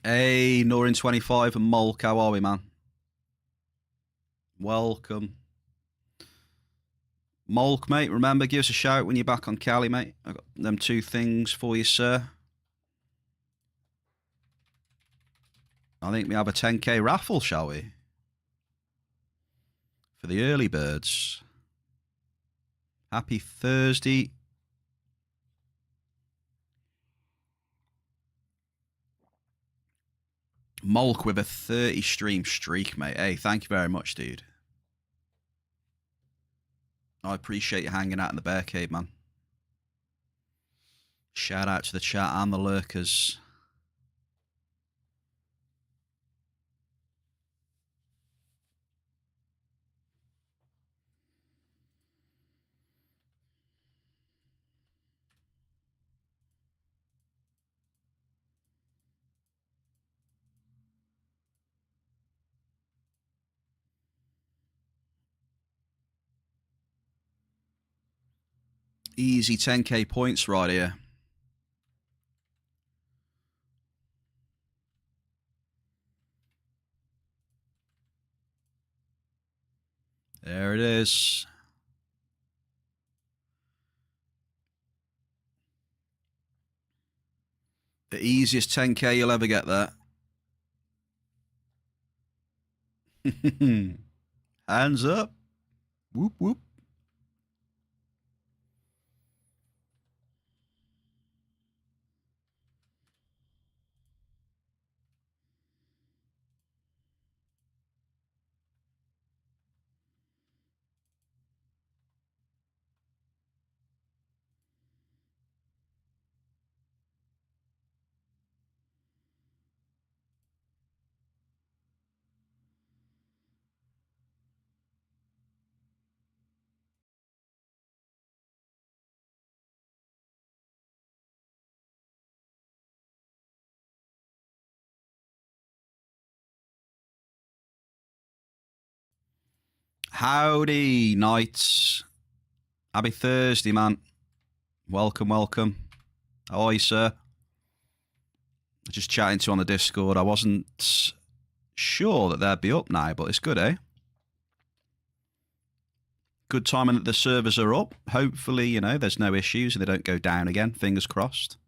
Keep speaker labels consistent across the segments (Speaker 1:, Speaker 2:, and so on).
Speaker 1: Hey, Norin25 and Molk, how are we, man? Welcome. Molk, mate, remember, give us a shout when you're back on Cali, mate. I've got them two things for you, sir. I think we have a 10k raffle, shall we? For the early birds. Happy Thursday. Molk with a 30 stream streak, mate. Hey, thank you very much, dude. I appreciate you hanging out in the Bearcave, man. Shout out to the chat and the lurkers. Easy 10k points right here. There it is. The easiest 10k you'll ever get there. Hands up. Whoop, whoop. Howdy, knights. Happy Thursday, man. Welcome, welcome. How are you, sir? Just chatting to you on the Discord. I wasn't sure that they'd be up now, but it's good, eh? Good timing that the servers are up. Hopefully, you know, there's no issues and they don't go down again. Fingers crossed.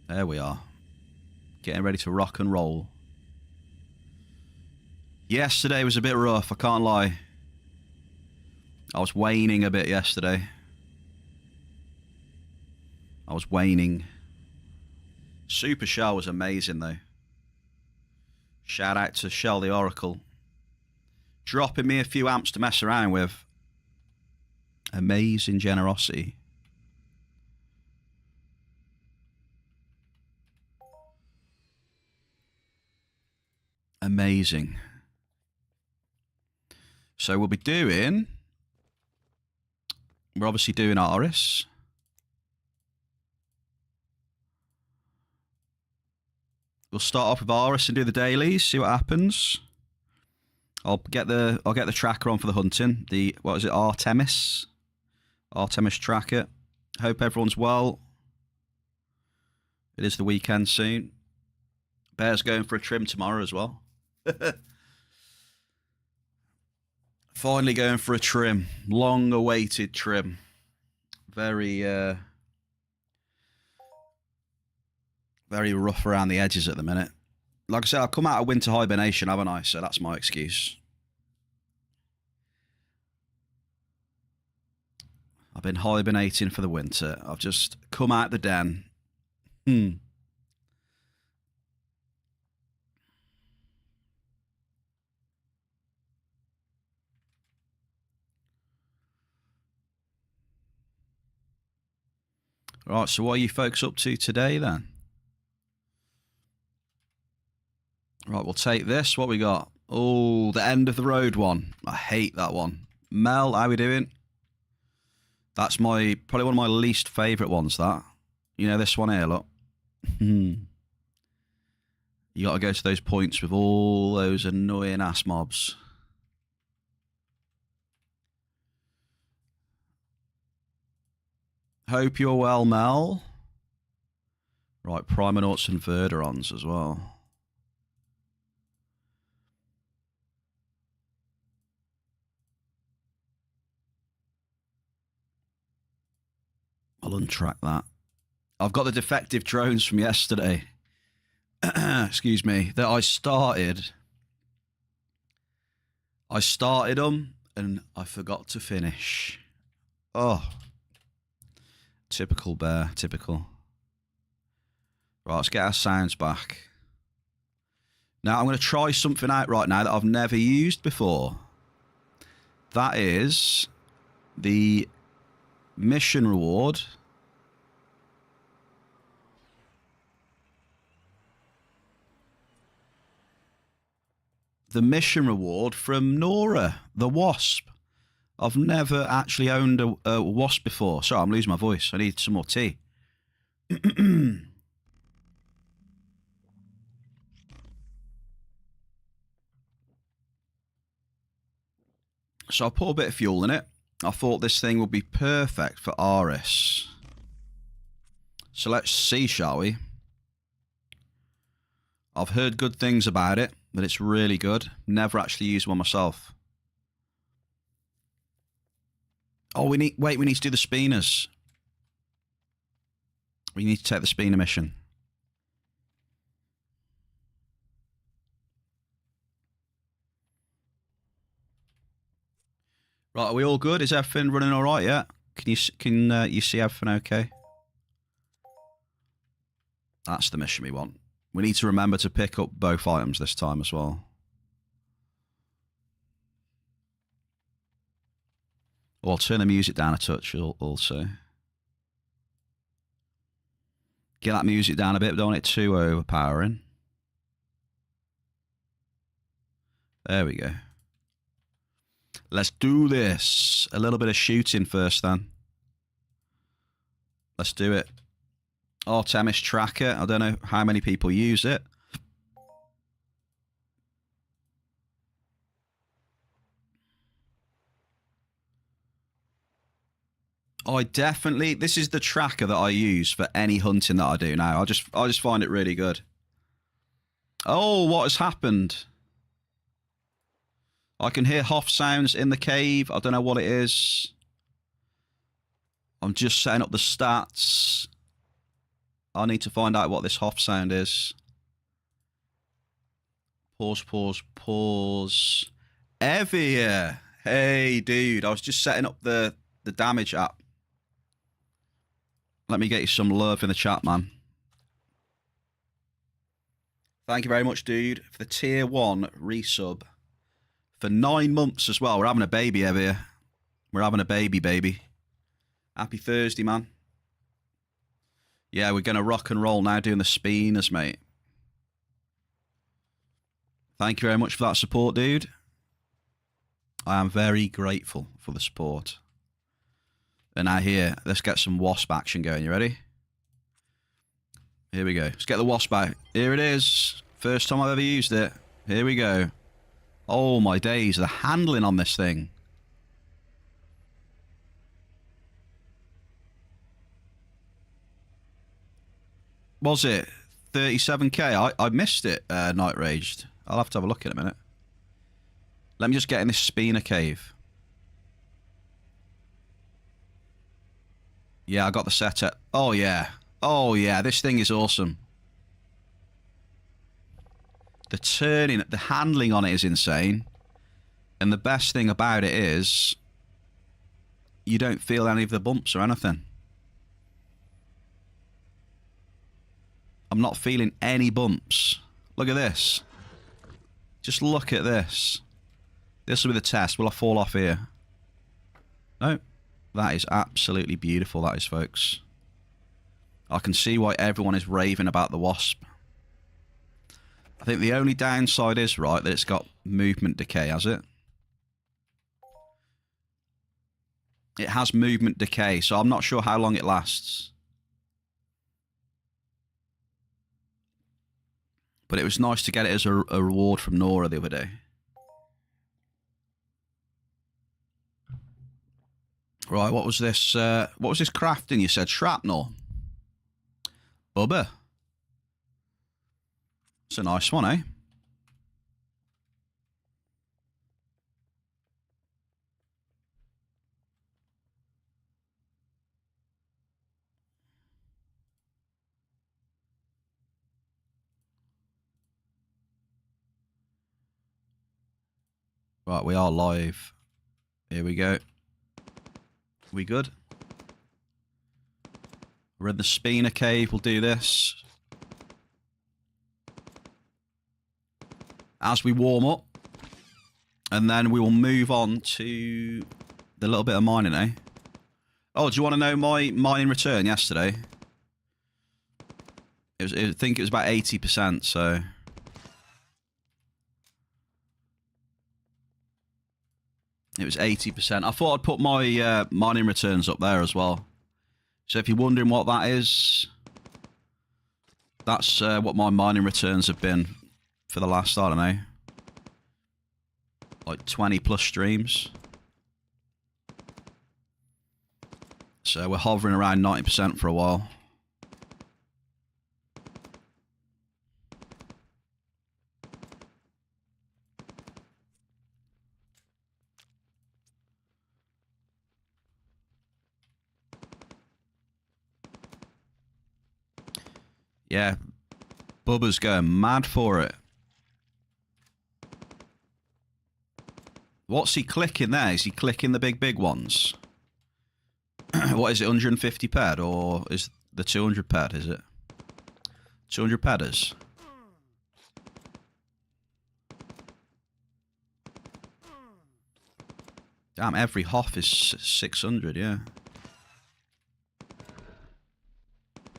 Speaker 1: There we are. Getting ready to rock and roll. Yesterday was a bit rough, I can't lie. I was waning a bit yesterday. I was waning. Super Shell was amazing, though. Shout out to Shell the Oracle. Dropping me a few amps to mess around with. Amazing generosity. Amazing. So we'll be doing... We're obviously doing Aris. We'll start off with Aris and do the dailies, see what happens. I'll get the tracker on for the hunting. The, what is it, Artemis tracker. Hope everyone's well. It is the weekend soon. Bear's going for a trim tomorrow as well. Finally going for a trim. Long awaited trim. Very very rough around the edges at the minute. Like I said, I've come out of winter hibernation, haven't I? So that's my excuse. I've been hibernating for the winter. I've just come out the den. Right, so what are you folks up to today then? Right, we'll take this. What we got? Oh, the end of the road one. I hate that one. Mel, how we doing? That's probably one of my least favourite ones, that. You know this one here, look. You got to go to those points with all those annoying ass mobs. Hope you're well, Mel. Right, Primonauts and Verderons as well. I'll untrack that. I've got the defective drones from yesterday. Excuse me. That I started them and I forgot to finish. Oh. Typical bear, typical. Right, let's get our sounds back. Now, I'm going to try something out right now that I've never used before. That is the mission reward. The mission reward from Nora, the wasp. I've never actually owned a wasp before. Sorry, I'm losing my voice. I need some more tea. So I put a bit of fuel in it. I thought this thing would be perfect for Aris. So let's see, shall we? I've heard good things about it, that it's really good. Never actually used one myself. Oh, we need to do the Spiners. We need to take the Spiner mission. Right, are we all good? Is everything running all right yet? Can you see everything okay? That's the mission we want. We need to remember to pick up both items this time as well. Or I'll turn the music down a touch also. Get that music down a bit, but don't want it too overpowering. There we go. Let's do this. A little bit of shooting first then. Let's do it. Artemis Tracker. I don't know how many people use it. This is the tracker that I use for any hunting that I do now. I just find it really good. Oh, what has happened? I can hear Hoff sounds in the cave. I don't know what it is. I'm just setting up the stats. I need to find out what this Hoff sound is. Pause. Evia. Hey, dude. I was just setting up the damage app. Let me get you some love in the chat, man. Thank you very much, dude, for the tier 1 resub. For 9 months as well. We're having a baby over here. We're having a baby. Happy Thursday, man. Yeah, we're going to rock and roll now doing the Spiners, mate. Thank you very much for that support, dude. I am very grateful for the support. And now here, let's get some wasp action going. You ready? Here we go. Let's get the wasp out. Here it is. First time I've ever used it. Here we go. Oh my days, the handling on this thing. Was it 37k? I missed it, Night Raged. I'll have to have a look in a minute. Let me just get in this Spiner cave. Yeah, I got the setup. Oh yeah. Oh yeah, this thing is awesome. The turning, the handling on it is insane. And the best thing about it is you don't feel any of the bumps or anything. I'm not feeling any bumps. Look at this. Just look at this. This will be the test. Will I fall off here? No. That is absolutely beautiful, that is, folks. I can see why everyone is raving about the Wasp. I think the only downside is, right, that it's got movement decay, has it? It has movement decay, so I'm not sure how long it lasts. But it was nice to get it as a reward from Nora the other day. Right, what was this? What was this crafting? You said shrapnel. Bubba. It's a nice one, eh? Right, we are live. Here we go. We good? We're in the Spina cave. We'll do this as we warm up. And then we will move on to the little bit of mining, eh? Oh, do you want to know my mining return yesterday? I think it was about 80%, so... It was 80%. I thought I'd put my mining returns up there as well. So if you're wondering what that is, that's what my mining returns have been for the last, I don't know, like 20 plus streams. So we're hovering around 90% for a while. Yeah, Bubba's going mad for it. What's he clicking there? Is he clicking the big ones? What is it, 150 ped, or is the 200 ped, is it? 200 pedders. Damn, every Hoff is 600, yeah.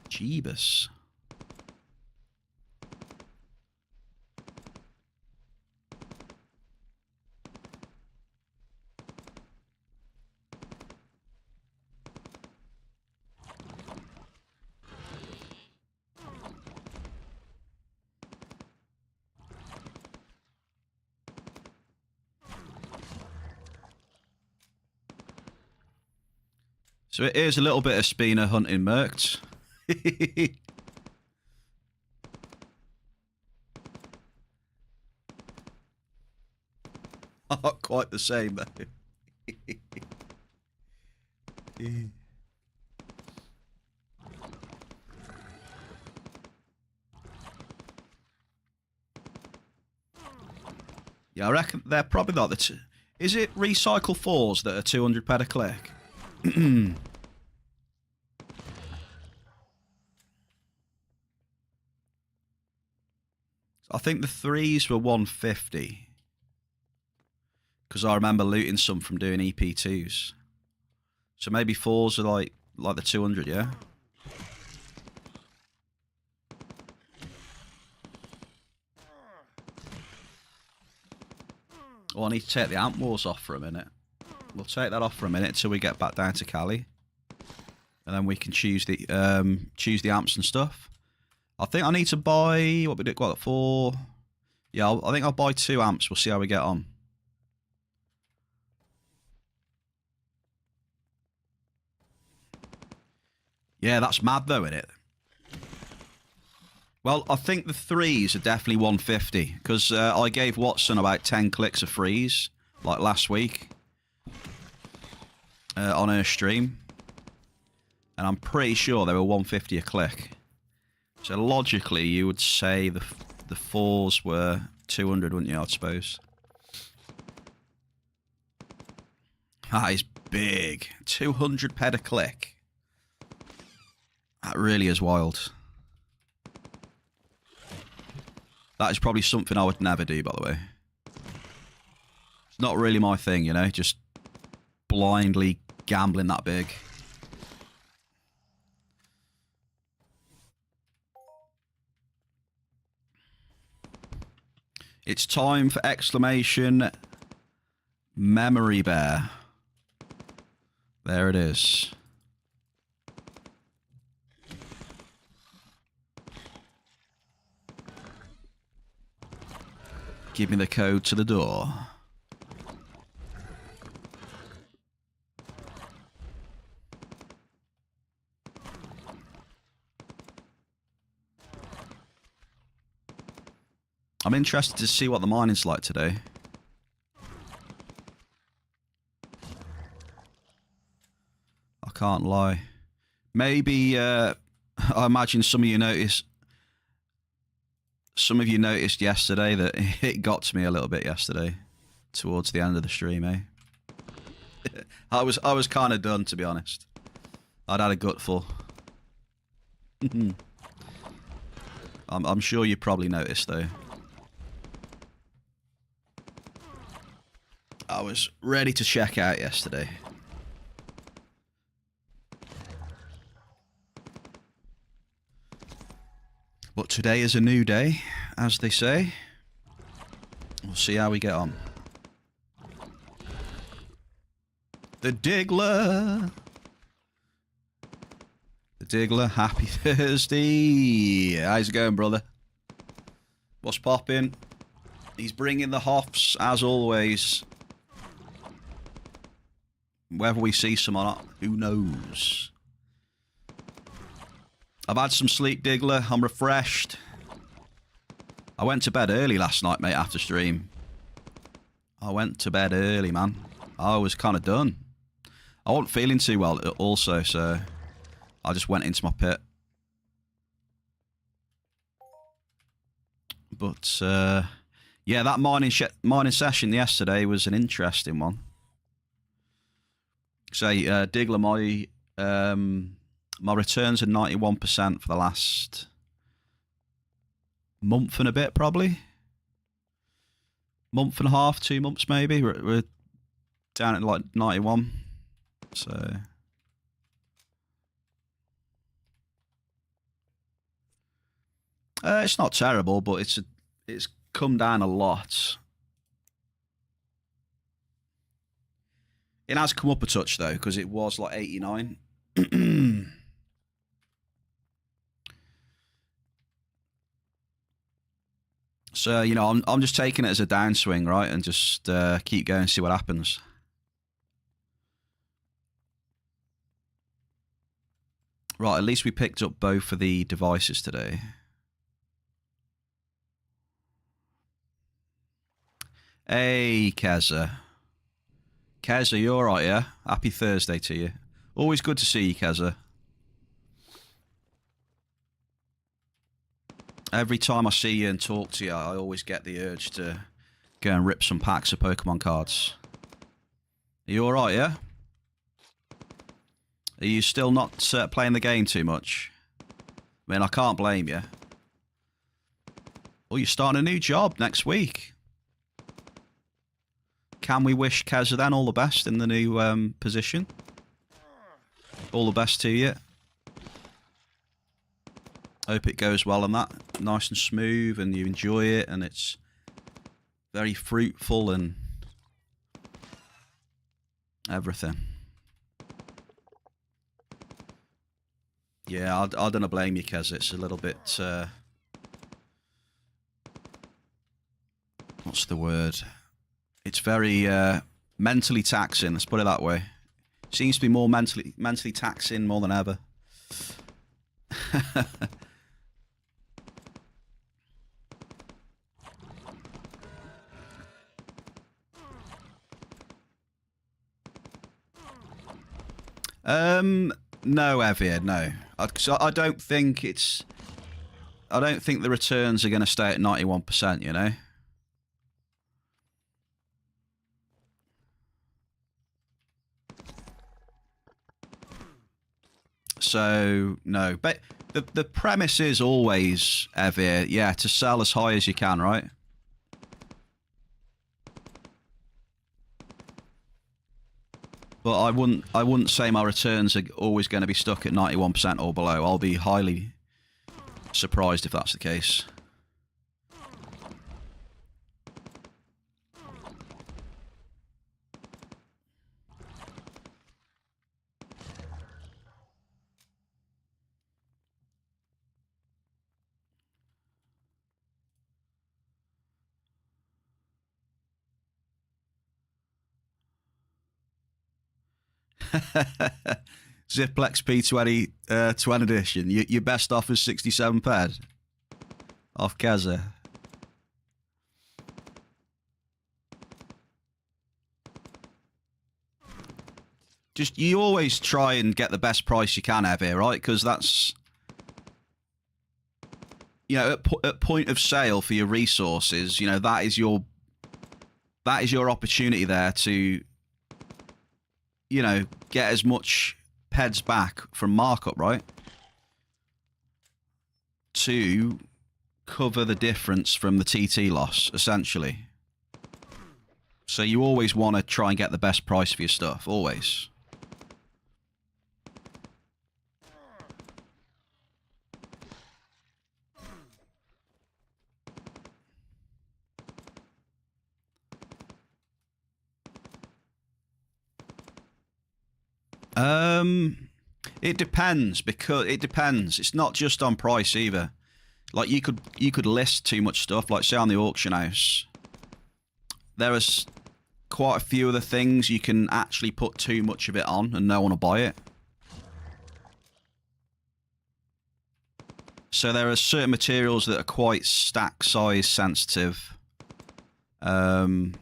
Speaker 1: Jeebus. So it is a little bit of Spina hunting mercs. Not quite the same though. Yeah, I reckon they're probably not the two. Is it recycle 4s that are 200 ped a click? I think the 3s were 150. Because I remember looting some from doing EP2s. So maybe 4s are like the 200, yeah? Oh, I need to take the amp wars off for a minute. We'll take that off for a minute until we get back down to Cali. And then we can choose the amps and stuff. I think I need to buy... What we did, what, 4... Yeah, I think I'll buy 2 amps. We'll see how we get on. Yeah, that's mad though, isn't it? Well, I think the 3s are definitely 150. Because I gave Watson about 10 clicks of freeze, like last week. On her stream. And I'm pretty sure they were 150 a click. So logically, you would say the 4s were 200, wouldn't you, I suppose? That is big. 200 ped a click. That really is wild. That is probably something I would never do, by the way. It's not really my thing, you know, just blindly gambling that big. It's time for exclamation memory bear. There it is. Give me the code to the door. I'm interested to see what the mining's like today. I can't lie. Maybe, I imagine some of you noticed yesterday that it got to me a little bit yesterday, towards the end of the stream, eh? I was kind of done, to be honest. I'd had a gutful. I'm sure you probably noticed, though. I was ready to check out yesterday. But today is a new day, as they say. We'll see how we get on. The Diggler. The Diggler, happy Thursday. How's it going, brother? What's popping? He's bringing the hoffs, as always. Whether we see some or not, who knows? I've had some sleep, Diggler. I'm refreshed. I went to bed early last night, mate, after stream. I went to bed early, man. I was kind of done. I wasn't feeling too well also, so I just went into my pit. But, yeah, that mining session yesterday was an interesting one. Say, Diggler, my returns are 91% for the last month and a bit, probably. Month and a half, 2 months maybe. We're down at like 91. So it's not terrible, but it's come down a lot. It has come up a touch though, because it was like 89. So, you know, I'm just taking it as a downswing, right? And just keep going and see what happens. Right, at least we picked up both of the devices today. Hey, Keza. Keza, you alright, yeah? Happy Thursday to you. Always good to see you, Keza. Every time I see you and talk to you, I always get the urge to go and rip some packs of Pokemon cards. Are you alright, yeah? Are you still not playing the game too much? I mean, I can't blame you. Well, you're starting a new job next week. Can we wish Keza then all the best in the new position? All the best to you. Hope it goes well and that. Nice and smooth and you enjoy it and it's very fruitful and everything. Yeah, I don't blame you, Kez. It's a little bit... what's the word? It's very mentally taxing, let's put it that way. Seems to be more mentally taxing more than ever. No, Evia, no. I don't think it's... I don't think the returns are going to stay at 91%, you know? So, no. But the premise is always, Evia, yeah, to sell as high as you can, right? But I wouldn't say my returns are always going to be stuck at 91% or below. I'll be highly surprised if that's the case. Ziplex P20 20 edition. Your best offer is 67 ped off Keza. just you always try and get the best price you can, Evie, right? Because that's, you know, at point of sale for your resources, you know, that is your opportunity there to, you know, get as much PEDs back from markup, right? To cover the difference from the TT loss, essentially. So you always want to try and get the best price for your stuff, always. It depends, because it depends. It's not just on price either. Like you could list too much stuff, like say on the auction house. There is quite a few of the things you can actually put too much of it on and no one will buy it. So there are certain materials that are quite stack size sensitive. And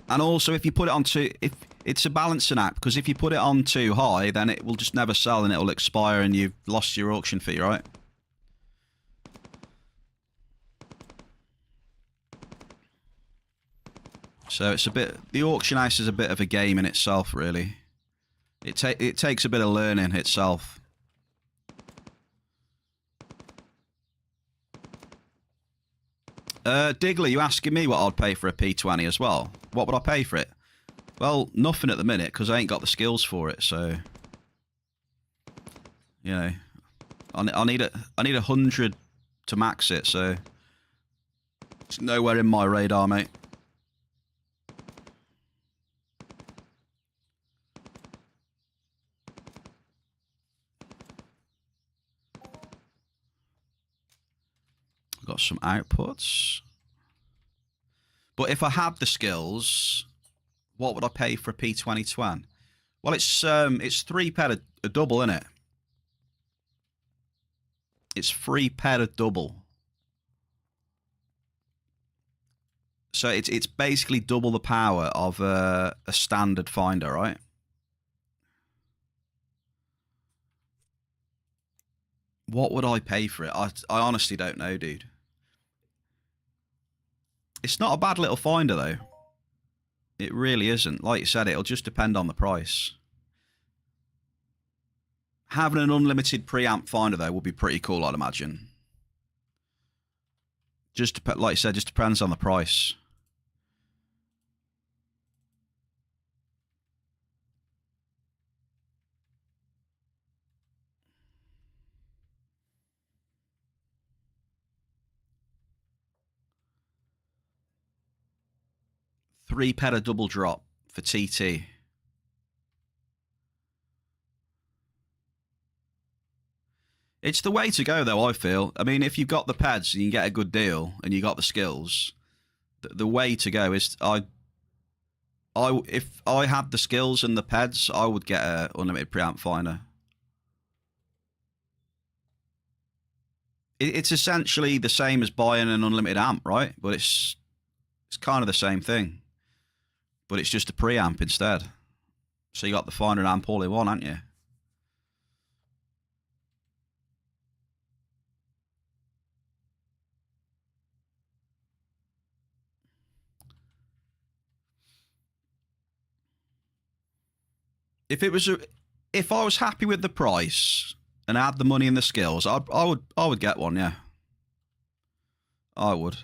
Speaker 1: also if you put it on too, if it's a balancing act, because if you put it on too high, then it will just never sell and it will expire and you've lost your auction fee, right? So it's a bit, the auction house is a bit of a game in itself, really. It takes a bit of learning itself. Diggler, you asking me what I'd pay for a P20 as well? What would I pay for it? Well, nothing at the minute, because I ain't got the skills for it, so... You know... I need 100 to max it, so... It's nowhere in my radar, mate. Got some outputs. But if I had the skills, what would I pay for a P20 Twan? Well, it's 3 ped a double, isn't it? It's 3 ped a double. So it's basically double the power of a standard finder, right? What would I pay for it? I honestly don't know, dude. It's not a bad little finder, though. It really isn't. Like you said, it'll just depend on the price. Having an unlimited preamp finder, though, would be pretty cool, I'd imagine. Just, like you said, just depends on the price. Three ped a double drop for TT. It's the way to go, though, I feel. I mean, if you've got the peds and you can get a good deal and you got the skills, the way to go is if I had the skills and the peds, I would get an unlimited preamp finder. It's essentially the same as buying an unlimited amp, right? But it's kind of the same thing. But it's just a preamp instead. So you got the finder and amp all in one, haven't you? If I was happy with the price and I had the money and the skills, I would get one, yeah. I would.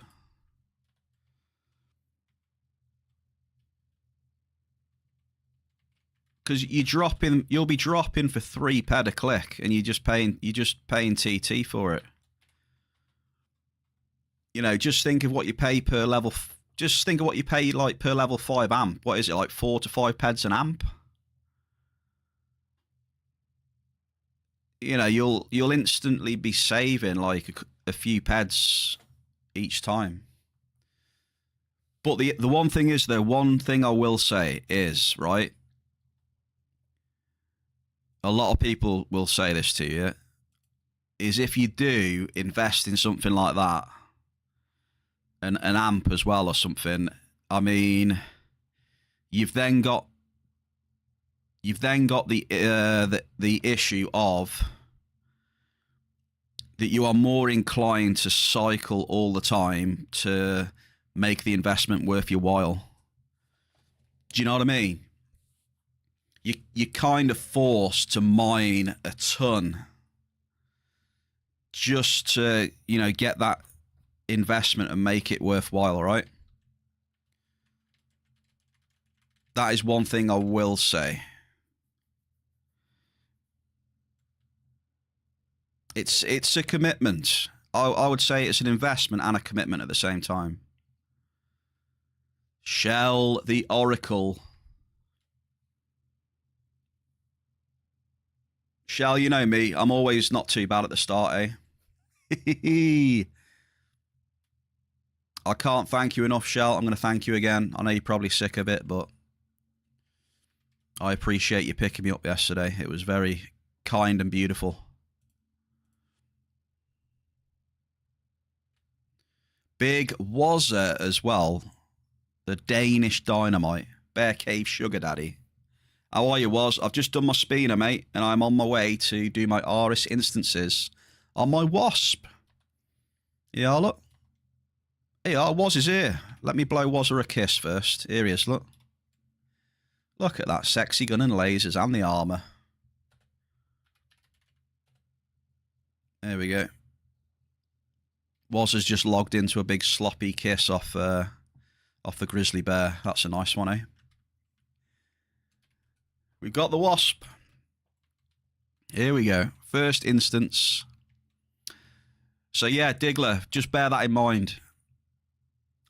Speaker 1: Because you'll be dropping for 3 ped a click, and you're just paying TT for it. You know, just think of what you pay per level. Just think of what you pay like per level 5 amp. What is it, like 4 to 5 peds an amp? You know, you'll instantly be saving like a few peds each time. But the one thing is, though, one thing I will say is, right, a lot of people will say this to you, is if you do invest in something like that, an amp as well or something, I mean, You've then got the issue of that you are more inclined to cycle all the time to make the investment worth your while. Do you know what I mean? You're kind of forced to mine a ton just to, you know, get that investment and make it worthwhile, right? That is one thing I will say. It's a commitment. I would say it's an investment and a commitment at the same time. Shell the Oracle. Shell, you know me. I'm always not too bad at the start, eh? I can't thank you enough, Shell. I'm going to thank you again. I know you're probably sick of it, but I appreciate you picking me up yesterday. It was very kind and beautiful. Big Wazza as well. The Danish Dynamite. Bearcave Sugar Daddy. How are you, Waz? I've just done my spinner, mate, and I'm on my way to do my Aris instances on my Wasp. Yeah, look. Hey, Waz is here. Let me blow Wazza a kiss first. Here he is, look. Look at that sexy gun and lasers and the armor. There we go. Waz has just logged into a big sloppy kiss off the grizzly bear. That's a nice one, eh? We've got the Wasp. Here we go. First instance. So yeah, Diggler, just bear that in mind.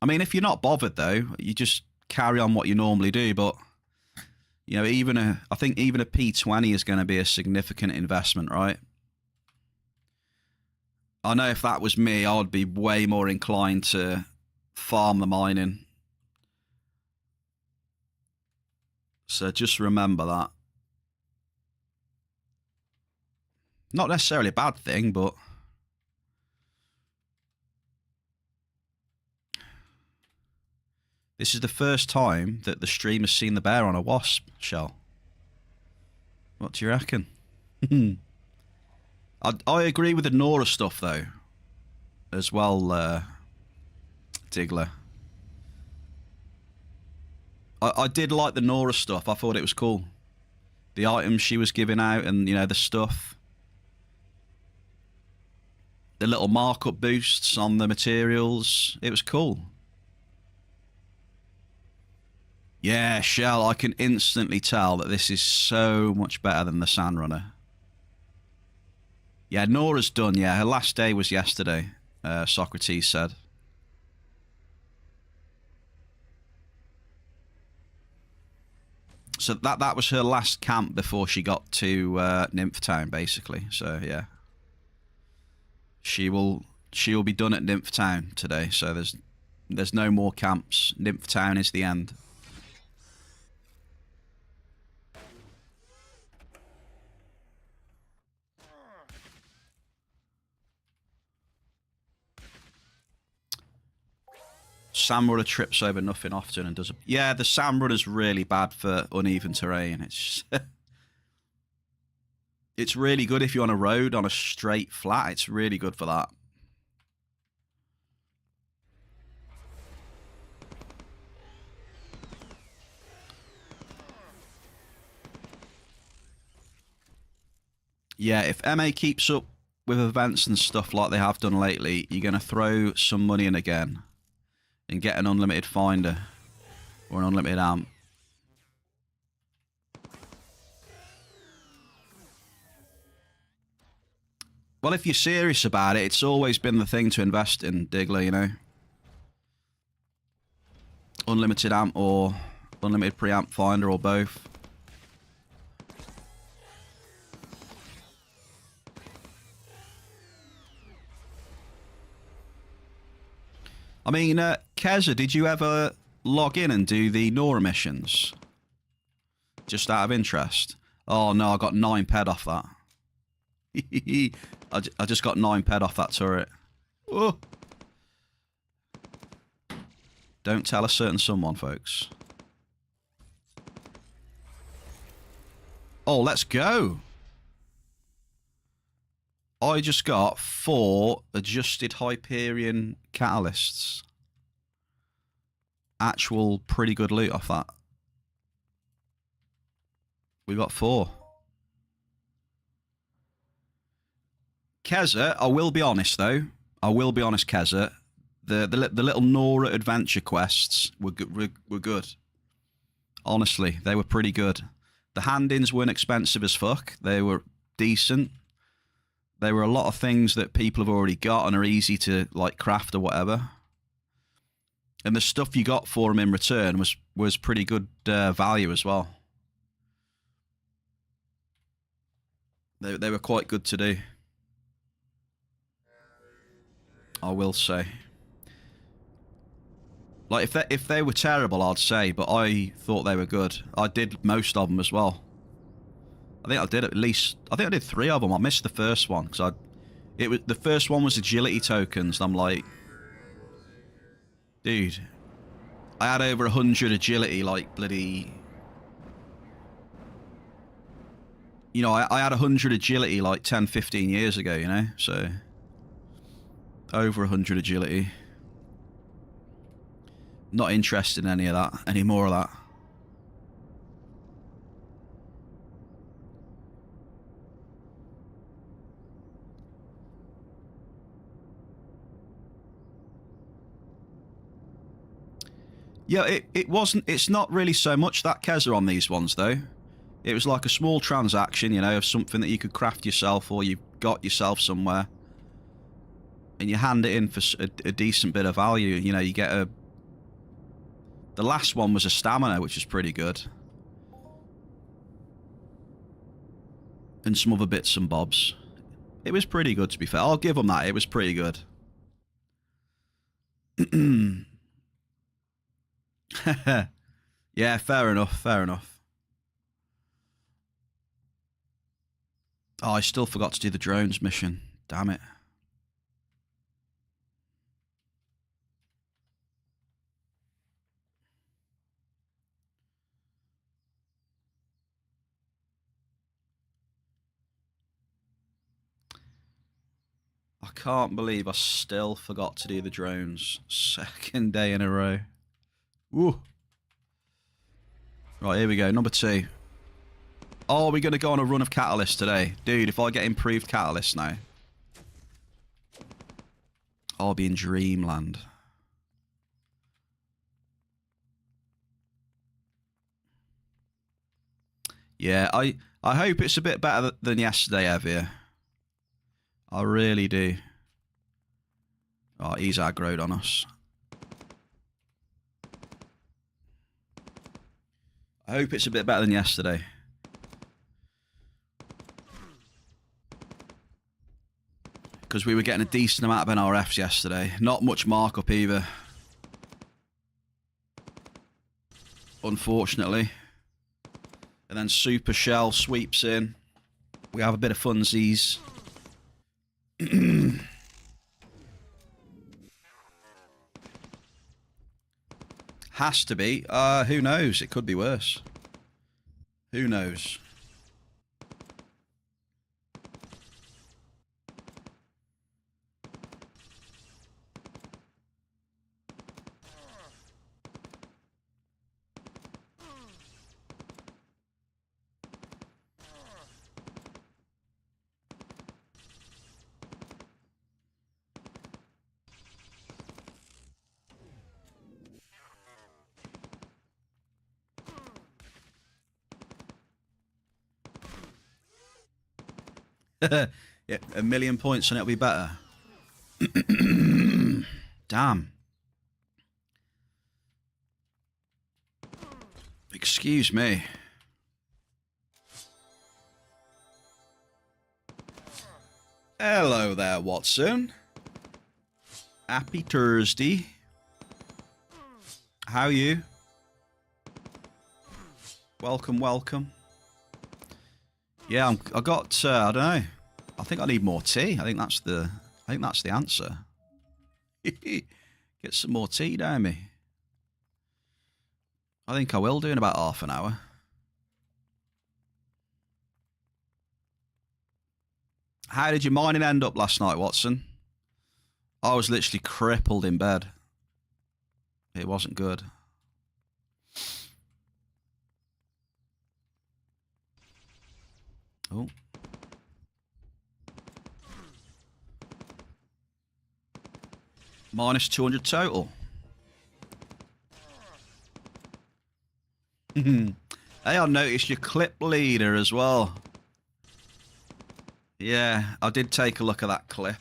Speaker 1: I mean, if you're not bothered though, you just carry on what you normally do. But you know, I think even a P20 is going to be a significant investment, right? I know if that was me, I would be way more inclined to farm the mining. So just remember that. Not necessarily a bad thing, but this is the first time that the stream has seen the bear on a Wasp, Shell. What do you reckon? I agree with the Nora stuff, though, as well, Diggler. I did like the Nora stuff. I thought it was cool. The items she was giving out and, you know, the stuff. The little markup boosts on the materials. It was cool. Yeah, Shell, I can instantly tell that this is so much better than the Sandrunner. Yeah, Nora's done, yeah. Her last day was yesterday, Socrates said. So that was her last camp before she got to Nymph Town, basically. So, yeah. She will be done at Nymph Town today, so there's no more camps. Nymph Town is the end. Samrunner trips over nothing often and does. Yeah, the Samrunner's really bad for uneven terrain. It's really good if you're on a road, on a straight flat. It's really good for that. Yeah, if MA keeps up with events and stuff like they have done lately, you're going to throw some money in again and get an unlimited finder or an unlimited amp. Well, if you're serious about it, it's always been the thing to invest in, Diggler, you know. Unlimited amp or unlimited preamp finder or both. I mean, Keza, did you ever log in and do the Nora missions? Just out of interest. Oh no, I got 9 ped off that. I just got 9 ped off that turret. Oh. Don't tell a certain someone, folks. Oh, let's go. I just got 4 adjusted Hyperion catalysts. Actual pretty good loot off that. We got 4. Keza, I will be honest though. I will be honest, Keza. The little Nora adventure quests were good. Honestly, they were pretty good. The hand-ins weren't expensive as fuck. They were decent. There were a lot of things that people have already got and are easy to like craft or whatever. And the stuff you got for them in return was pretty good value as well. They were quite good to do. I will say. Like if they were terrible, I'd say, but I thought they were good. I did most of them as well. I think I did at least. I think I did 3 of them. I missed the first one because the first one was agility tokens. And I'm like, dude, I had over 100 agility, like bloody. You know, I had 100 agility like 10, 15 years ago. You know, so over 100 agility. Not interested in any of that, any more of that. Yeah, it wasn't. It's not really so much that Keza on these ones though. It was like a small transaction, you know, of something that you could craft yourself or you got yourself somewhere, and you hand it in for a decent bit of value. You know, you get a. The last one was a stamina, which is pretty good. And some other bits and bobs. It was pretty good, to be fair. I'll give them that. It was pretty good. Yeah, fair enough. Fair enough. Oh, I still forgot to do the drones mission. Damn it. I can't believe I still forgot to do the drones. 2nd day in a row. Woo. Right, here we go. Number 2. Oh, we're going to go on a run of catalysts today. Dude, if I get improved catalysts now, I'll be in dreamland. Yeah, I hope it's a bit better than yesterday, Evia. I really do. Oh, he's aggroed on us. I hope it's a bit better than yesterday. Because we were getting a decent amount of NRFs yesterday. Not much markup either. Unfortunately. And then Super Shell sweeps in. We have a bit of funsies. Has to be. Who knows? It could be worse. Who knows? Yeah, 1,000,000 points and it'll be better. Damn. Excuse me. Hello there, Watson. Happy Thursday. How are you? Welcome, welcome. Yeah, I got. I don't know. I think I need more tea. I think that's the answer. Get some more tea down me. I think I will do in about half an hour. How did your mining end up last night, Watson? I was literally crippled in bed. It wasn't good. Oh. Minus 200 total. Hey, I noticed your clip leader as well. Yeah, I did take a look at that clip.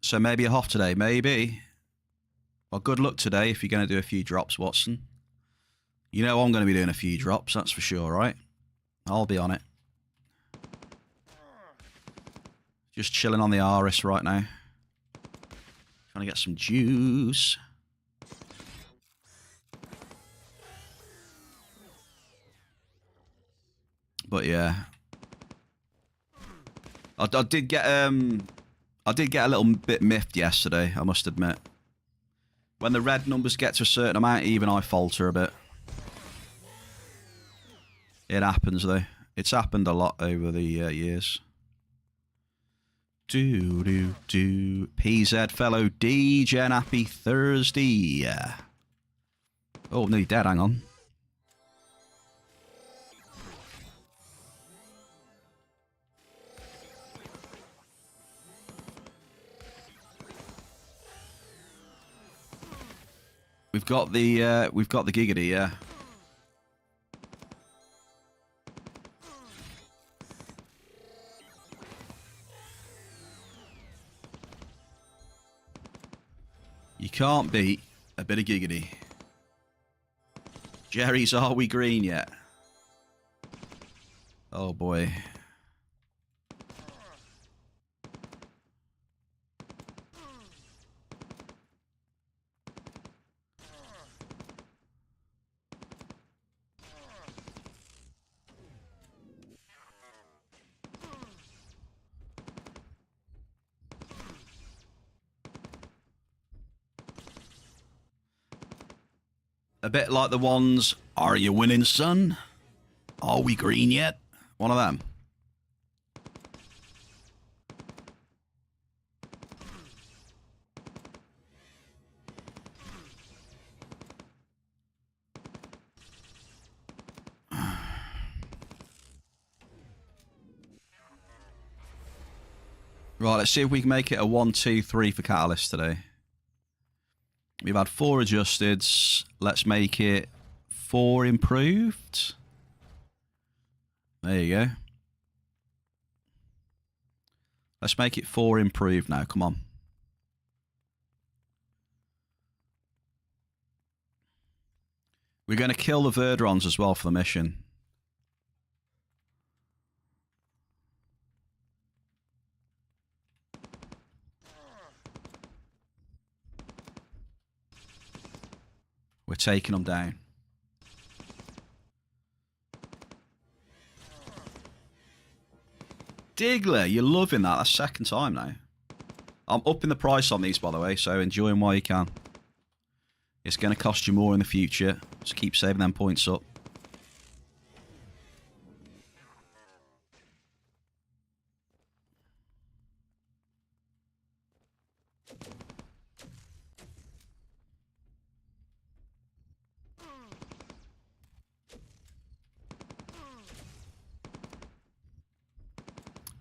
Speaker 1: So maybe a off today, maybe. Well, good luck today if you're going to do a few drops, Watson. You know I'm going to be doing a few drops, that's for sure, right? I'll be on it. Just chilling on the Aris right now. Trying to get some juice. But yeah. I did get a little bit miffed yesterday, I must admit. When the red numbers get to a certain amount, even I falter a bit. It happens though. It's happened a lot over the years. PZ fellow D-Gen, happy Thursday. Oh, nearly dead, hang on. We've got the Giggity, yeah. You can't beat a bit of Giggity. Jerry's, are we green yet? Oh boy. A bit like the ones, are you winning, son? Are we green yet? One of them. Right, let's see if we can make it a 1, 2, 3 for Catalyst today. We've had 4 adjusted. Let's make it 4 improved. There you go. Let's make it 4 improved now. Come on. We're going to kill the Verdrons as well for the mission. We're taking them down. Diggler, you're loving that. That's second time now. I'm upping the price on these, by the way, so enjoy them while you can. It's going to cost you more in the future, so keep saving them points up.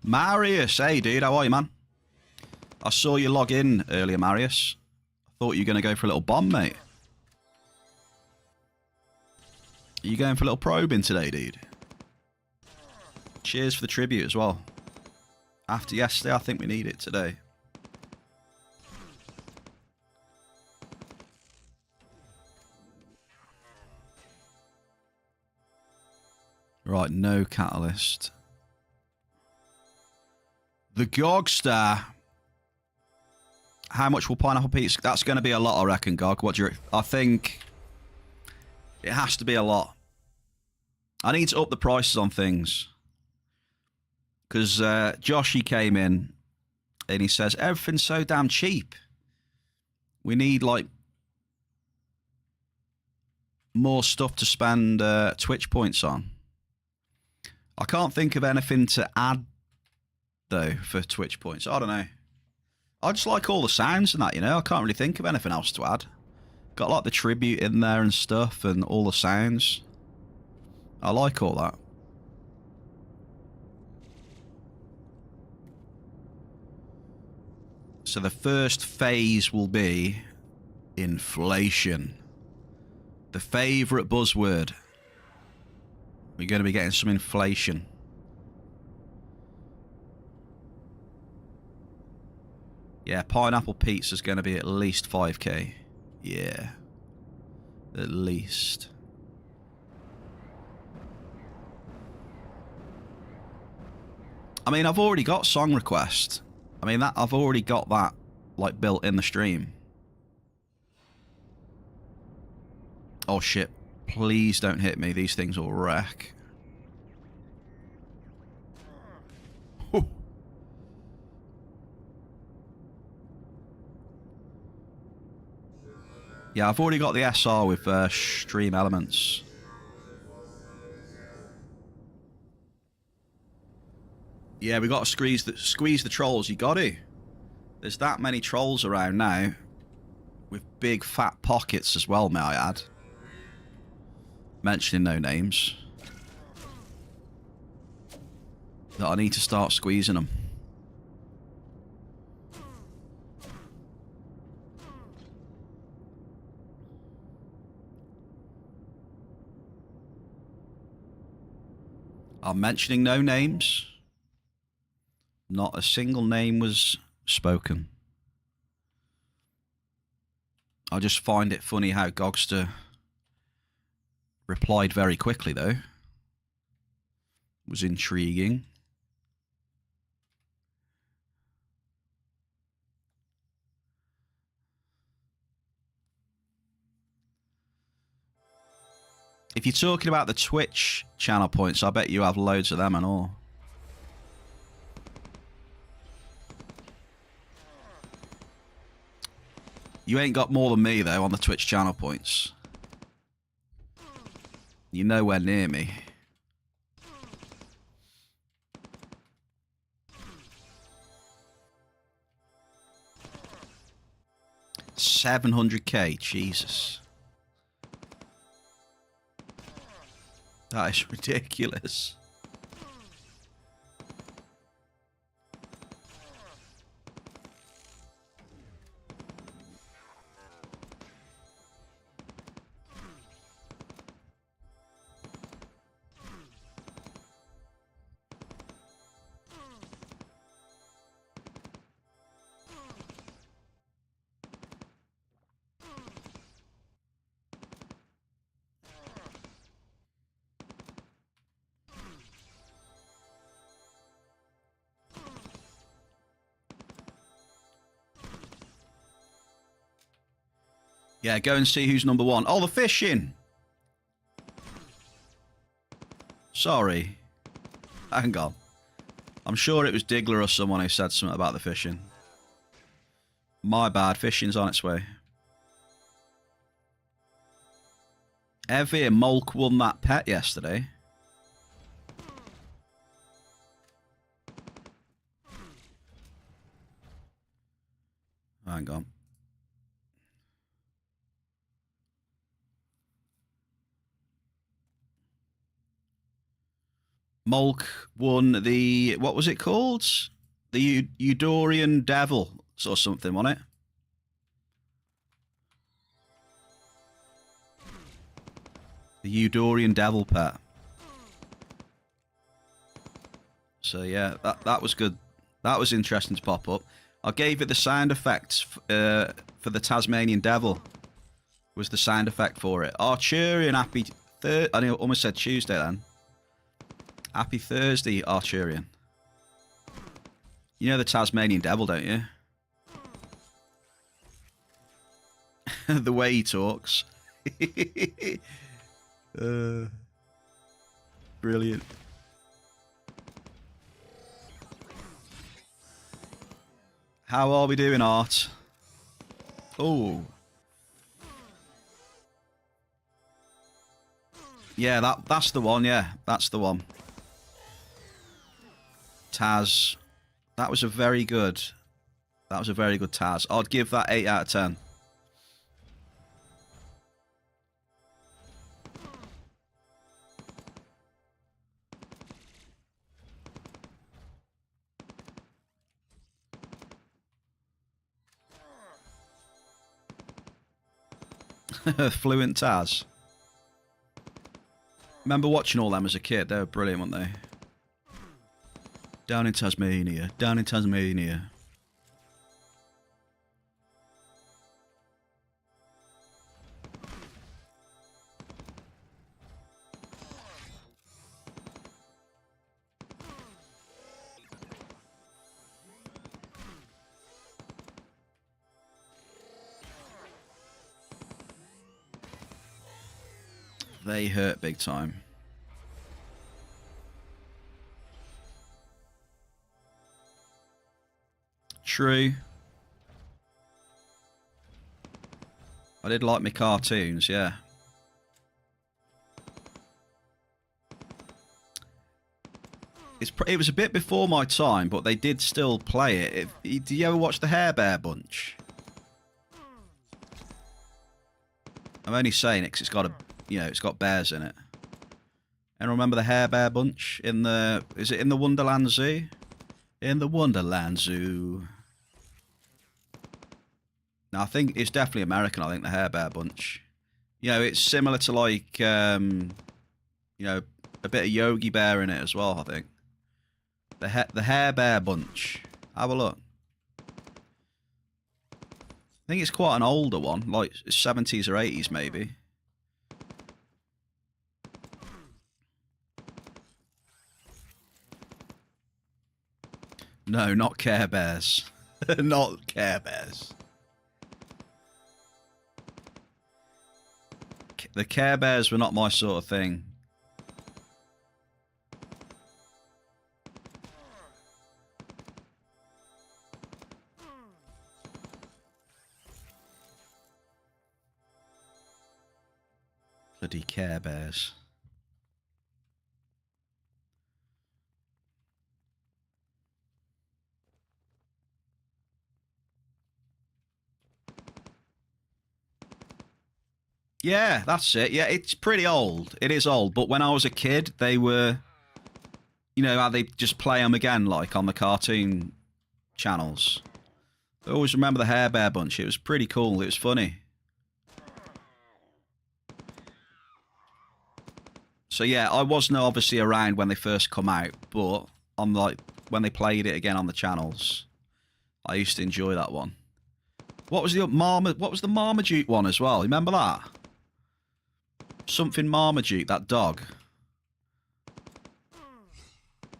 Speaker 1: Marius, hey dude, how are you, man? I saw you log in earlier, Marius. I thought you were going to go for a little bomb, mate. Are you going for a little probing today, dude? Cheers for the tribute as well. After yesterday, I think we need it today. Right, no catalyst. The Gogster. How much will Pineapple Pete? That's going to be a lot, I reckon, Gog. What do you... I think it has to be a lot. I need to up the prices on things. Because Josh, he came in and he says, everything's so damn cheap. We need, like... more stuff to spend Twitch points on. I can't think of anything to add, though, for Twitch points. I don't know. I just like all the sounds and that, you know? I can't really think of anything else to add. Got like the tribute in there and stuff and all the sounds. I like all that. So the first phase will be inflation. The favourite buzzword. We're going to be getting some inflation. Yeah, pineapple pizza's going to be at least 5k. Yeah. At least. I mean, I've already got song request. I mean, that I've already got that, like, built in the stream. Oh, shit. Please don't hit me. These things will wreck. Whew. Yeah, I've already got the SR with stream elements. Yeah, we got to squeeze the trolls. You got to. There's that many trolls around now, with big fat pockets as well, may I add. Mentioning no names. That I need to start squeezing them. I'm mentioning no names. Not a single name was spoken. I just find it funny how Gogster replied very quickly, though. It was intriguing. If you're talking about the Twitch channel points, I bet you have loads of them and all. You ain't got more than me, though, on the Twitch channel points. You're nowhere near me. $700k, Jesus. That is ridiculous. Yeah, go and see who's number one. Oh, the fishing! Sorry. Hang on. I'm sure it was Diggler or someone who said something about the fishing. My bad, fishing's on its way. Evie Mulk won that pet yesterday. Hang on. Mulk won the, what was it called? The Eudorian Devil or something, wasn't it? The Eudorian Devil pet. So yeah, that was good. That was interesting to pop up. I gave it the sound effects for the Tasmanian Devil. Was the sound effect for it. Archurian, happy I almost said Tuesday then. Happy Thursday, Archurian. You know the Tasmanian Devil, don't you? The way he talks. Brilliant. How are we doing, Art? Oh. Yeah, that's the one. Yeah, that's the one. Taz. That was a very good. That was a very good Taz. I'd give that 8 out of 10. Fluent Taz. Remember watching all them as a kid? They were brilliant, weren't they? Down in Tasmania. Down in Tasmania. They hurt big time. True. I did like my cartoons, yeah. It was a bit before my time, but they did still play it. Do you ever watch the Hair Bear Bunch? I'm only saying it because it's got a, it's got bears in it. And remember the Hair Bear Bunch in the? Is it in the Wonderland Zoo? In the Wonderland Zoo. No, I think it's definitely American. I think the Hair Bear Bunch. It's similar to like, a bit of Yogi Bear in it as well. I think the Hair Bear Bunch. Have a look. I think it's quite an older one, like 70s or 80s maybe. No, not Care Bears. Not Care Bears. The Care Bears were not my sort of thing. Bloody Care Bears. Yeah, that's it. Yeah, it's pretty old. It is old. But when I was a kid, they were, how they just play them again, like on the cartoon channels. I always remember the Hair Bear Bunch. It was pretty cool. It was funny. So yeah, I wasn't obviously around when they first come out, but on like when they played it again on the channels, I used to enjoy that one. What was the Marmaduke one as well? Remember that? Something Marmaduke, that dog.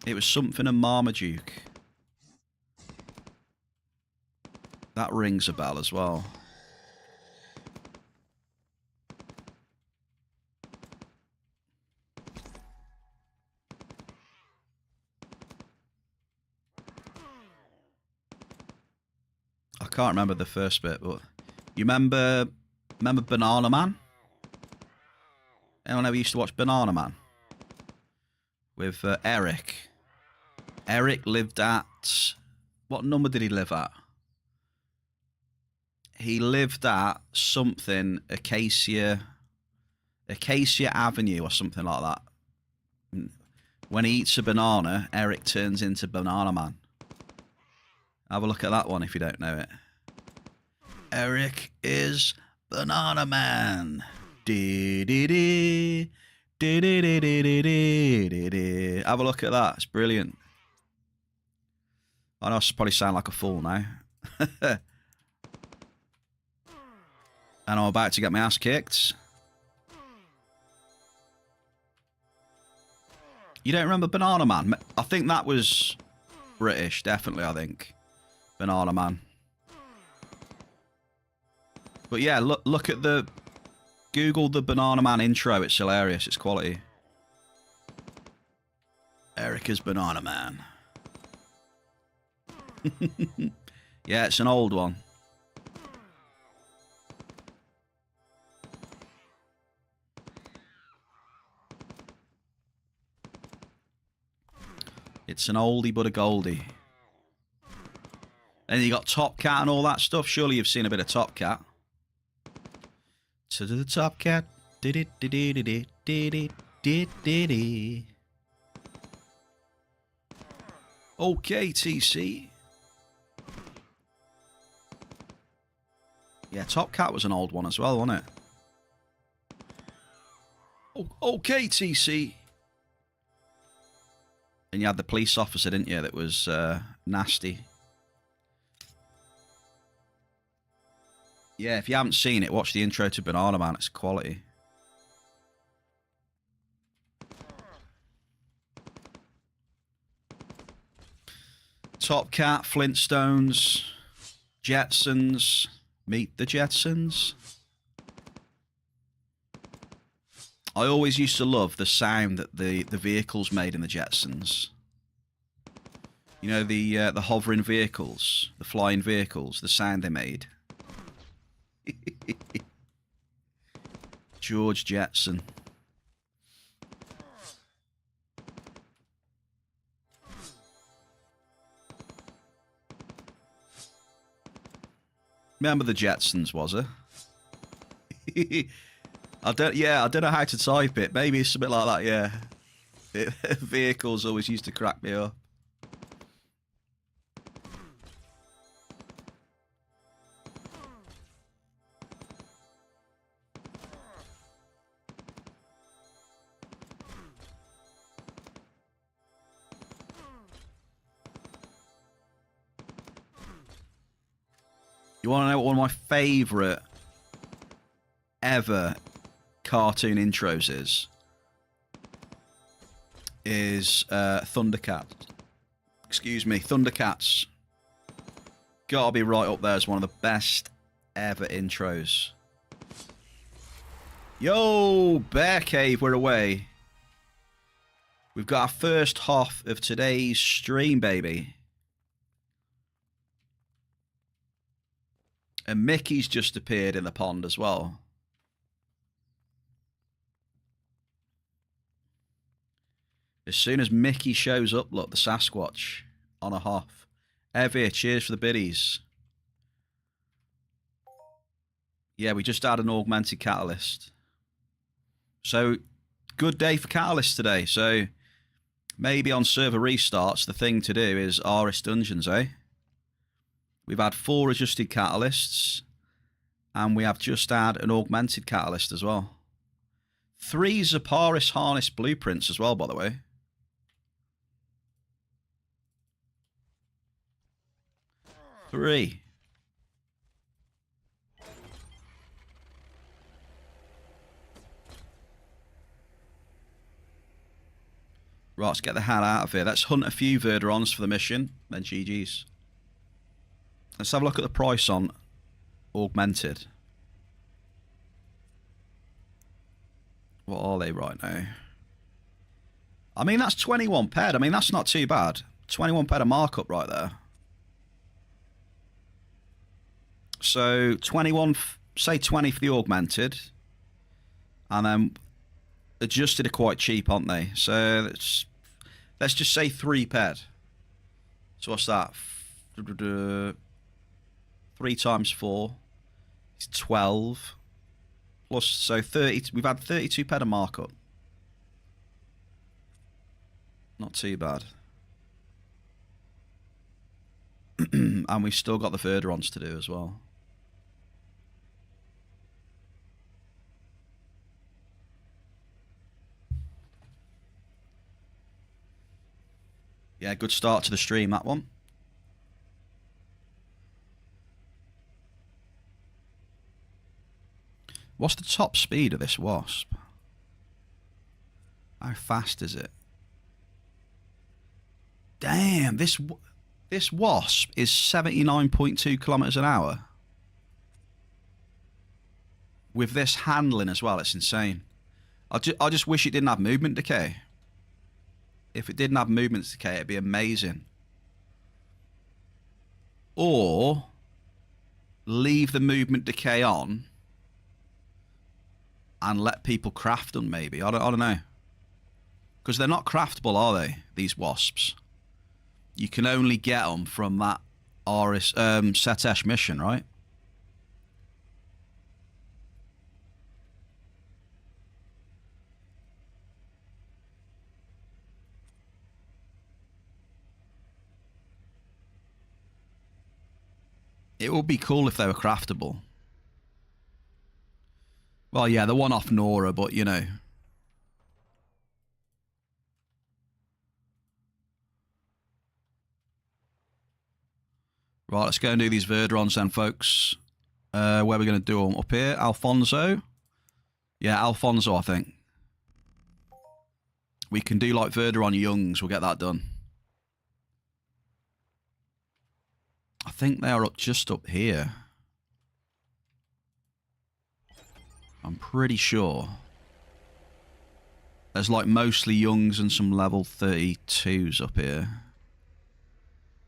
Speaker 1: It was something a Marmaduke. That rings a bell as well. I can't remember the first bit, but you remember Banana Man? Anyone ever used to watch Banana Man? With Eric. Eric lived at... What number did he live at? He lived at something, Acacia Avenue or something like that. When he eats a banana, Eric turns into Banana Man. Have a look at that one if you don't know it. Eric is Banana Man. Dee-dee-dee. Dee-dee-dee-dee-dee-dee-dee. Have a look at that. It's brilliant. I know I probably sound like a fool now. And I'm about to get my ass kicked. You don't remember Banana Man? I think that was British, definitely, I think. Banana Man. But yeah, look at the... Google the Banana Man intro. It's hilarious. It's quality. Erica's Banana Man. Yeah, it's an old one. It's an oldie but a goldie. And you got Top Cat and all that stuff. Surely you've seen a bit of Top Cat. To the Top Cat. Okay, TC. Yeah, Top Cat was an old one as well, wasn't it? Okay, TC. And you had the police officer, didn't you, that was nasty. Yeah, if you haven't seen it, watch the intro to Banana Man. It's quality. Top Cat, Flintstones, Jetsons. Meet the Jetsons. I always used to love the sound that the vehicles made in the Jetsons. You know, the hovering vehicles, the flying vehicles, the sound they made. George Jetson. Remember the Jetsons, was it? I don't know how to type it. Maybe it's a bit like that, yeah. Vehicles always used to crack me up. You want to know what one of my favourite ever cartoon intros is Thundercat. Excuse me, Thundercats. Gotta be right up there as one of the best ever intros. Yo, Bearcave, we're away. We've got our first half of today's stream, baby. And Mickey's just appeared in the pond as well. As soon as Mickey shows up, look, the Sasquatch on a hop. Evie, cheers for the biddies. Yeah, we just had an augmented catalyst. So, good day for catalysts today. So, maybe on server restarts, the thing to do is RS Dungeons, eh? We've had 4 adjusted catalysts, and we have just had an augmented catalyst as well. 3 Zaparis harness blueprints as well, by the way. Three. Right, let's get the hell out of here. Let's hunt a few Verderons for the mission, then GG's. Let's have a look at the price on augmented. What are they right now? I mean, that's 21 ped. I mean, that's not too bad. 21 ped a markup right there. So 21, say 20 for the augmented, and then adjusted are quite cheap, aren't they? So let's just say 3 ped. So what's that? 3 times 4 is 12. Plus, so 30. We've had 32 ped a markup. Not too bad. And we've still got the Verderons to do as well. Yeah, good start to the stream, that one. What's the top speed of this Wasp? How fast is it? Damn, this Wasp is 79.2 kilometers an hour. With this handling as well, it's insane. I just wish it didn't have movement decay. If it didn't have movement decay, it'd be amazing. Or leave the movement decay on and let people craft them, maybe. I don't know. Because they're not craftable, are they? These Wasps. You can only get them from that Setesh mission, right? It would be cool if they were craftable. Well, yeah, the one off Nora, but you know. Right, let's go and do these Verdrons then, folks. Where are we going to do them? Up here? Alfonso? Yeah, Alfonso, I think. We can do like Verdron Youngs. We'll get that done. I think they are just up here. I'm pretty sure. There's like mostly Youngs and some level 32s up here.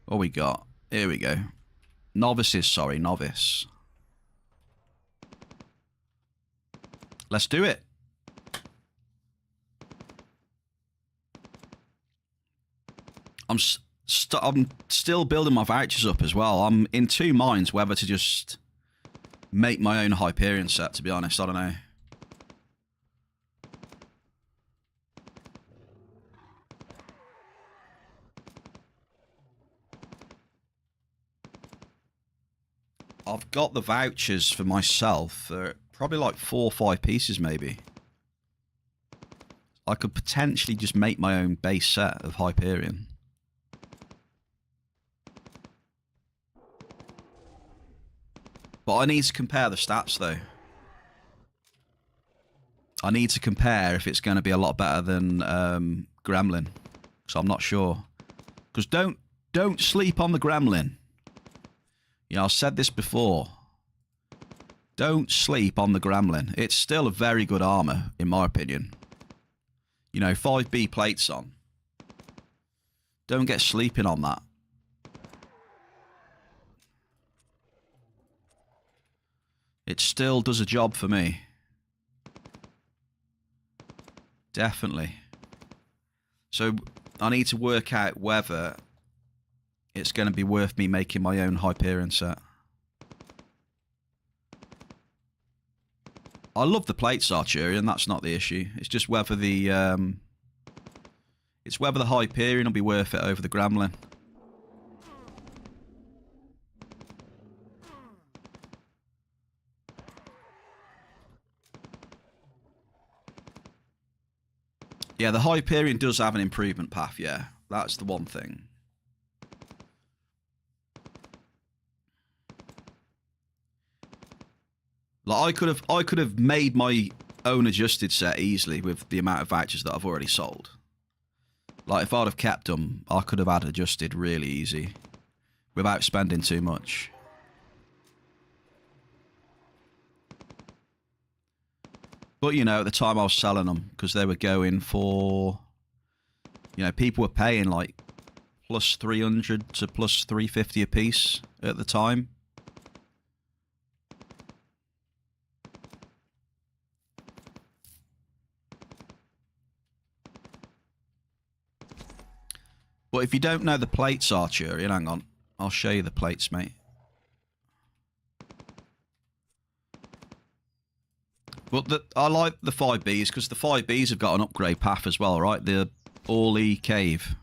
Speaker 1: What we got? Here we go. Novices, sorry, novice. Let's do it. I'm still building my vouchers up as well. I'm in two minds whether to just make my own Hyperion set, to be honest. I don't know. I've got the vouchers for myself. They're probably like 4 or 5 pieces, maybe. I could potentially just make my own base set of Hyperion. But I need to compare the stats, though. I need to compare if it's going to be a lot better than Gremlin. So I'm not sure. Because don't sleep on the Gremlin. You know, I've said this before. Don't sleep on the Gremlin. It's still a very good armor, in my opinion. You know, 5B plates on. Don't get sleeping on that. It still does a job for me. Definitely. So I need to work out whether it's going to be worth me making my own Hyperion set. I love the plates Arturian, that's not the issue. It's just whether the Hyperion will be worth it over the Gremlin. Yeah, the Hyperion does have an improvement path, yeah. That's the one thing. Like I could have made my own adjusted set easily with the amount of vouchers that I've already sold. Like if I'd have kept them, I could have had adjusted really easy without spending too much. But you know, at the time I was selling them because they were going for, you know, people were paying like plus 300 to plus 350 a piece at the time. But if you don't know the plates, Arturian, hang on. I'll show you the plates, mate. But I like the 5Bs because the 5Bs have got an upgrade path as well, right? The Orly Cave.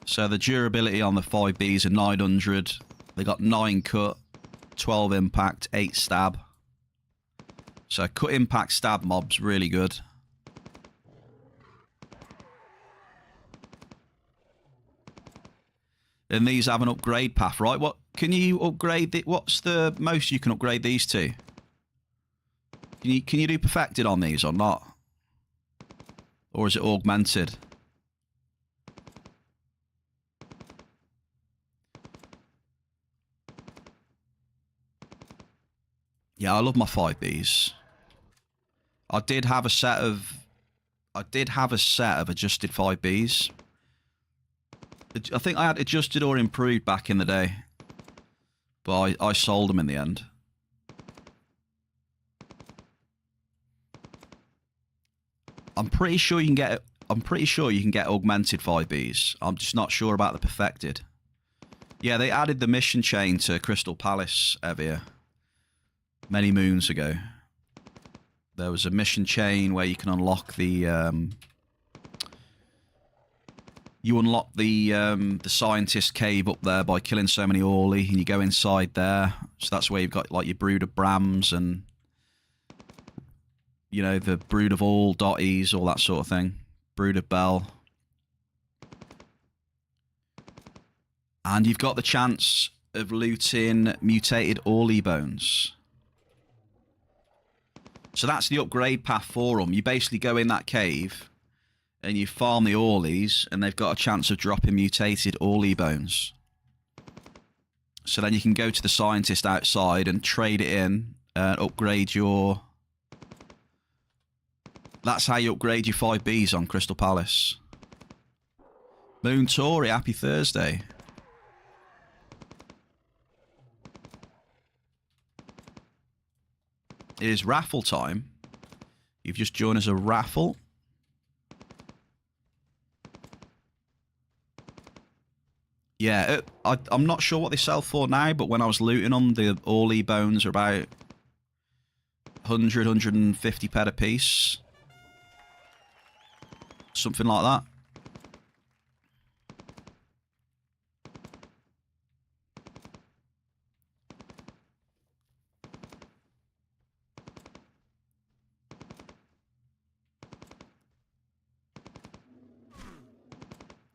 Speaker 1: So the durability on the 5Bs are 900. They got 9 cut, 12 impact, 8 stab. So cut impact stab mobs, really good. And these have an upgrade path, right? What can you upgrade? What's the most you can upgrade these to? Can you do perfected on these or not? Or is it augmented? Yeah, I love my 5Bs. I did have a set of adjusted 5Bs. I think I had adjusted or improved back in the day. But I sold them in the end. I'm pretty sure you can get I'm pretty sure you can get augmented 5Bs. I'm just not sure about the perfected. Yeah, they added the mission chain to Crystal Palace, Evia, many moons ago. There was a mission chain where you can unlock the... you unlock the scientist cave up there by killing so many Orly, and you go inside there. So that's where you've got like your brood of Brams and, you know, the brood of all Dotties, all that sort of thing. Brood of Bell. And you've got the chance of looting mutated Orly bones. So that's the upgrade path for them. You basically go in that cave and you farm the Orlies, and they've got a chance of dropping mutated Orly bones. So then you can go to the scientist outside and trade it in and upgrade your... That's how you upgrade your 5Bs on Crystal Palace. Moon Tory, happy Thursday. It is raffle time. You've just joined us a raffle. Yeah, I'm not sure what they sell for now, but when I was looting them, the Orly bones are about 100, 150 ped a piece. Something like that.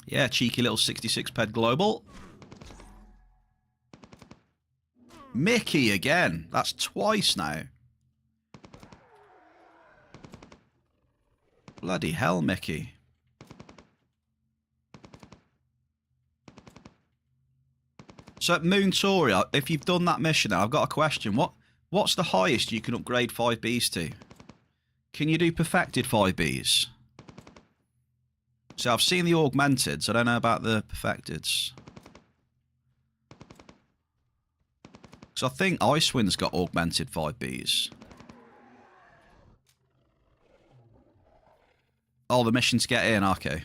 Speaker 1: Yeah, cheeky little 66 ped global. Mickey again. That's twice now. Bloody hell, Mickey. So, Moon Toria, if you've done that mission, I've got a question. What's the highest you can upgrade 5Bs to? Can you do perfected 5Bs? So I've seen the augmenteds. I don't know about the perfecteds. So I think Icewind's got augmented 5Bs. Oh, the mission to get in. Okay.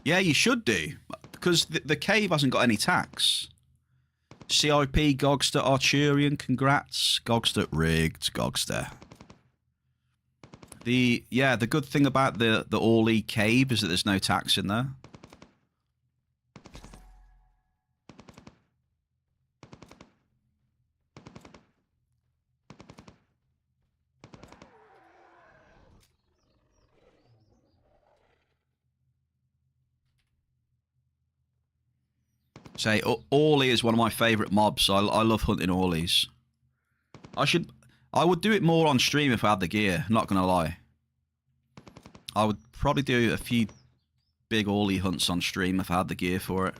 Speaker 1: Yeah, you should do. Because the cave hasn't got any tax. CIP, Gogster, Arturian, congrats. Gogster rigged, Gogster. The good thing about the Orly cave is that there's no tax in there. Say, Orly is one of my favourite mobs. I love hunting Orlies. I would do it more on stream if I had the gear, not gonna lie. I would probably do a few big Orly hunts on stream if I had the gear for it.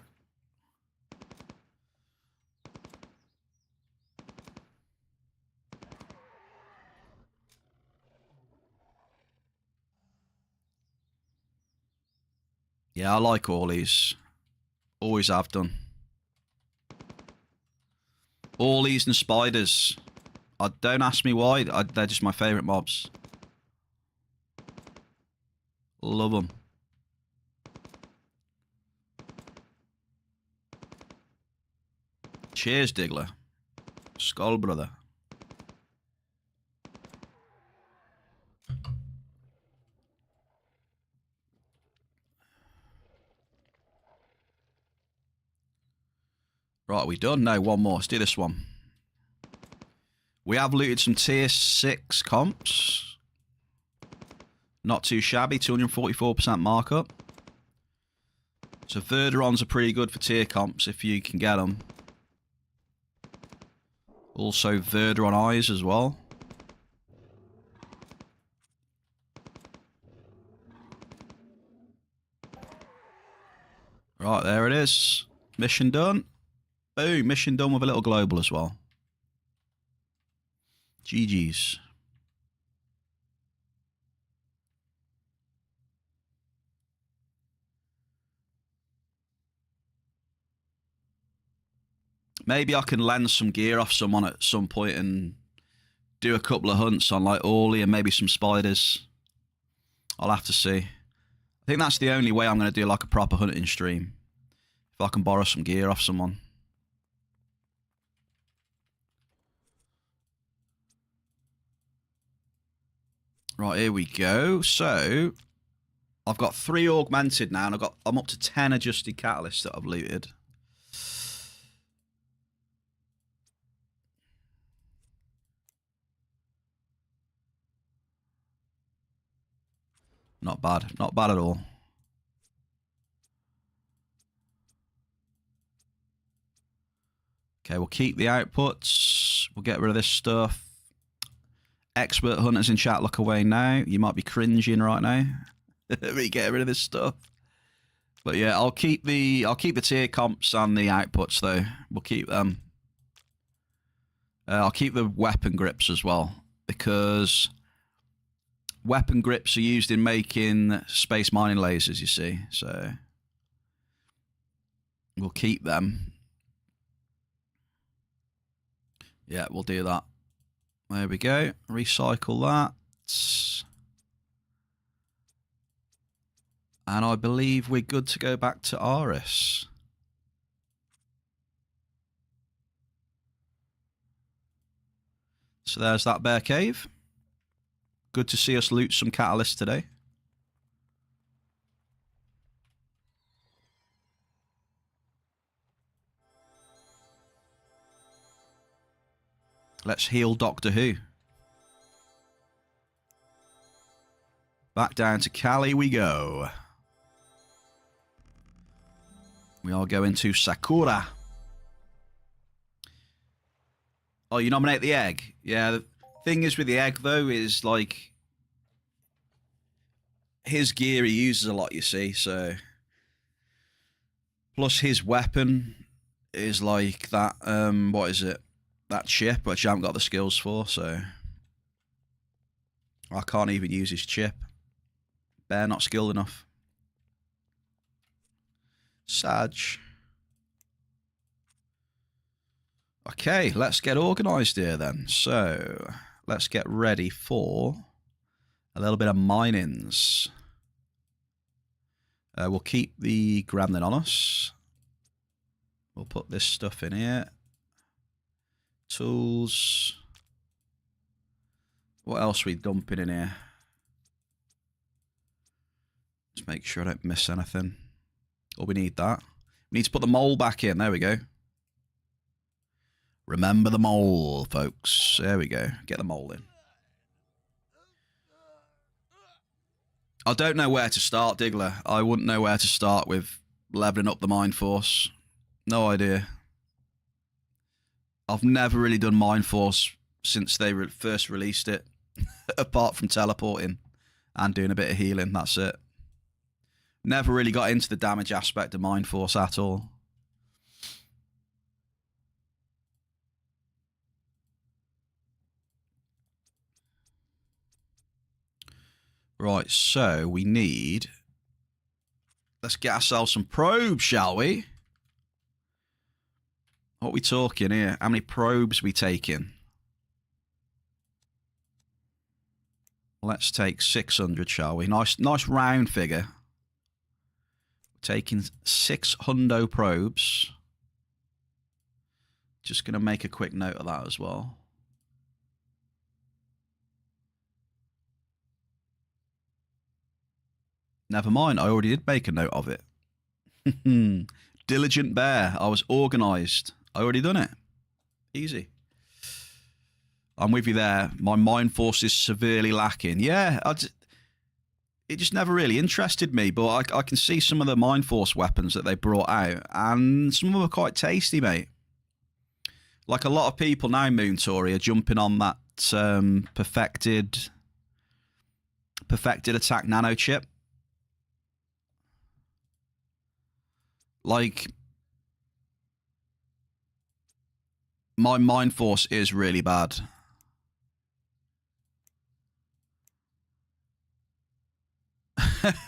Speaker 1: Yeah, I like Orlies. Always have done. Orlies and spiders. Don't ask me why. They're just my favourite mobs. Love them. Cheers, Diggler. Skull, brother. Right, are we done? No, one more. Let's do this one. We have looted some tier 6 comps. Not too shabby, 244% markup. So Verderons are pretty good for tier comps if you can get them. Also Verderon eyes as well. Right, there it is. Mission done. Boom, mission done with a little global as well. GG's. Maybe I can lend some gear off someone at some point and do a couple of hunts on like Orly and maybe some spiders. I'll have to see. I think that's the only way I'm going to do like a proper hunting stream. If I can borrow some gear off someone. Right, here we go. So, I've got 3 augmented now, and I'm up to 10 adjusted catalysts that I've looted. Not bad. Not bad at all. Okay, we'll keep the outputs. We'll get rid of this stuff. Expert hunters in chat, look away now. You might be cringing right now. We get rid of this stuff. But yeah, I'll keep the tier comps and the outputs though. We'll keep them. I'll keep the weapon grips as well, because weapon grips are used in making space mining lasers, you see. So we'll keep them. Yeah, we'll do that. There we go. Recycle that. And I believe we're good to go back to Aris. So there's that Bearcave. Good to see us loot some catalysts today. Let's heal Doctor Who. Back down to Cali we go. We are going to Sakura. Oh, you nominate the egg? Yeah, the thing is with the egg, though, is like his gear he uses a lot, you see, so. Plus his weapon is like that, what is it? That chip, which I haven't got the skills for, so. I can't even use his chip. Bear not skilled enough. Sag. Okay, let's get organised here then. So, let's get ready for a little bit of minings. We'll keep the Gremlin on us. We'll put this stuff in here. Tools. What else are we dumping in here? Just make sure I don't miss anything. Oh, we need that. We need to put the mole back in. There we go. Remember the mole, folks. There we go. Get the mole in. I don't know where to start, Diggler. I wouldn't know where to start with leveling up the Mind Force. No idea. I've never really done Mind Force since they first released it. Apart from teleporting and doing a bit of healing. That's it. Never really got into the damage aspect of Mind Force at all. Right, so we need... Let's get ourselves some probes, shall we? What are we talking here? How many probes we taking? Let's take 600, shall we? Nice round figure. Taking 600 probes. Just going to make a quick note of that as well. Never mind, I already did make a note of it. Diligent bear. I was organised. I already done it. Easy. I'm with you there. My Mind Force is severely lacking. Yeah, it just never really interested me, but I can see some of the Mind Force weapons that they brought out, and some of them are quite tasty, mate. Like a lot of people now, Moon Tory, are jumping on that perfected attack nano chip. Like, my Mind Force is really bad.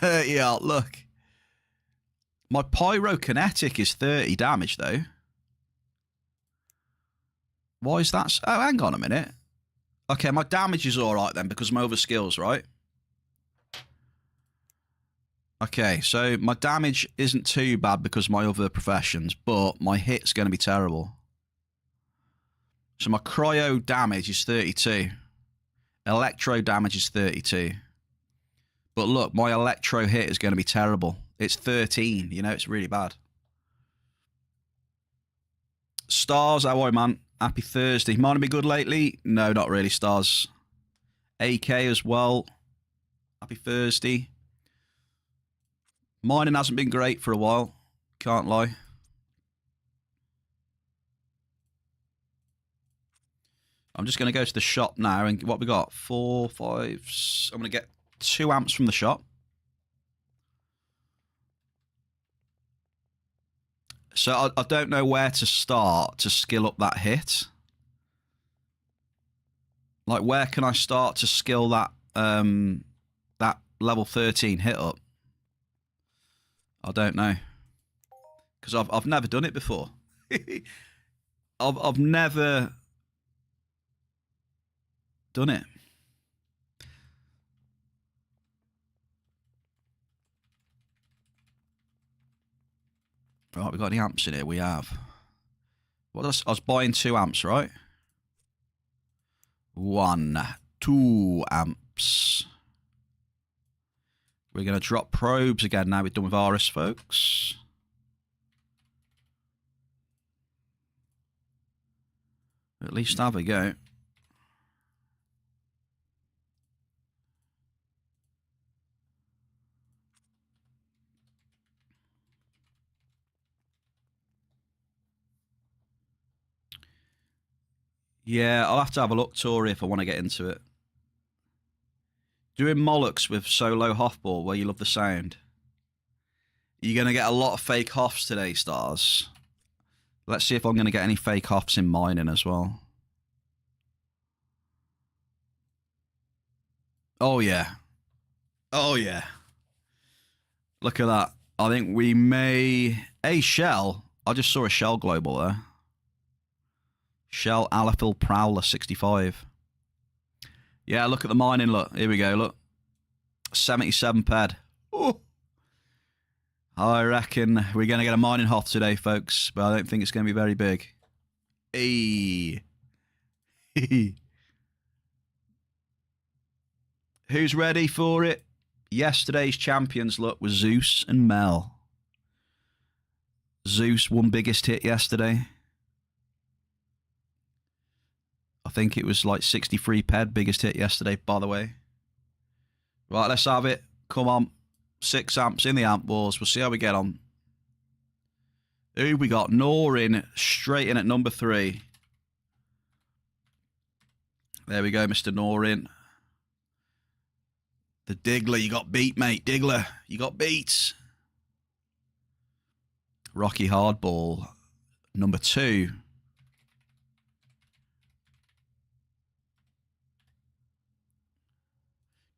Speaker 1: Yeah, look. My pyrokinetic is 30 damage, though. Why is that? Oh, hang on a minute. Okay, my damage is all right then because I'm over skills, right? Okay, so my damage isn't too bad because of my other professions, but my hit's going to be terrible. So my cryo damage is 32. Electro damage is 32. But look, my electro hit is going to be terrible. It's 13, you know, it's really bad. Stars, how are you, man? Happy Thursday. Mine been good lately? No, not really, Stars. AK as well. Happy Thursday. Mining hasn't been great for a while. Can't lie. I'm just going to go to the shop now and what we got? 4, 5... I'm going to get 2 amps from the shop. So I don't know where to start to skill up that hit. Like, where can I start to skill that that level 13 hit up? I don't know, because I've never done it before. I've never done it. Right, we got any amps in here? We have. What else? I was buying 2 amps, right? 1, 2 amps. We're going to drop probes again now we're done with Aris, folks. At least have a go. Yeah, I'll have to have a look, Tori, if I want to get into it. Doing Mollux with solo Hoffball where you love the sound. You're going to get a lot of fake Hoffs today, Stars. Let's see if I'm going to get any fake Hoffs in mining as well. Oh, yeah. Oh, yeah. Look at that. I think we may... A shell. I just saw a shell global there. Shell Alafil Prowler 65. Yeah, look at the mining, look. Here we go, look. 77 ped. Ooh. I reckon we're going to get a mining Hoff today, folks, but I don't think it's going to be very big. Hey. Who's ready for it? Yesterday's champions, look, was Zeus and Mel. Zeus won biggest hit yesterday. I think it was like 63 ped, biggest hit yesterday, by the way. Right, let's have it. Come on. 6 amps in the amp wars. We'll see how we get on. Who we got? Norin straight in at number 3. There we go, Mr. Norin. The Diggler, you got beat, mate. Diggler, you got beat. Rocky Hardball, number 2.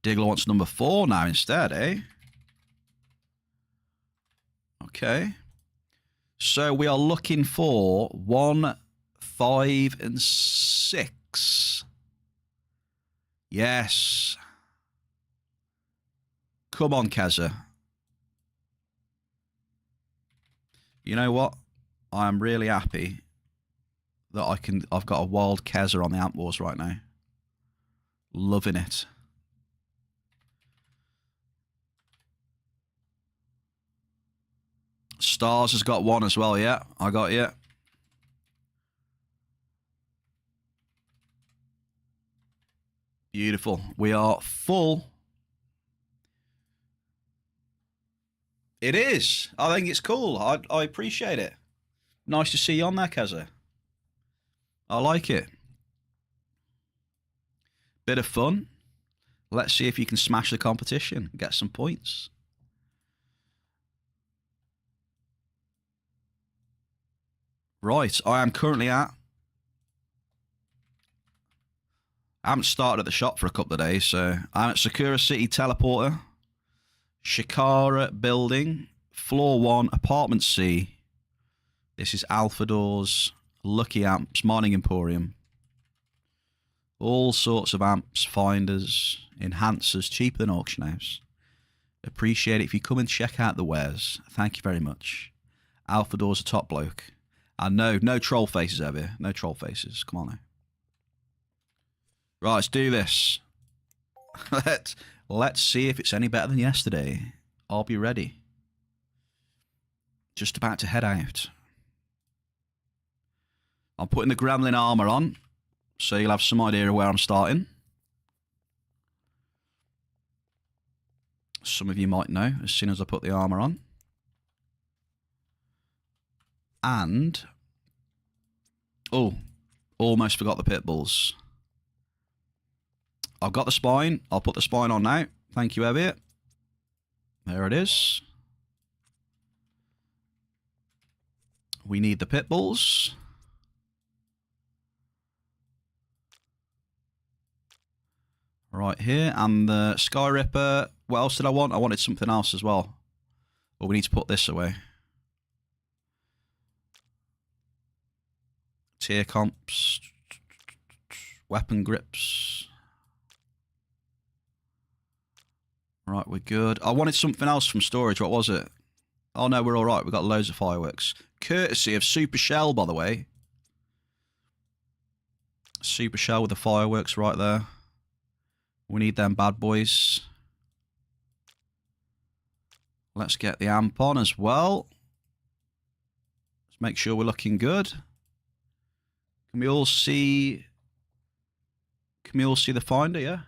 Speaker 1: Diggler wants number 4 now instead, eh? Okay. So we are looking for 1, 5, and 6. Yes. Come on, Keza. You know what? I am really happy that I've got a wild Keza on the Amp Wars right now. Loving it. Stars has got 1 as well, yeah. I got you. Beautiful. We are full. It is. I think it's cool. I appreciate it. Nice to see you on there, Keza. I like it. Bit of fun. Let's see if you can smash the competition. Get some points. Right, I am currently at... I haven't started at the shop for a couple of days, so I'm at Sakura City Teleporter, Shikara Building, Floor 1, Apartment C. This is Alpha Doors, Lucky Amps, Mining Emporium. All sorts of amps, finders, enhancers, cheaper than auction house. Appreciate it if you come and check out the wares. Thank you very much. Alphador's a top bloke. And no troll faces over here. No troll faces. Come on now. Right, let's do this. Let's see if it's any better than yesterday. I'll be ready. Just about to head out. I'm putting the Gremlin armor on, so you'll have some idea of where I'm starting. Some of you might know as soon as I put the armor on. And... oh, almost forgot the pit bulls. I've got the spine. I'll put the spine on now. Thank you, Elliot. There it is. We need the pit bulls. Right here. And the Sky Ripper. What else did I want? I wanted something else as well. But we need to put this away. Tier comps. Weapon grips. Right, we're good. I wanted something else from storage. What was it? Oh no, we're alright. We've got loads of fireworks. Courtesy of Super Shell, by the way. Super Shell with the fireworks right there. We need them bad boys. Let's get the amp on as well. Let's make sure we're looking good. Can we all see... can we all see the finder, yeah?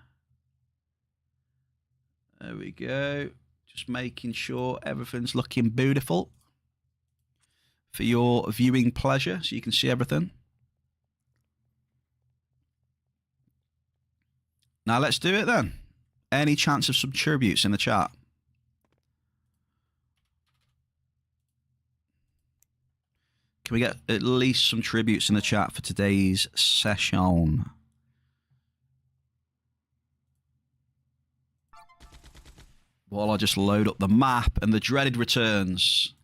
Speaker 1: There we go. Just making sure everything's looking beautiful. For your viewing pleasure, so you can see everything. Now let's do it then. Any chance of some tributes in the chat? Can we get at least some tributes in the chat for today's session? While I just load up the map and the dreaded returns.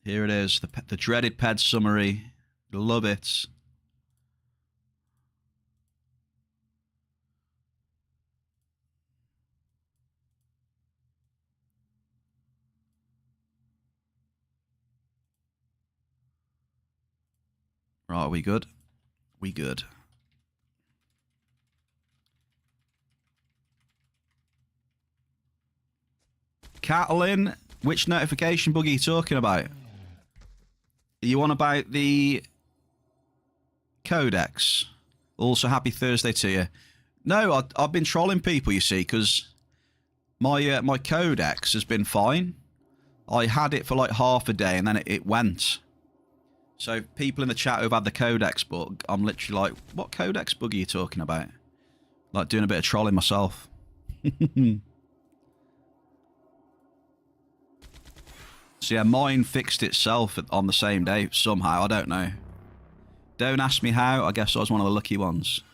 Speaker 1: Here it is, the dreaded PED summary. Love it. Right, are we good? We good. Catalin, which notification bug are you talking about? Are you on about the codex? Also, happy Thursday to you. No, I've been trolling people, you see, because my my codex has been fine. I had it for like half a day and then it went. So people in the chat who've had the codex bug, I'm literally like, what codex bug are you talking about? Like doing a bit of trolling myself. So yeah, mine fixed itself on the same day somehow. I don't know. Don't ask me how. I guess I was one of the lucky ones.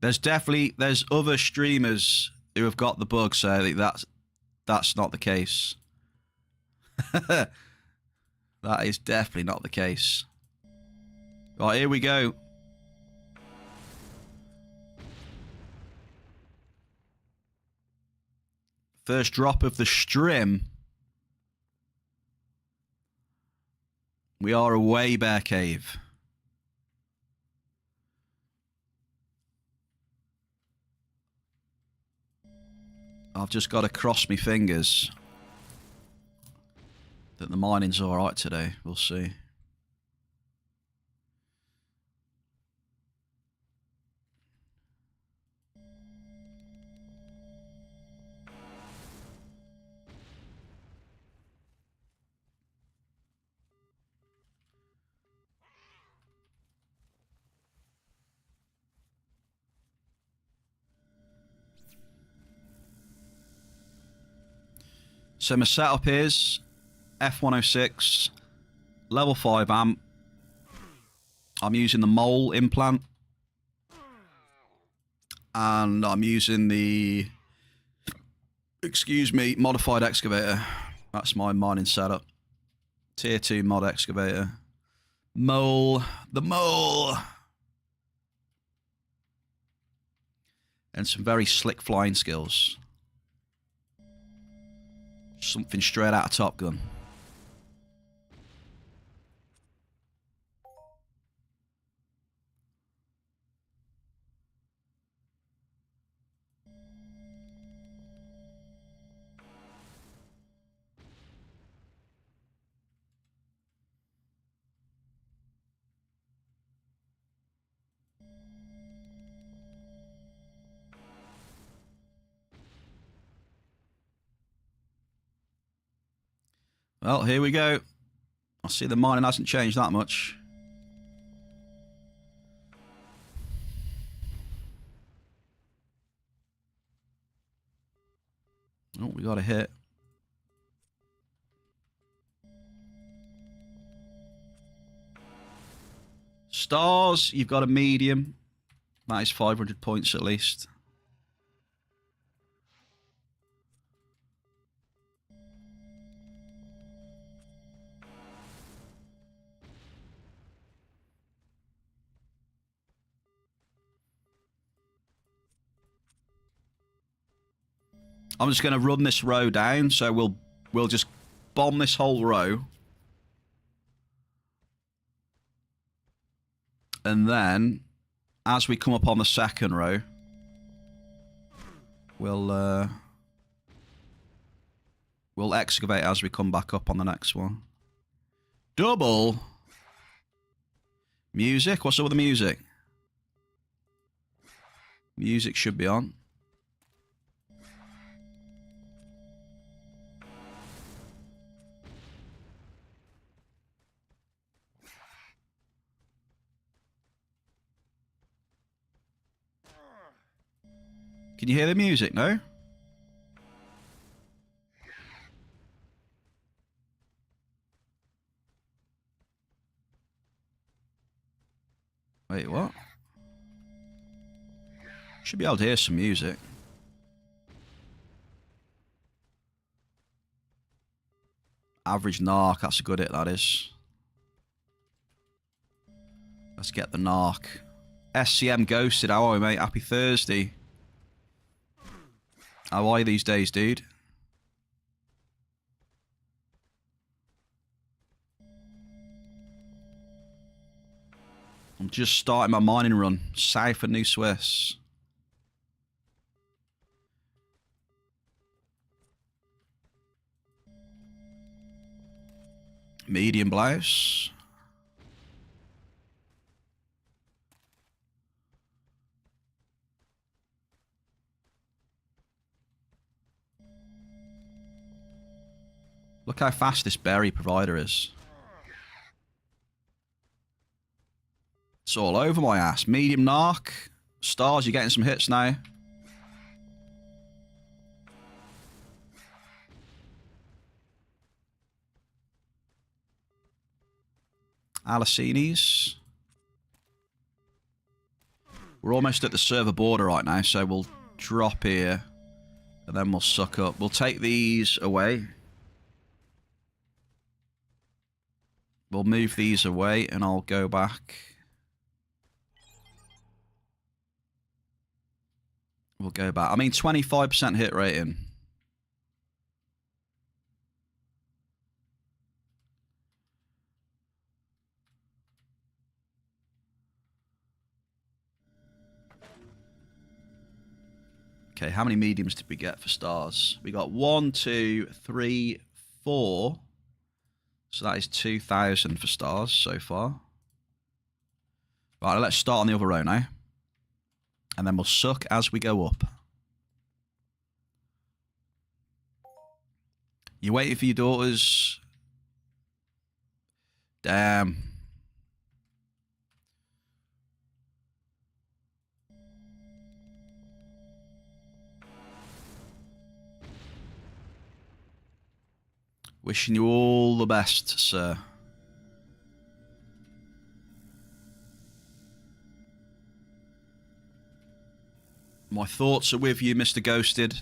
Speaker 1: There's other streamers who have got the bug, so that's not the case. That is definitely not the case. Right, here we go. First drop of the stream. We are away, Bearcave. I've just got to cross my fingers that the mining's alright today. We'll see. So my setup is F106, level 5 amp. I'm using the mole implant. And I'm using the, excuse me, modified excavator. That's my mining setup. Tier 2 mod excavator. Mole. The mole. And some very slick flying skills. Something straight out of Top Gun. Well, here we go. I see the mining hasn't changed that much. Oh, we got a hit. Stars, you've got a medium. That is 500 points at least. I'm just going to run this row down, so we'll just bomb this whole row. And then, as we come up on the second row, we'll excavate as we come back up on the next one. Double! Music? What's up with the music? Music should be on. Can you hear the music, no? Wait, what? Should be able to hear some music. Average narc, that's a good hit, that is. Let's get the narc. SCM Ghosted, how are we, mate? Happy Thursday. How are you these days, dude? I'm just starting my mining run. South of New Swiss. Medium blouse. Look how fast this berry provider is. It's all over my ass. Medium narc. Stars, you're getting some hits now. Alicines. We're almost at the server border right now, so we'll drop here. And then we'll suck up. We'll take these away. We'll move these away, and I'll go back. We'll go back. I mean, 25% hit rating. Okay, how many mediums did we get for stars? We got 1, 2, 3, 4. So that is 2,000 for stars so far. Right, let's start on the other row now. And then we'll suck as we go up. You waiting for your daughters? Damn. Wishing you all the best, sir. My thoughts are with you, Mr. Ghosted.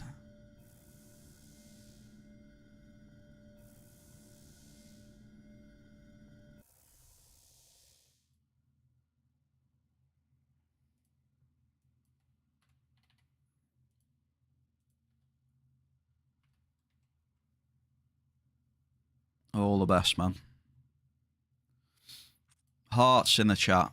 Speaker 1: All the best, man. Hearts in the chat.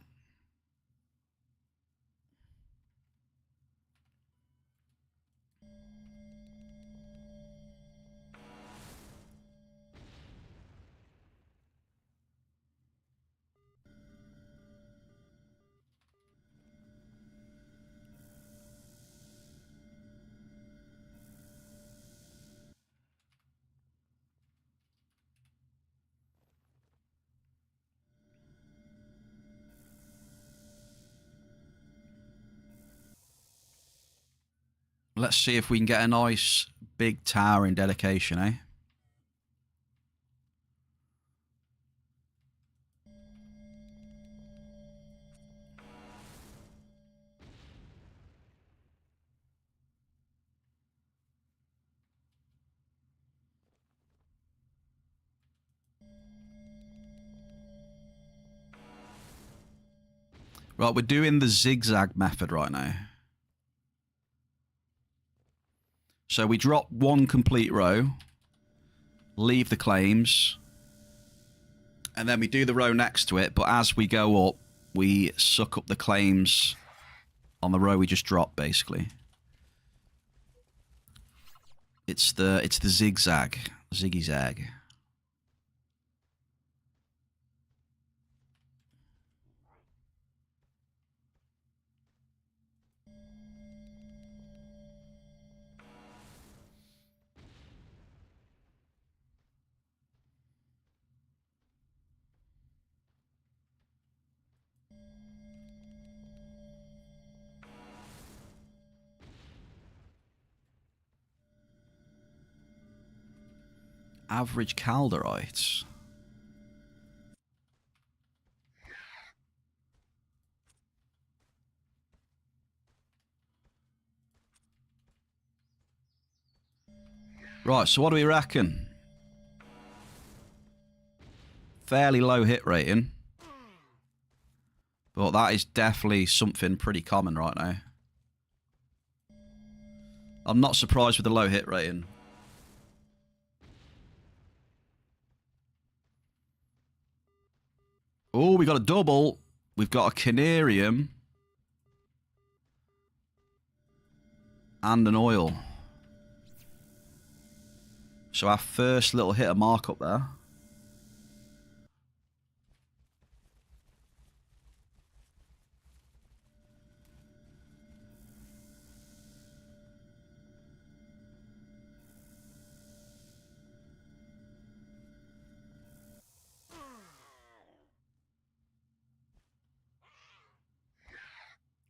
Speaker 1: Let's see if we can get a nice big tower in dedication, eh? Right, we're doing the zigzag method right now. So we drop one complete row, leave the claims, and then we do the row next to it, but as we go up, we suck up the claims on the row we just dropped, basically. It's the zigzag. Ziggy-zag. Average calderite. Right, so what do we reckon? Fairly low hit rating. But that is definitely something pretty common right now. I'm not surprised with the low hit rating. Oh, we got a double. We've got a canarium. And an oil. So our first little hit of markup there.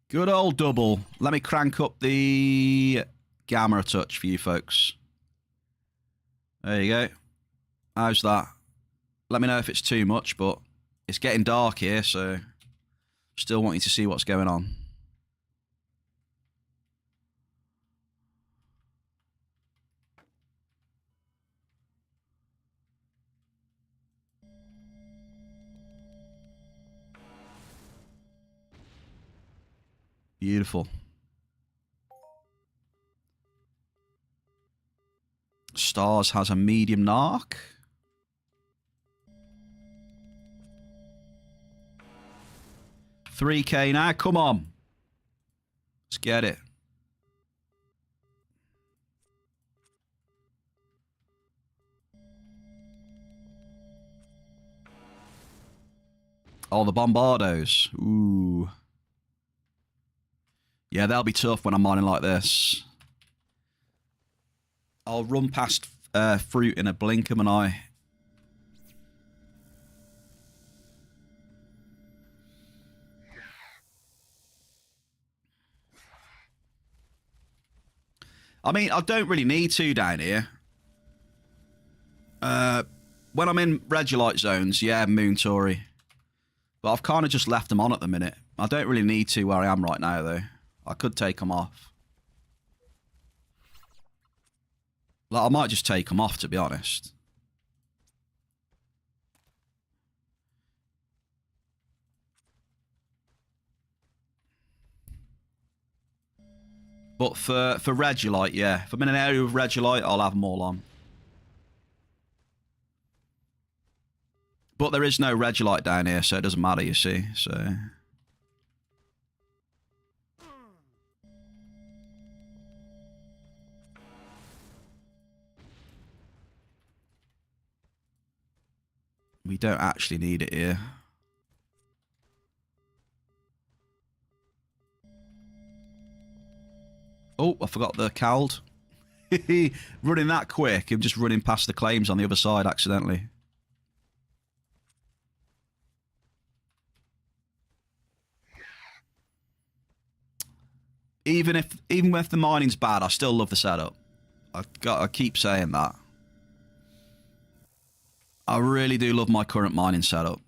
Speaker 1: Good old double. Let me crank up the gamma a touch for you folks. There you go. How's that? Let me know if it's too much, but it's getting dark here, so still want you to see what's going on. Beautiful. Stars has a medium narc. $3K now, come on. Let's get it. Oh, the Bombardos. Ooh. Yeah, they'll be tough when I'm mining like this. I'll run past fruit in a blink of an eye. I mean, I don't really need to down here. When I'm in Regolite zones, yeah, Moon Tory. But I've kind of just left them on at the minute. I don't really need to where I am right now, though. I could take them off. Like, I might just take them off, to be honest. But for Regolite, yeah. If I'm in an area with Regolite, I'll have them all on. But there is no Regolite down here, so it doesn't matter, you see. So we don't actually need it here. Oh, I forgot the cowled. Running that quick, I'm just running past the claims on the other side accidentally. Even if the mining's bad, I still love the setup. I keep saying that. I really do love my current mining setup.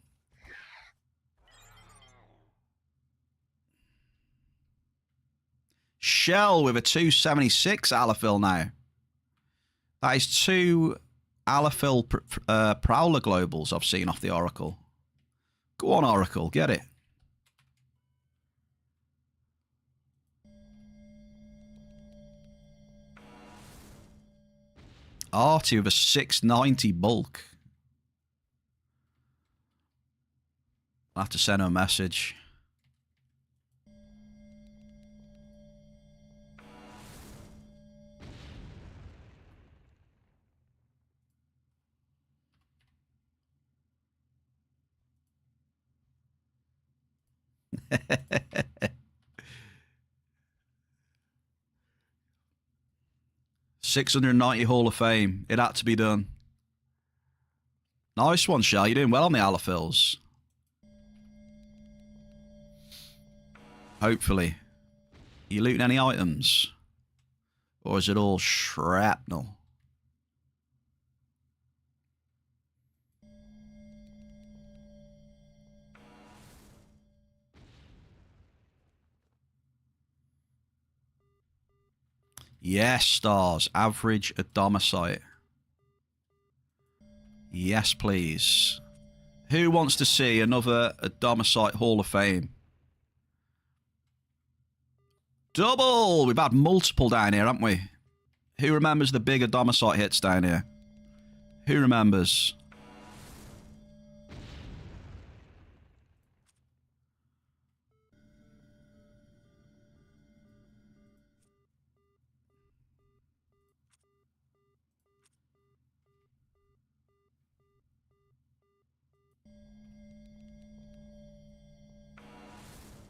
Speaker 1: Shell with a 276 allophil now. That is 2 allophil Prowler Globals I've seen off the Oracle. Go on, Oracle, get it. Artie with a 690 bulk. I'll have to send her a message. $690 Hall of Fame. It had to be done. Nice one, Shell. You're doing well on the allophils. Hopefully. Are you looting any items? Or is it all shrapnel? Yes, stars. Average Adomicite. Yes, please. Who wants to see another Adomicite Hall of Fame? Double! We've had multiple down here, haven't we? Who remembers the big Adomicite hits down here? Who remembers?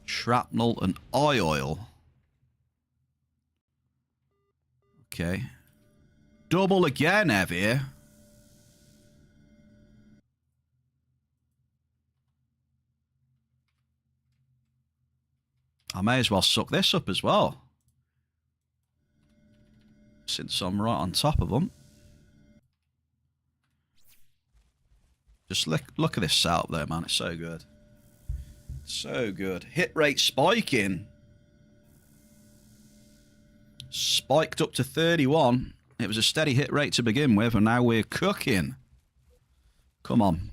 Speaker 1: Shrapnel and eye oil. Okay. Double again, Evie. I may as well suck this up as well, since I'm right on top of them. Just look at this setup there, man. It's so good. So good. Hit rate spiking. Spiked up to 31. It was a steady hit rate to begin with, and now we're cooking. Come on.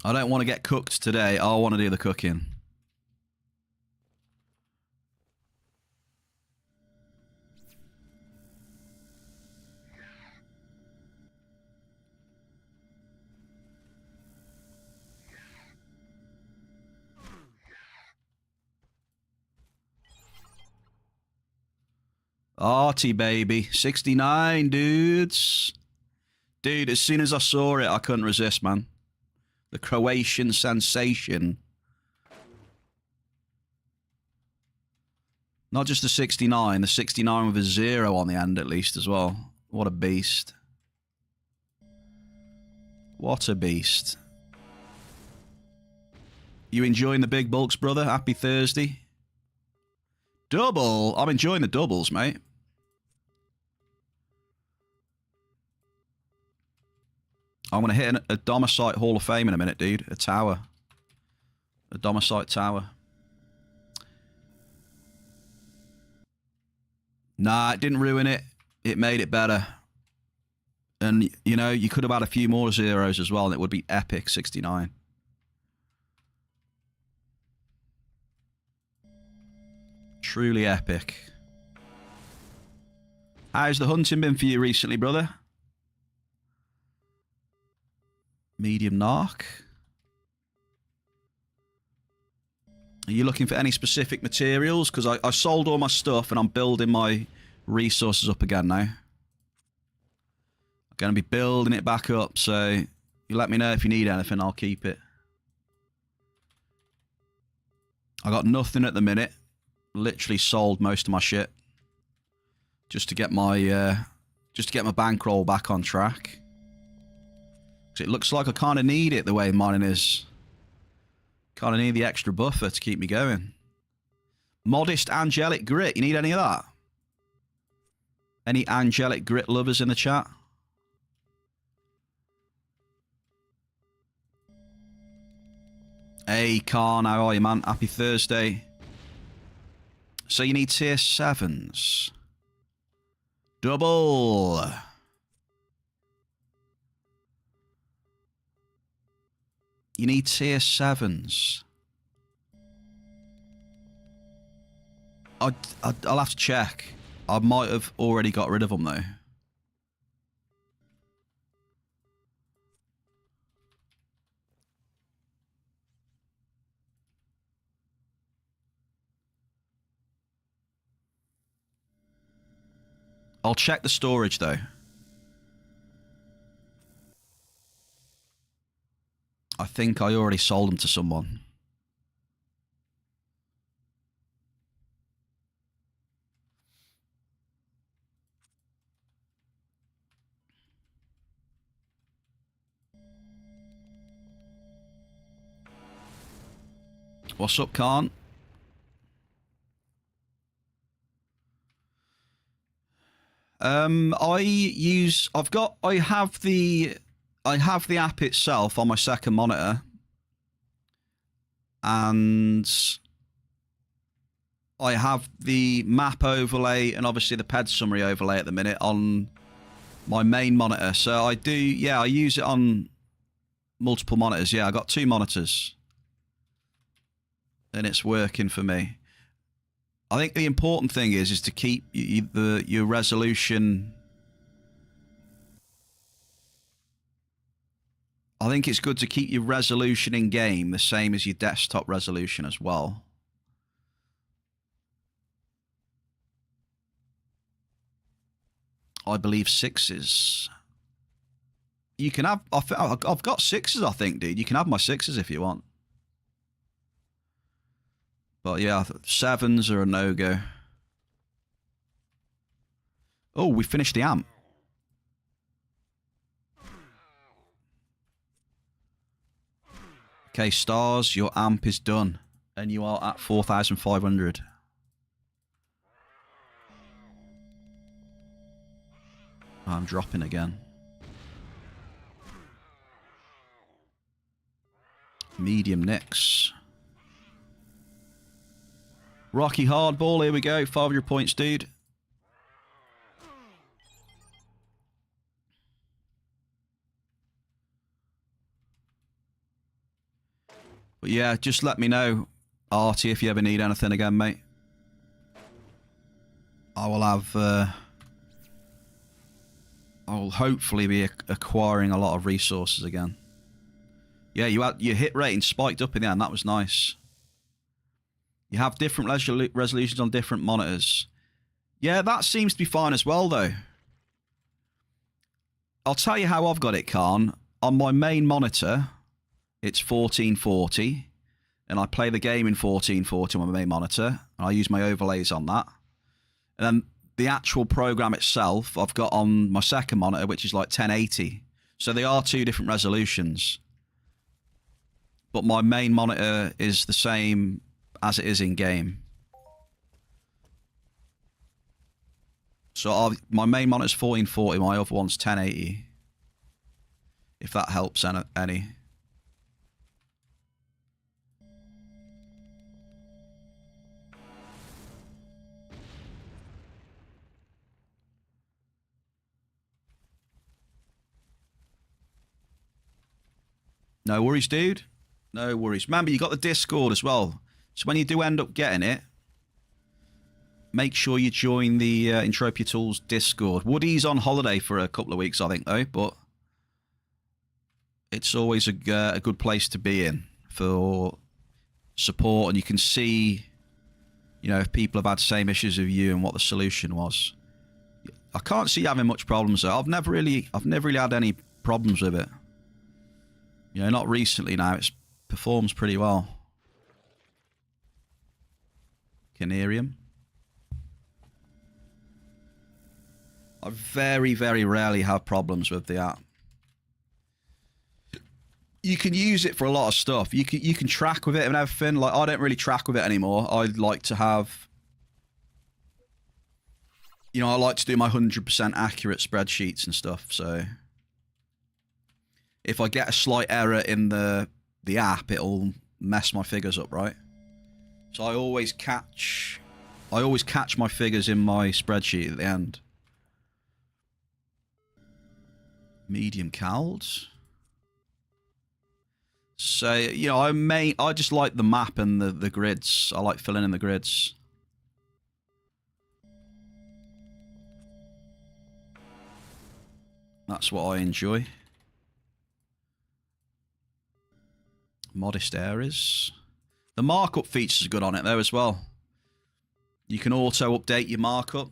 Speaker 1: I don't want to get cooked today. I want to do the cooking. Artie, baby. 69, dudes. Dude, as soon as I saw it, I couldn't resist, man. The Croatian sensation. Not just the 69 with a 0 on the end at least as well. What a beast. What a beast. You enjoying the big bulks, brother? Happy Thursday. Double? I'm enjoying the doubles, mate. I'm going to hit a Domicite Hall of Fame in a minute, dude. A tower. A Domicite tower. Nah, it didn't ruin it. It made it better. And, you know, you could have had a few more zeros as well, and it would be epic 69. Truly epic. How's the hunting been for you recently, brother? Medium narc. Are you looking for any specific materials? Because I sold all my stuff and I'm building my resources up again now. I'm going to be building it back up, so you let me know if you need anything, I'll keep it. I got nothing at the minute. Literally sold most of my shit. Just to get my bankroll back on track. It looks like I kind of need it the way mining is. Kind of need the extra buffer to keep me going. Modest angelic grit. You need any of that? Any angelic grit lovers in the chat? Hey, Khan, how are you, man? Happy Thursday. So you need tier 7s. Double. You need tier 7s. I'll have to check. I might have already got rid of them, though. I'll check the storage, though. I think I already sold them to someone. What's up, Khan? I have the app itself on my second monitor, and I have the map overlay and obviously the PED summary overlay at the minute on my main monitor. So I do, yeah, I use it on multiple monitors. Yeah, I got 2 monitors, and it's working for me. I think the important thing is to keep your resolution. I think it's good to keep your resolution in game the same as your desktop resolution as well. I believe 6s. You can have. I've got 6s, I think, dude. You can have my 6s if you want. But yeah, 7s are a no-go. Oh, we finished the amp. Okay, stars, your amp is done. And you are at 4,500. I'm dropping again. Medium nicks. Rocky Hardball, here we go. 500 points, dude. But yeah, just let me know, Artie, if you ever need anything again, mate. I will have... I will hopefully be acquiring a lot of resources again. Yeah, your hit rating spiked up in the end. That was nice. You have different resolutions on different monitors. Yeah, that seems to be fine as well, though. I'll tell you how I've got it, Khan. On my main monitor, it's 1440. And I play the game in 1440 on my main monitor. And I use my overlays on that. And then the actual program itself, I've got on my second monitor, which is like 1080. So they are 2 different resolutions. But my main monitor is the same as it is in game. So my main monitor's 1440, my other one's 1080. If that helps any. No worries, dude. No worries. Remember, you got the Discord as well. So when you do end up getting it, make sure you join the Entropia Tools Discord. Woody's on holiday for a couple of weeks, I think, though. But it's always a good place to be in for support. And you can see, you know, if people have had the same issues with you and what the solution was. I can't see you having much problems, though. I've never really had any problems with it. You know, not recently now. It performs pretty well. Canarium. I very, very rarely have problems with the app. You can use it for a lot of stuff. You can track with it and everything. Like, I don't really track with it anymore. I like to have... You know, I like to do my 100% accurate spreadsheets and stuff, so... If I get a slight error in the app, it'll mess my figures up, right? So I always catch my figures in my spreadsheet at the end. Medium cals. So, you know, I just like the map and the grids. I like filling in the grids. That's what I enjoy. Modest areas. The markup features are good on it though as well. You can auto update your markup.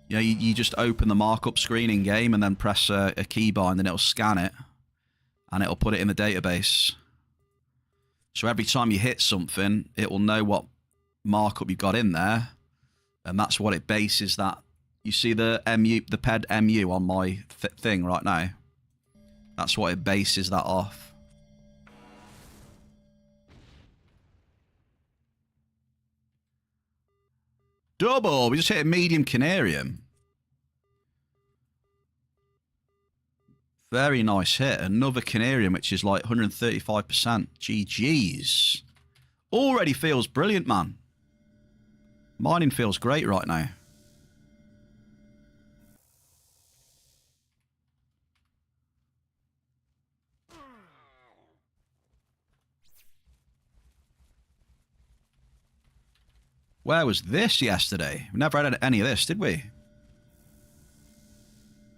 Speaker 1: You know, you just open the markup screen in game and then press a keybind and it'll scan it and it'll put it in the database. So every time you hit something, it will know what markup you've got in there, and that's what it bases that. You see the PED MU on my thing right now. That's what it bases that off. Double! We just hit a medium canarium. Very nice hit. Another canarium, which is like 135%. GG's. Already feels brilliant, man. Mining feels great right now. Where was this yesterday? We never had any of this, did we?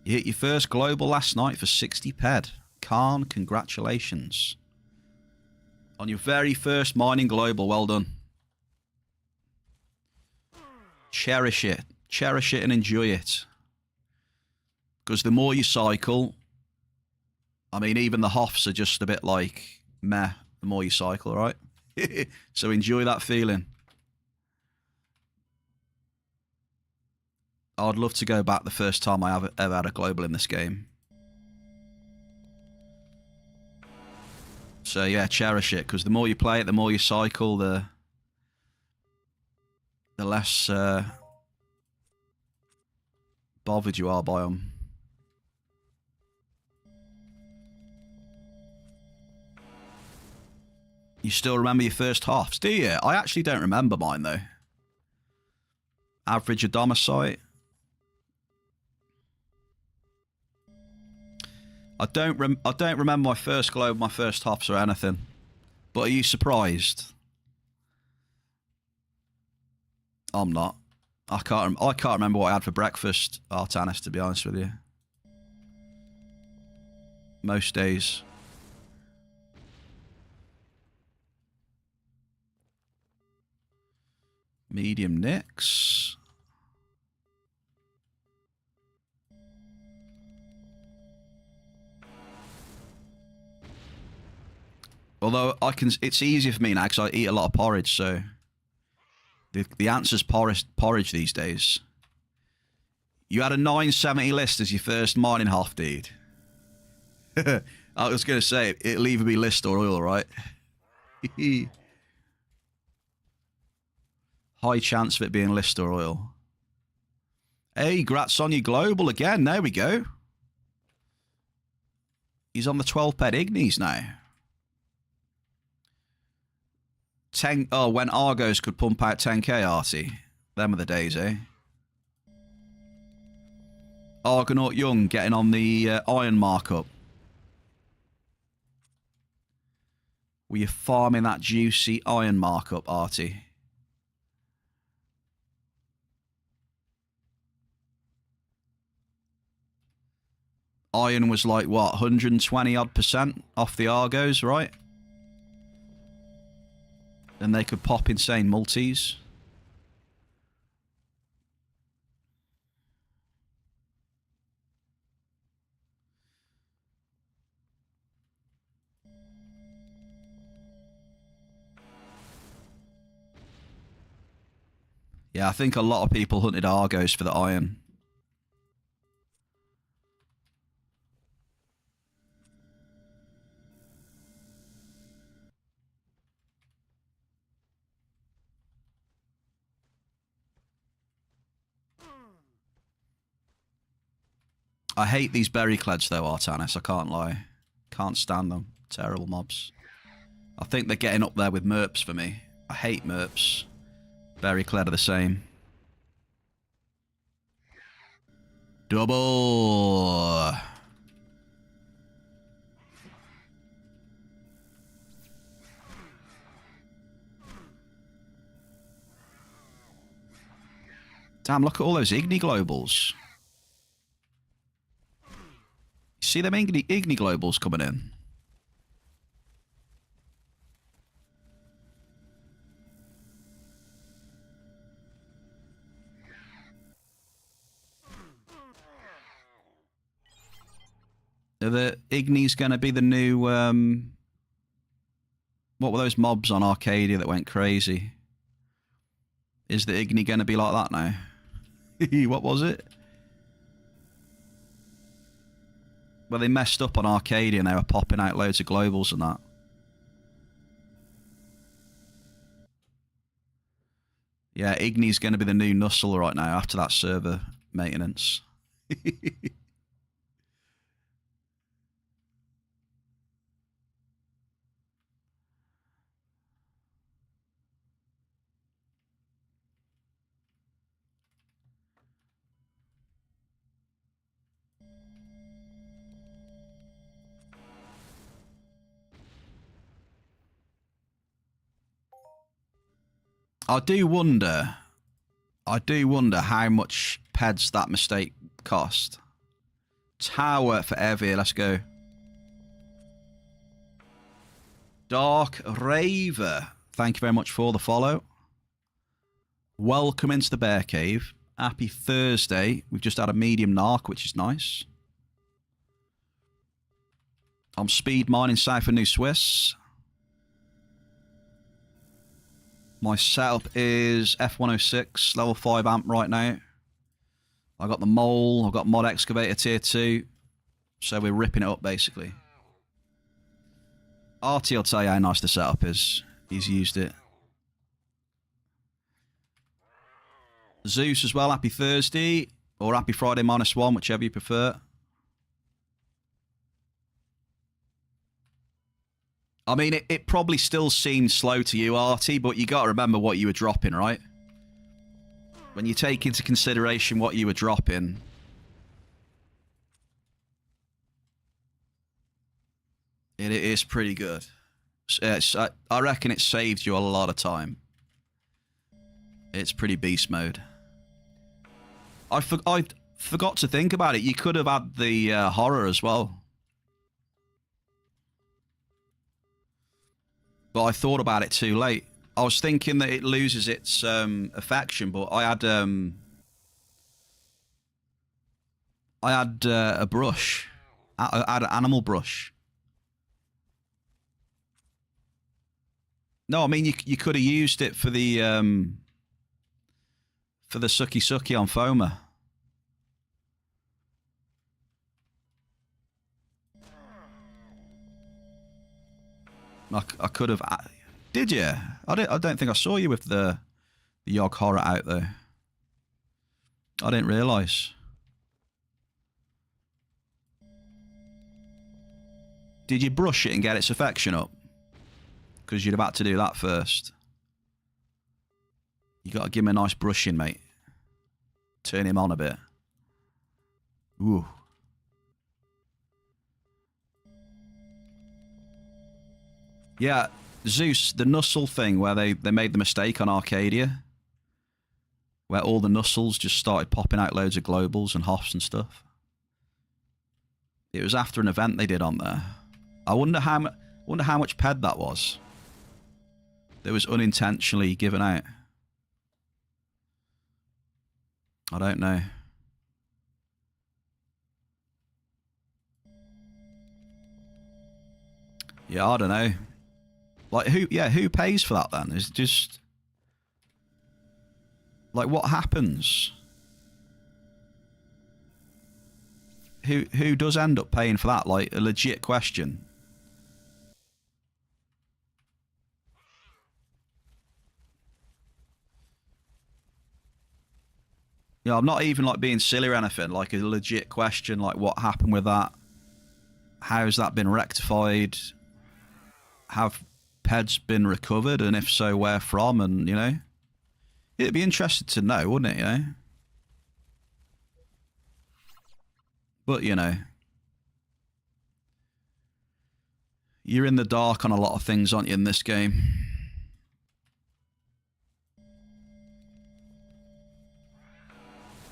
Speaker 1: You hit your first global last night for 60 PED. Khan, congratulations. On your very first mining global, well done. Cherish it. Cherish it and enjoy it. Because the more you cycle... I mean, even the Hoffs are just a bit like, meh, the more you cycle, right? So enjoy that feeling. I'd love to go back the first time I ever had a global in this game. So yeah, cherish it, because the more you play it, the more you cycle, the less bothered you are by them. You still remember your first halves, do you? I actually don't remember mine though. Average Adomicite. I don't remember my first globe, my first hops or anything. But are you surprised? I'm not. I can't remember what I had for breakfast, Artanis, to be honest with you. Most days. Medium Nicks. Although it's easier for me now because I eat a lot of porridge, so the answer's porridge these days. You had a 970 list as your first mining half, dude. I was going to say, it'll either be list or oil, right? High chance of it being list or oil. Hey, grats on your global again. There we go. He's on the 12 ped Ignis now. 10. Oh, when Argos could pump out 10k, Artie. Them are the days, eh? Argonaut Young getting on the iron markup. Were you farming that juicy iron markup, Artie? Iron was like, what, 120 odd % off the Argos, right? And they could pop insane multis. Yeah, I think a lot of people hunted Argos for the iron. I hate these berry cleds though, Artanis, I can't lie. Can't stand them. Terrible mobs. I think they're getting up there with merps for me. I hate merps. Berry cled are the same. Double. Damn, look at all those Igni Globals. You see them Igni Globals coming in? Are the Igni's going to be the new... what were those mobs on Arcadia that went crazy? Is the Igni going to be like that now? What was it? Well, they messed up on Arcadia and they were popping out loads of globals and that. Yeah, Igni's going to be the new Nussel right now after that server maintenance. I do wonder how much peds that mistake cost. Tower for Evie, let's go. Dark Raver, thank you very much for the follow. Welcome into the Bearcave. Happy Thursday. We've just had a medium narc, which is nice. I'm speed mining Cypher New Swiss. My setup is F106, level 5 amp right now. I got the mole, I've got mod excavator tier 2. So we're ripping it up basically. Artie will tell you how nice the setup is. He's used it. Zeus as well, happy Thursday. Or happy Friday -1, whichever you prefer. I mean, it probably still seemed slow to you, Artie, but you got to remember what you were dropping, right? When you take into consideration what you were dropping, it is pretty good. I reckon it saved you a lot of time. It's pretty beast mode. I forgot to think about it. You could have had the horror as well. But I thought about it too late. I was thinking that it loses its affection, but I had a brush. I had an animal brush. No, I mean you could have used it for the sucky on Foma. I could have. Did you? I don't think I saw you with the Yogg horror out there. I didn't realise. Did you brush it and get its affection up? Because you're about to do that first. You got to give him a nice brushing, mate. Turn him on a bit. Ooh. Yeah, Zeus, the Nussel thing where they made the mistake on Arcadia. Where all the Nussels just started popping out loads of globals and hoffs and stuff. It was after an event they did on there. I wonder how much ped that was. That was unintentionally given out. I don't know. Yeah, I don't know. Like who pays for that then? Is it just like what happens? Who does end up paying for that? Like a legit question. You know, I'm not even like being silly or anything. Like a legit question, like what happened with that? How's that been rectified? Have PEDs been recovered, and if so, where from? And you know, it'd be interesting to know, wouldn't it? You know, but you know, you're in the dark on a lot of things, aren't you, in this game?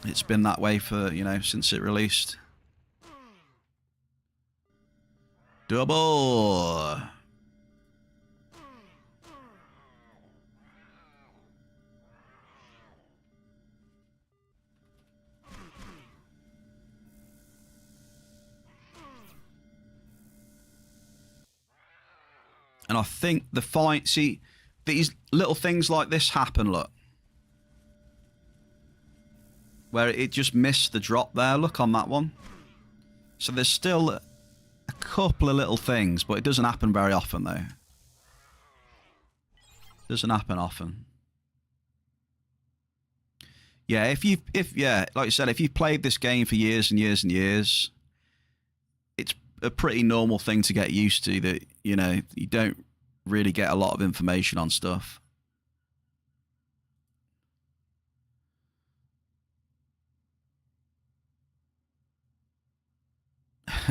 Speaker 1: It's been that way for, you know, since it released. Double! And I think the fight... See, these little things like this happen, look. Where it just missed the drop there, look on that one. So there's still a couple of little things, but it doesn't happen very often though. Doesn't happen often. Yeah, like you said, if you've played this game for years and years and years, it's a pretty normal thing to get used to that, you know, you don't really get a lot of information on stuff.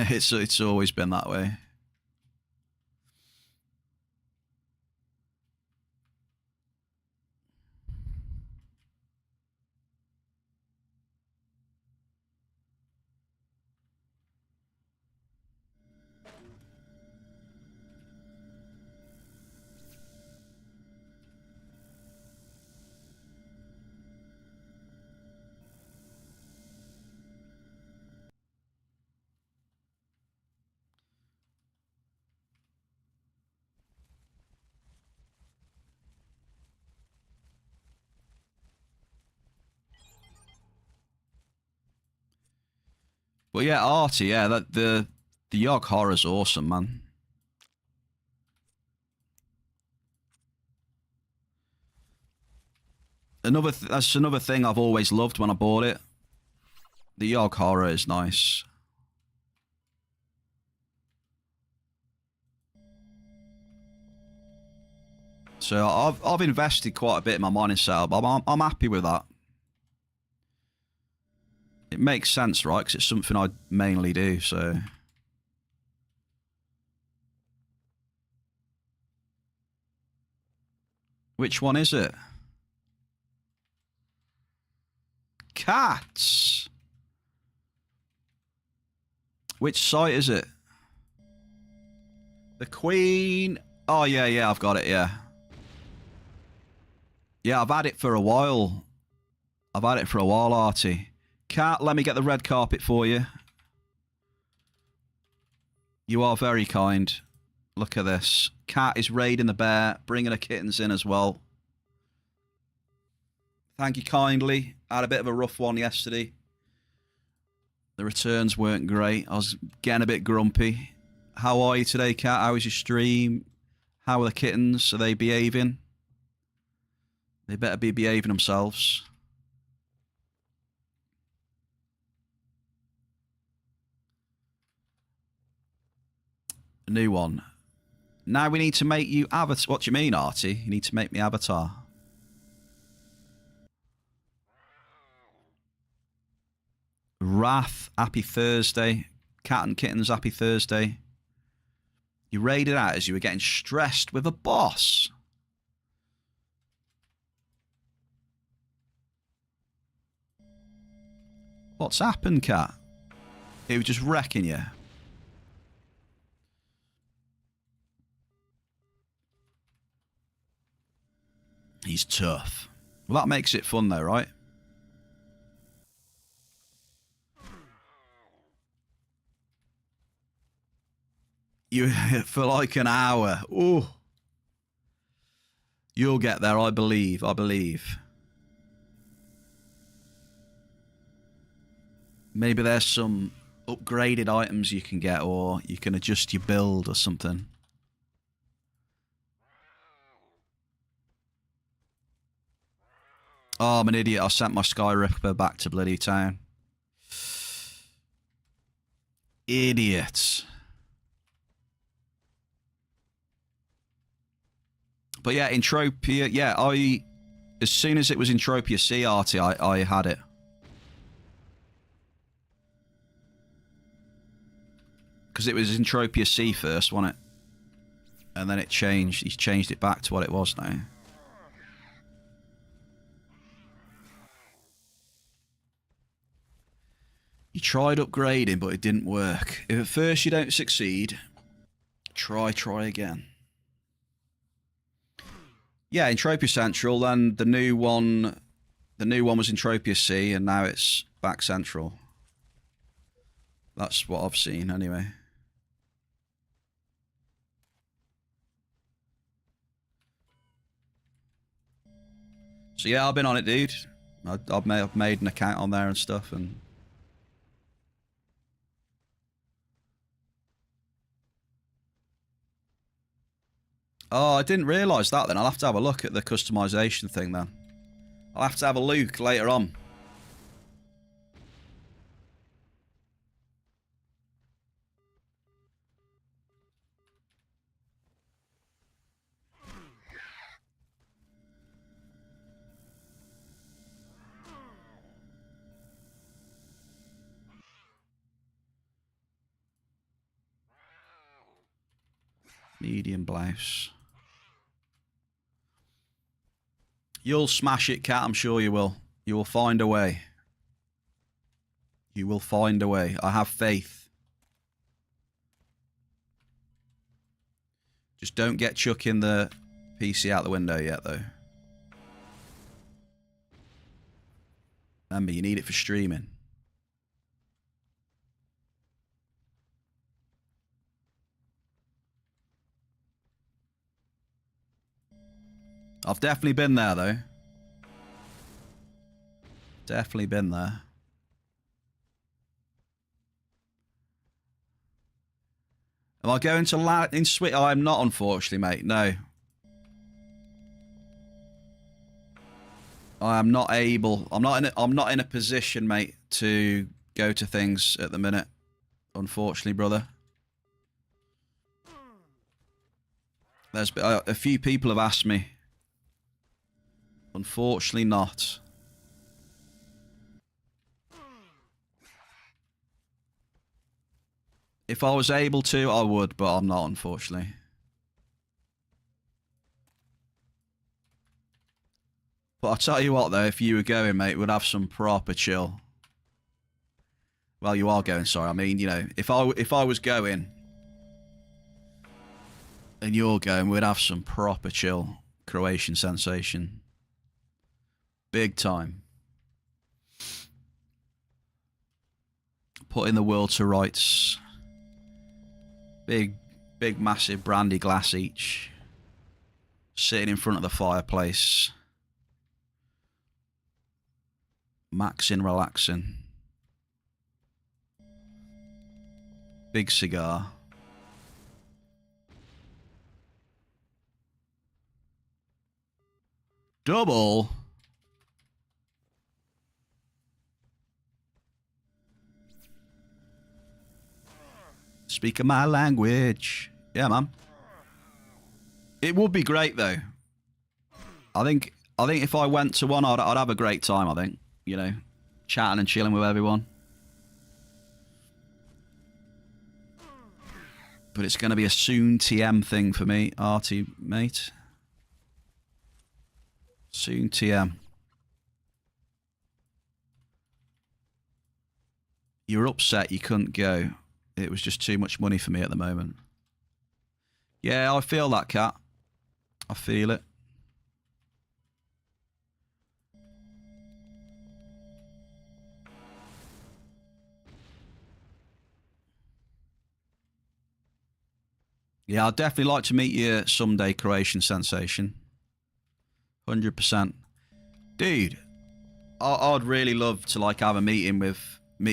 Speaker 1: It's always been that way. But yeah, Artie, yeah, the Yogg horror's awesome, man. That's another thing I've always loved when I bought it. The Yogg horror is nice. So I've invested quite a bit in my mining setup. I'm happy with that. It makes sense, right? Because it's something I mainly do, so... Which one is it? Cats! Which site is it? The Queen... Oh, yeah, I've got it, yeah. Yeah, I've had it for a while. Artie. Cat, let me get the red carpet for you. You are very kind. Look at this. Cat is raiding the bear, bringing her kittens in as well. Thank you kindly. I had a bit of a rough one yesterday. The returns weren't great. I was getting a bit grumpy. How are you today, Cat? How was your stream? How are the kittens? Are they behaving? They better be behaving themselves. A new one. Now we need to make you avatar. What do you mean, Artie? You need to make me avatar. Wrath, happy Thursday. Cat and Kittens, happy Thursday. You raided out as you were getting stressed with a boss. What's happened, Cat? He was just wrecking you. He's tough. Well, that makes it fun though, right? You for like an hour. Ooh. You'll get there, I believe. I believe. Maybe there's some upgraded items you can get, or you can adjust your build or something. Oh, I'm an idiot. I sent my Sky Ripper back to bloody town. Idiot. But yeah, Entropia, yeah, as soon as it was Entropia C, Artie, I had it. Because it was Entropia C first, wasn't it? And then it changed, he's changed it back to what it was now. You tried upgrading, but it didn't work. If at first you don't succeed, try again. Yeah, Entropia Central, then the new one was Entropia C, and now it's back Central. That's what I've seen, anyway. So yeah, I've been on it, dude. I've made an account on there and stuff, and... Oh, I didn't realise that then. I'll have to have a look at the customisation thing then. I'll have to have a look later on. Medium blouse. You'll smash it, Cat. I'm sure you will. You will find a way. You will find a way. I have faith. Just don't get chucking the PC out the window yet, though. Remember, you need it for streaming. I've definitely been there, though. Definitely been there. Am I going to in Switch? Oh, I'm not, unfortunately, mate. No. I am not able. I'm not in a position, mate, to go to things at the minute. Unfortunately, brother. There's a few people have asked me. Unfortunately not. If I was able to, I would, but I'm not, unfortunately. But I'll tell you what, though, if you were going, mate, we'd have some proper chill. Well, you are going, sorry. I mean, you know, if I was going and you're going, we'd have some proper chill. Croatian sensation. Big time. Putting the world to rights. Big, massive brandy glass each. Sitting in front of the fireplace. Maxing, relaxing. Big cigar. Double. Speak my language. Yeah, man. It would be great though. I think if I went to one, I'd have a great time. I think, you know, chatting and chilling with everyone. But it's going to be a soon TM thing for me, Artie, mate. Soon TM. You were upset you couldn't go. It was just too much money for me at the moment. Yeah, I feel that, Cat. I feel it. Yeah, I'd definitely like to meet you someday, Croatian Sensation. 100%. Dude, I'd really love to like have a meet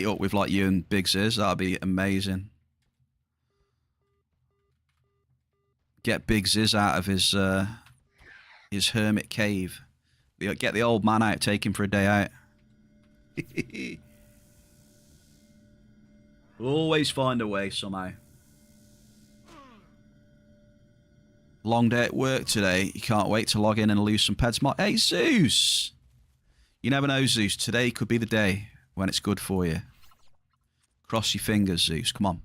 Speaker 1: up with like you and Big Ziz. That'd be amazing. Get Big Ziz out of his hermit cave. Get the old man out, take him for a day out. Always find a way somehow. Long day at work today. You can't wait to log in and lose some pets. Hey, Zeus! You never know, Zeus. Today could be the day when it's good for you. Cross your fingers, Zeus. Come on.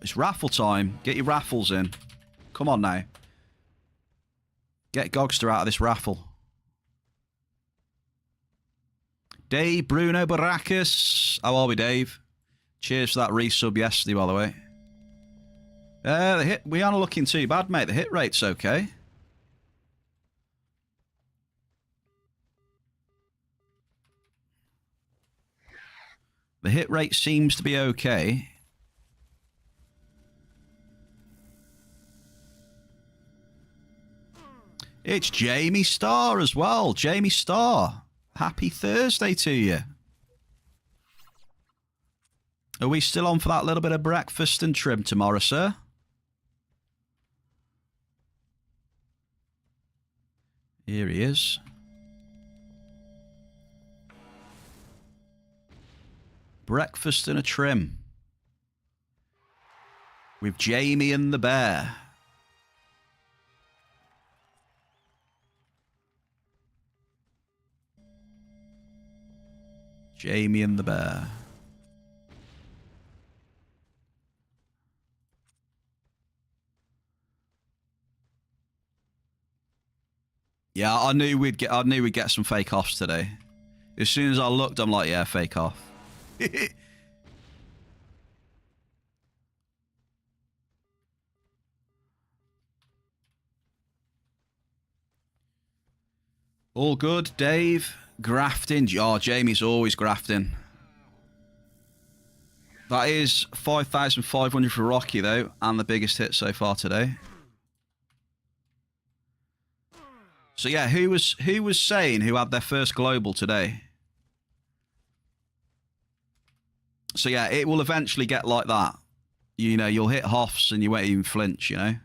Speaker 1: It's raffle time. Get your raffles in. Come on now. Get Gogster out of this raffle. Dave Bruno Baracus. How are we, Dave? Cheers for that resub yesterday, by the way. We aren't looking too bad, mate. The hit rate's okay. The hit rate seems to be okay. It's Jamie Starr as well. Jamie Starr. Happy Thursday to you. Are we still on for that little bit of breakfast and trim tomorrow, sir? Here he is. Breakfast and a trim. With Jamie and the bear. Jamie and the bear. Yeah, I knew we'd get some fake offs today. As soon as I looked, I'm like, yeah, fake off. All good, Dave. Grafting. Oh, Jamie's always grafting. That is 5,500 for Rocky, though, and the biggest hit so far today. So, yeah, who was saying who had their first global today? So, yeah, it will eventually get like that. You know, you'll hit Hoffs and you won't even flinch, you know?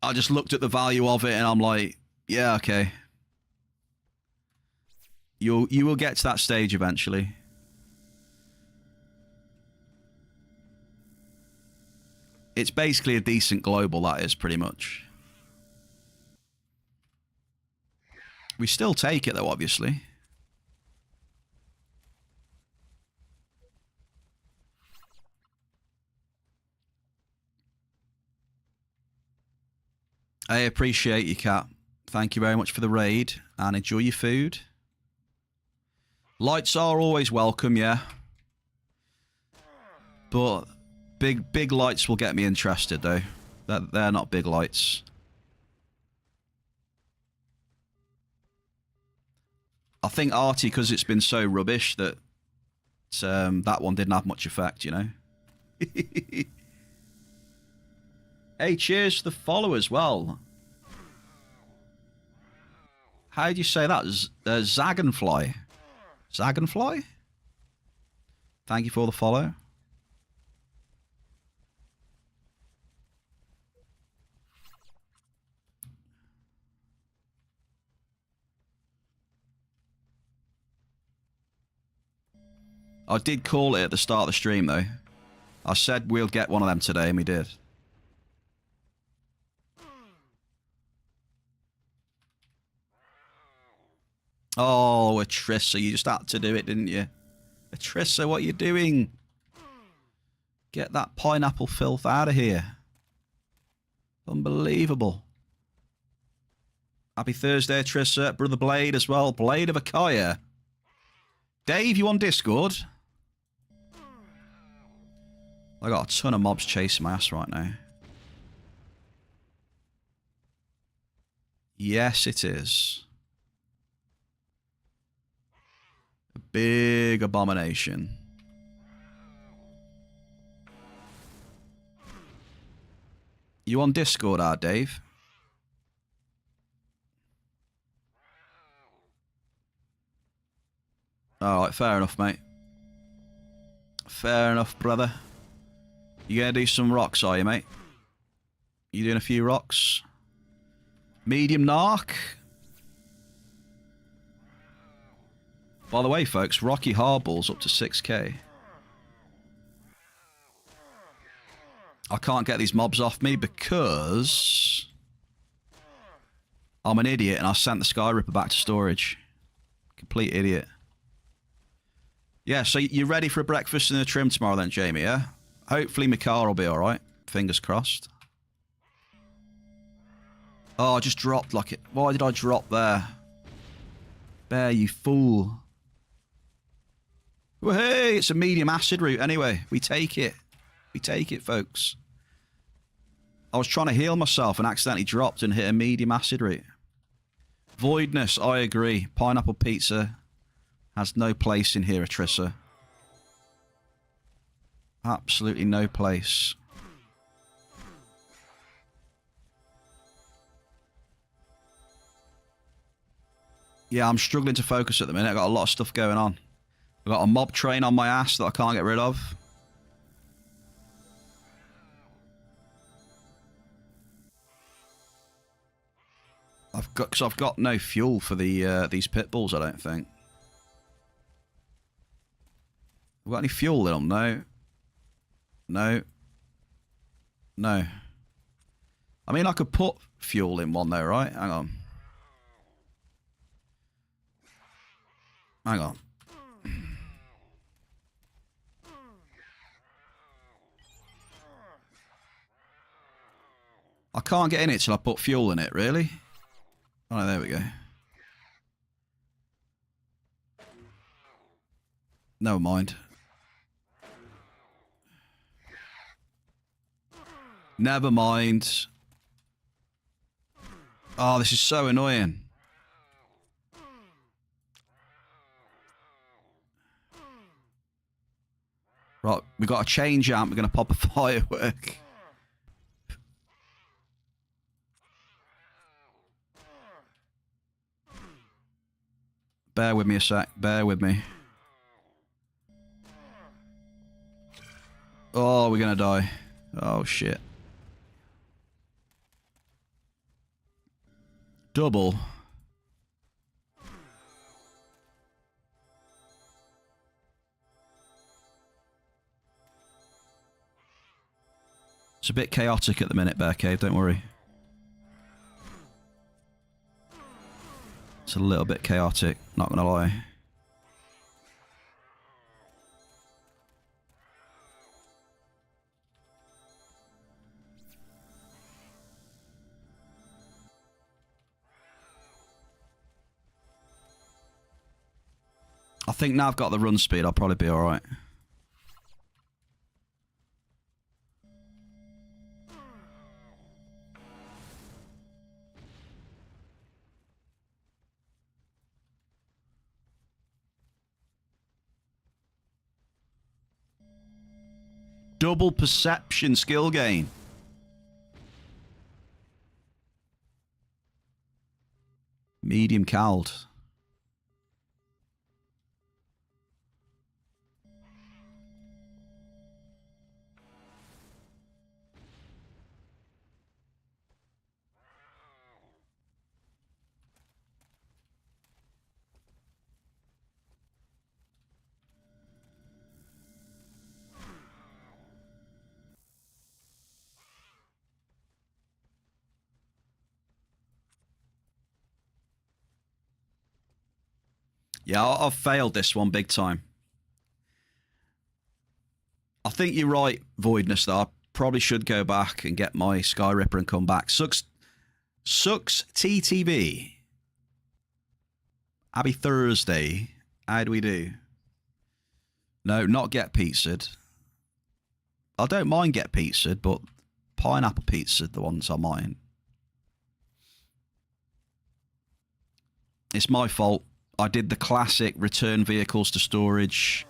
Speaker 1: I just looked at the value of it and I'm like, yeah, okay. You will get to that stage eventually. It's basically a decent global, that is, pretty much. We still take it, though, obviously. I appreciate you, Cat. Thank you very much for the raid, and enjoy your food. Lights are always welcome, yeah. But big lights will get me interested, though. They're not big lights. I think Artie, because it's been so rubbish that that one didn't have much effect, you know. Hey, cheers to the follow as well. How do you say that? Zagenfly. Zagenfly? Thank you for the follow. I did call it at the start of the stream, though. I said we'll get one of them today, and we did. Oh, Atrissa, you just had to do it, didn't you? Atrissa, what are you doing? Get that pineapple filth out of here. Unbelievable. Happy Thursday, Atrissa. Brother Blade as well. Blade of Akaya. Dave, you on Discord? I got a ton of mobs chasing my ass right now. Yes, it is. A big abomination. You on Discord, Dave? Alright, fair enough, mate. Fair enough, brother. You gonna do some rocks, are you, mate? You doing a few rocks? Medium narc? By the way, folks, Rocky Hardball's up to 6k. I can't get these mobs off me because I'm an idiot and I sent the Sky Ripper back to storage. Complete idiot. Yeah, so you're ready for a breakfast and a trim tomorrow then, Jamie, yeah? Hopefully my car will be alright. Fingers crossed. Oh, I just dropped like it. Why did I drop there? Bear, you fool. Well, hey, it's a medium acid route anyway. We take it. We take it, folks. I was trying to heal myself and accidentally dropped and hit a medium acid route. Voidness, I agree. Pineapple pizza has no place in here, Atrissa. Absolutely no place. Yeah, I'm struggling to focus at the minute. I've got a lot of stuff going on. I've got a mob train on my ass that I can't get rid of. Because I've got no fuel for the these pit bulls, I don't think. Have got any fuel in them? No. No. No. I mean, I could put fuel in one though, right? Hang on. Hang on. I can't get in it till I put fuel in it, really? Oh, no, there we go. Never mind. Never mind. Oh, this is so annoying. Right, we've got a change amp. We're going to pop a firework. Bear with me a sec. Bear with me. Oh, we're going to die. Oh, shit. Double. It's a bit chaotic at the minute, Bearcave, don't worry. It's a little bit chaotic, not gonna lie. I think now I've got the run speed, I'll probably be alright. Double perception skill gain. Medium cald. Yeah, I've failed this one big time. I think you're right, Voidness, though. I probably should go back and get my Sky Ripper and come back. Sucks TTV. Happy Thursday. How do we do? No, not get pizzaed. I don't mind get pizzaed, but pineapple pizza, the ones I mind. It's my fault. I did the classic return vehicles to storage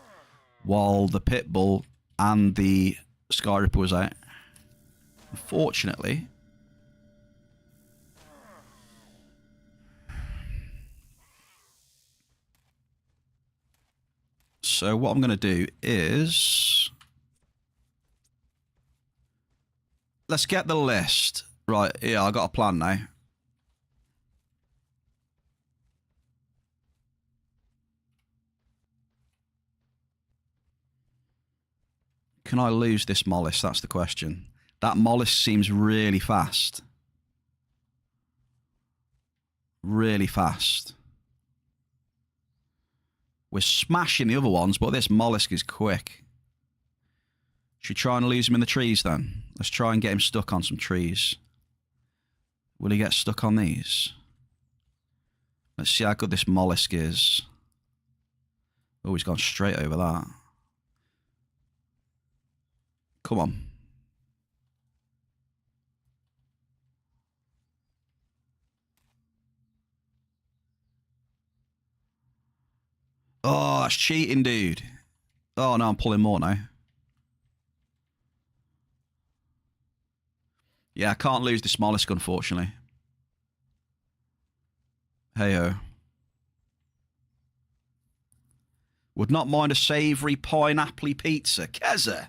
Speaker 1: while the Pitbull and the Sky Ripper was out. Unfortunately. So what I'm going to do is... let's get the list. Right, yeah, I got a plan now. Can I lose this mollusk? That's the question. That mollusk seems really fast. Really fast. We're smashing the other ones, but this mollusk is quick. Should we try and lose him in the trees then? Let's try and get him stuck on some trees. Will he get stuck on these? Let's see how good this mollusk is. Oh, he's gone straight over that. Come on. Oh, that's cheating, dude. Oh, no, I'm pulling more now. Yeah, I can't lose this mollusk, unfortunately. Hey-oh. Would not mind a savoury pineapple pizza. Keza.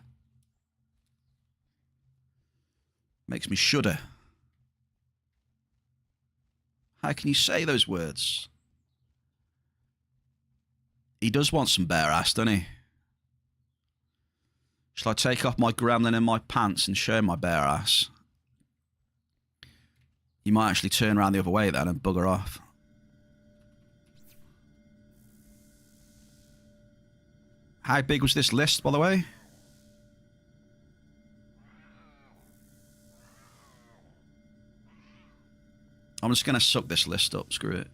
Speaker 1: Makes me shudder. How can you say those words? He does want some bare ass, doesn't he? Shall I take off my gremlin and my pants and show him my bare ass? He might actually turn around the other way then and bugger off. How big was this list, by the way? I'm just going to suck this list up. Screw it.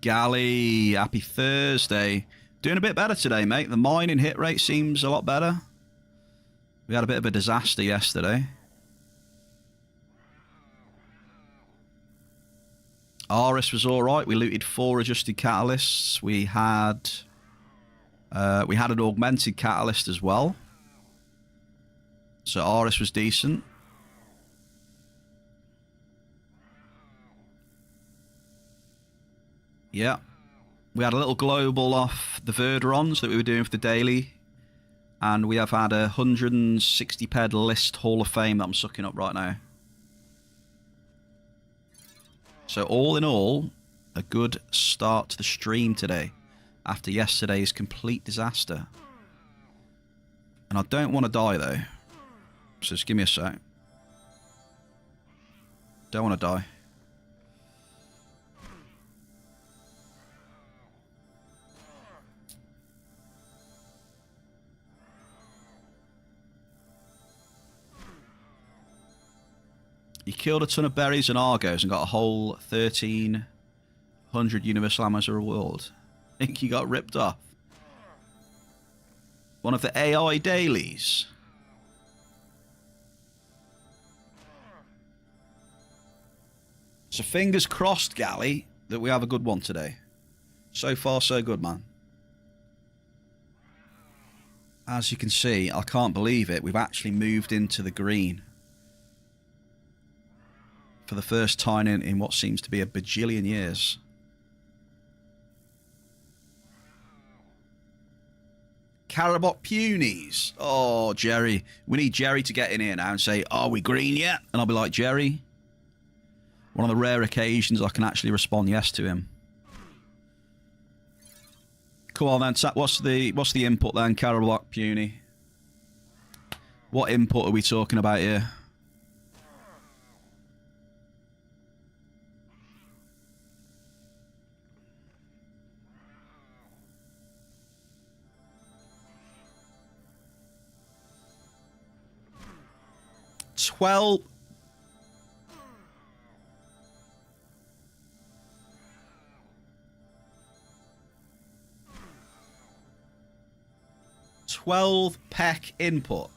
Speaker 1: Galley, happy Thursday. Doing a bit better today, mate. The mining hit rate seems a lot better. We had a bit of a disaster yesterday. Aris was all right. We looted 4 adjusted catalysts. We had an augmented catalyst as well. So Aris was decent. Yeah. We had a little global off the Verderons that we were doing for the daily. And we have had a 160 ped list Hall of Fame that I'm sucking up right now. So all in all, a good start to the stream today after yesterday's complete disaster. And I don't want to die though. So just give me a sec. Don't want to die. You killed a ton of berries and Argos and got a whole 1,300 universal ammo as a reward. I think you got ripped off. One of the AI dailies. So fingers crossed, Galley, that we have a good one today. So far, so good, man. As you can see, I can't believe it. We've actually moved into the green. For the first time in what seems to be a bajillion years. Carabot Punies. Oh, Jerry. We need Jerry to get in here now and say, are we green yet? And I'll be like, Jerry. One of the rare occasions I can actually respond yes to him. Come on then. What's the input then, Carabot Puny? What input are we talking about here? 12. Peck input.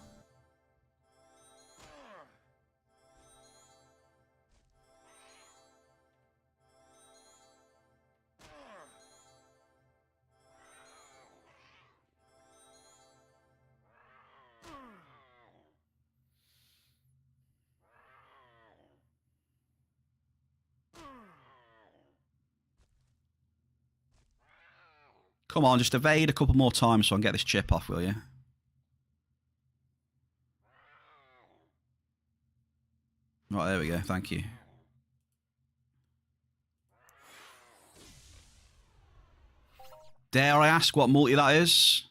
Speaker 1: Come on, just evade a couple more times so I can get this chip off, will you? Right, there we go. Thank you. Dare I ask what multi that is?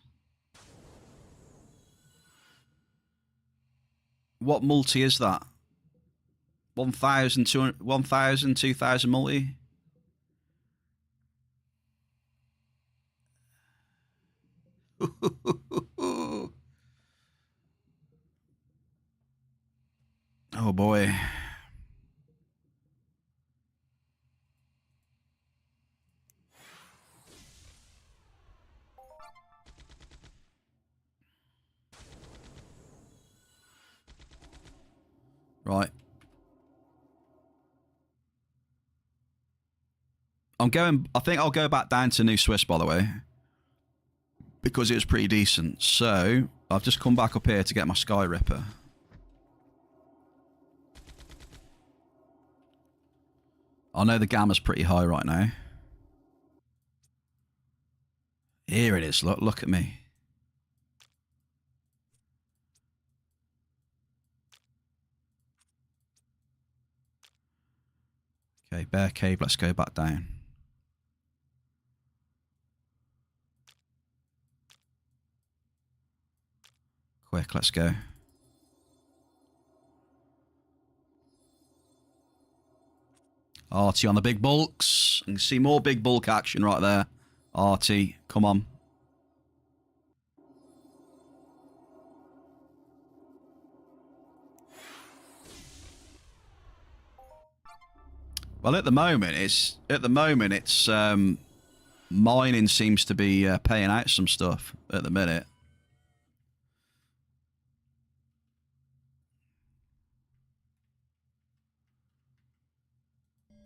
Speaker 1: What multi is that? 1,000, 200, 1,000, 2,000 multi? Oh boy. Right. I think I'll go back down to New Swiss, by the way, because it was pretty decent. So I've just come back up here to get my Sky Ripper. I know the gamma's pretty high right now. Here it is. Look at me. Okay, Bearcave, let's go back down. Quick, let's go. Artie on the big bulks. I can see more big bulk action right there. Artie, come on. Well, at the moment it's mining seems to be paying out some stuff at the minute.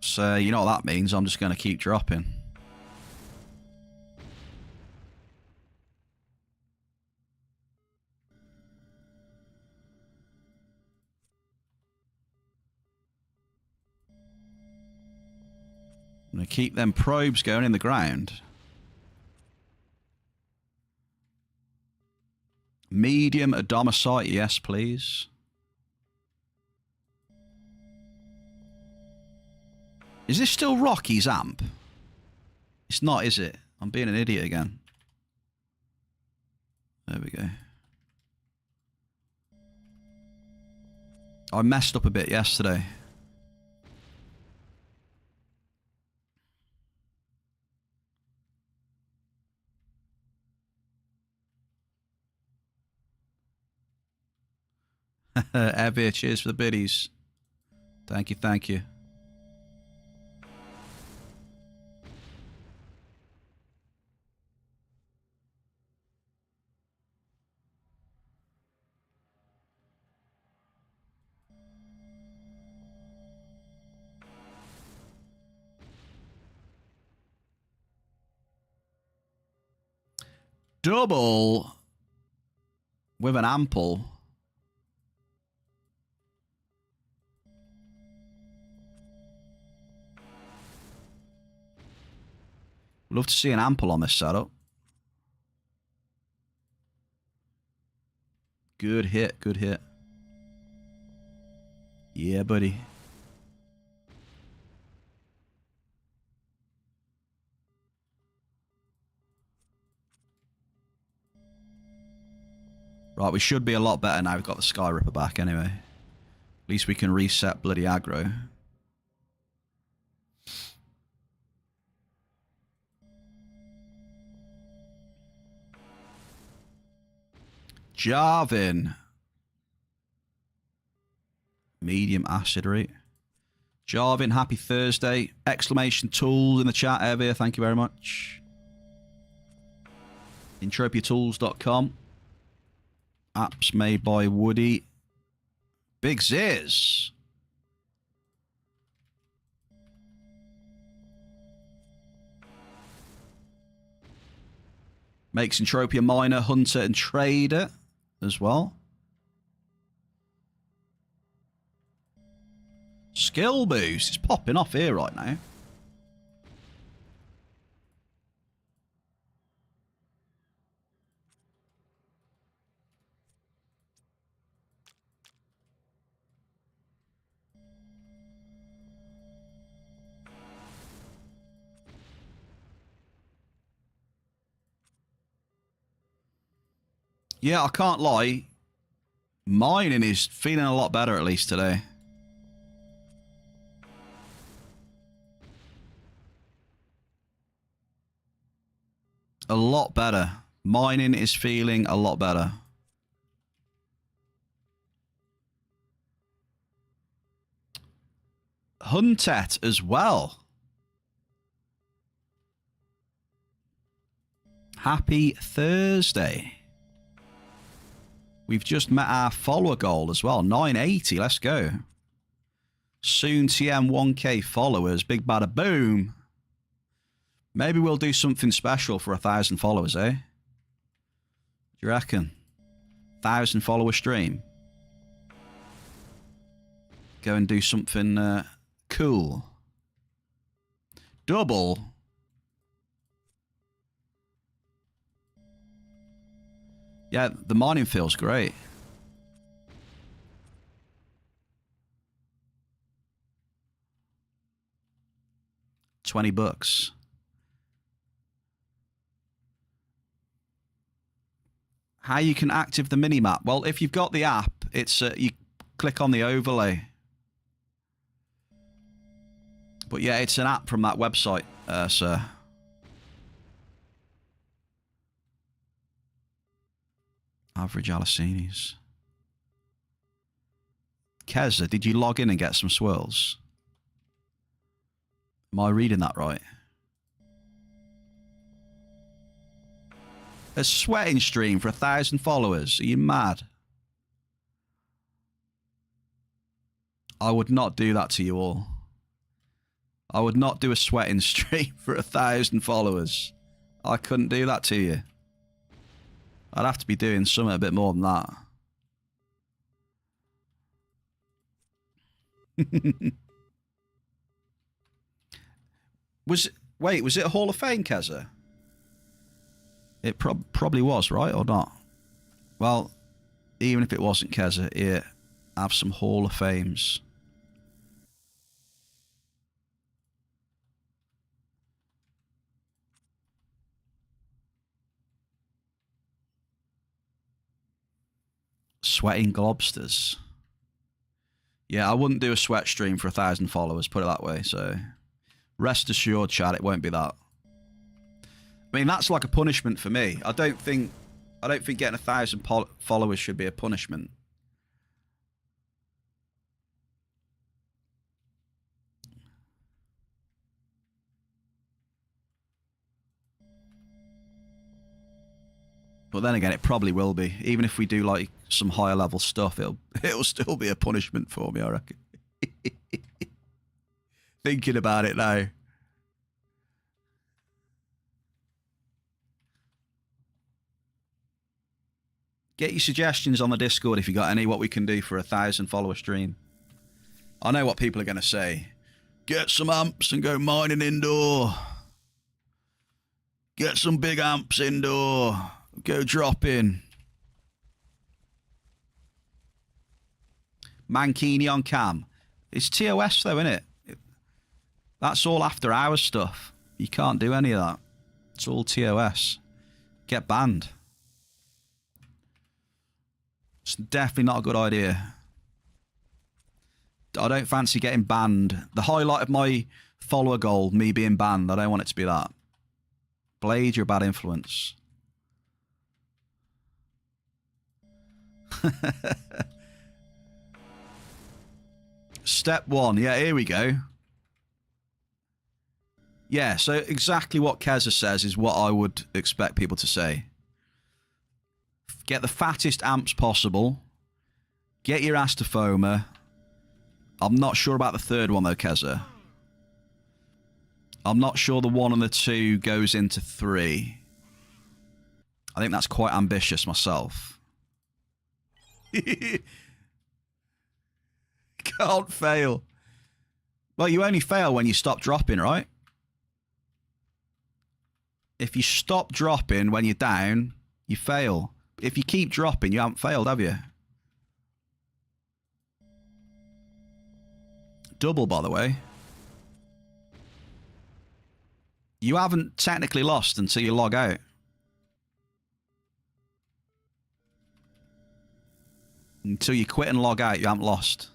Speaker 1: So you know what that means? I'm just going to keep dropping. I'm going to keep them probes going in the ground. Medium adomicite, yes, please. Is this still Rocky's amp? It's not, is it? I'm being an idiot again. There we go. I messed up a bit yesterday. Abby, cheers for the biddies. Thank you, thank you. Double with an ample. Love to see an ample on this setup. Good hit, good hit. Yeah, buddy. Right, we should be a lot better now we've got the Sky Ripper back anyway. At least we can reset bloody aggro. Jarvin. Medium acid rate. Jarvin, happy Thursday. Exclamation tools in the chat, Evia, thank you very much. EntropiaTools.com. Apps made by Woody. Big Ziz. Makes Entropia miner, hunter, and trader as well. Skill boost. It's popping off here right now. Yeah, I can't lie. Mining is feeling a lot better at least today. A lot better. Mining is feeling a lot better. Huntet as well. Happy Thursday. We've just met our follower goal as well. 980. Let's go. Soon TM 1K followers. Big bada boom. Maybe we'll do something special for 1,000 followers, eh? Do you reckon? 1,000 follower stream. Go and do something cool. Double. Yeah, the mining feels great. $20. How you can active the minimap? Well, if you've got the app, it's you click on the overlay. But yeah, it's an app from that website, sir. Average Alicinis. Keza, did you log in and get some swirls? Am I reading that right? A sweating stream for 1,000 followers. Are you mad? I would not do that to you all. I would not do a sweating stream for 1,000 followers. I couldn't do that to you. I'd have to be doing something a bit more than that. Was it a Hall of Fame, Keza? It probably was, right, or not? Well, even if it wasn't Keza, here, have some Hall of Fames. Sweating Globsters. Yeah, I wouldn't do a sweat stream for 1,000 followers, put it that way, so rest assured, Chad, it won't be that. I mean, that's like a punishment for me. I don't think getting 1,000 followers should be a punishment. But then again, it probably will be. Even if we do like some higher level stuff, it'll still be a punishment for me, I reckon. Thinking about it now. Get your suggestions on the Discord if you got any, what we can do for 1,000 follower stream. I know what people are going to say. Get some amps and go mining indoor. Get some big amps indoor. Go drop in. Mankini on cam. It's TOS though, isn't it? That's all after hours stuff. You can't do any of that. It's all TOS. Get banned. It's definitely not a good idea. I don't fancy getting banned. The highlight of my follower goal, me being banned, I don't want it to be that. Blade, you're a bad influence. Step 1. Yeah, here we go. Yeah, so exactly what Keza says is what I would expect people to say. Get the fattest amps possible. Get your Astafoma. I'm not sure about the third one though, Keza. I'm not sure the 1 and the 2 goes into 3. I think that's quite ambitious myself. Can't fail. Well, you only fail when you stop dropping, right? If you stop dropping when you're down, you fail. If you keep dropping, you haven't failed, have you? Double, by the way. You haven't technically lost until you log out. Until you quit and log out, you haven't lost.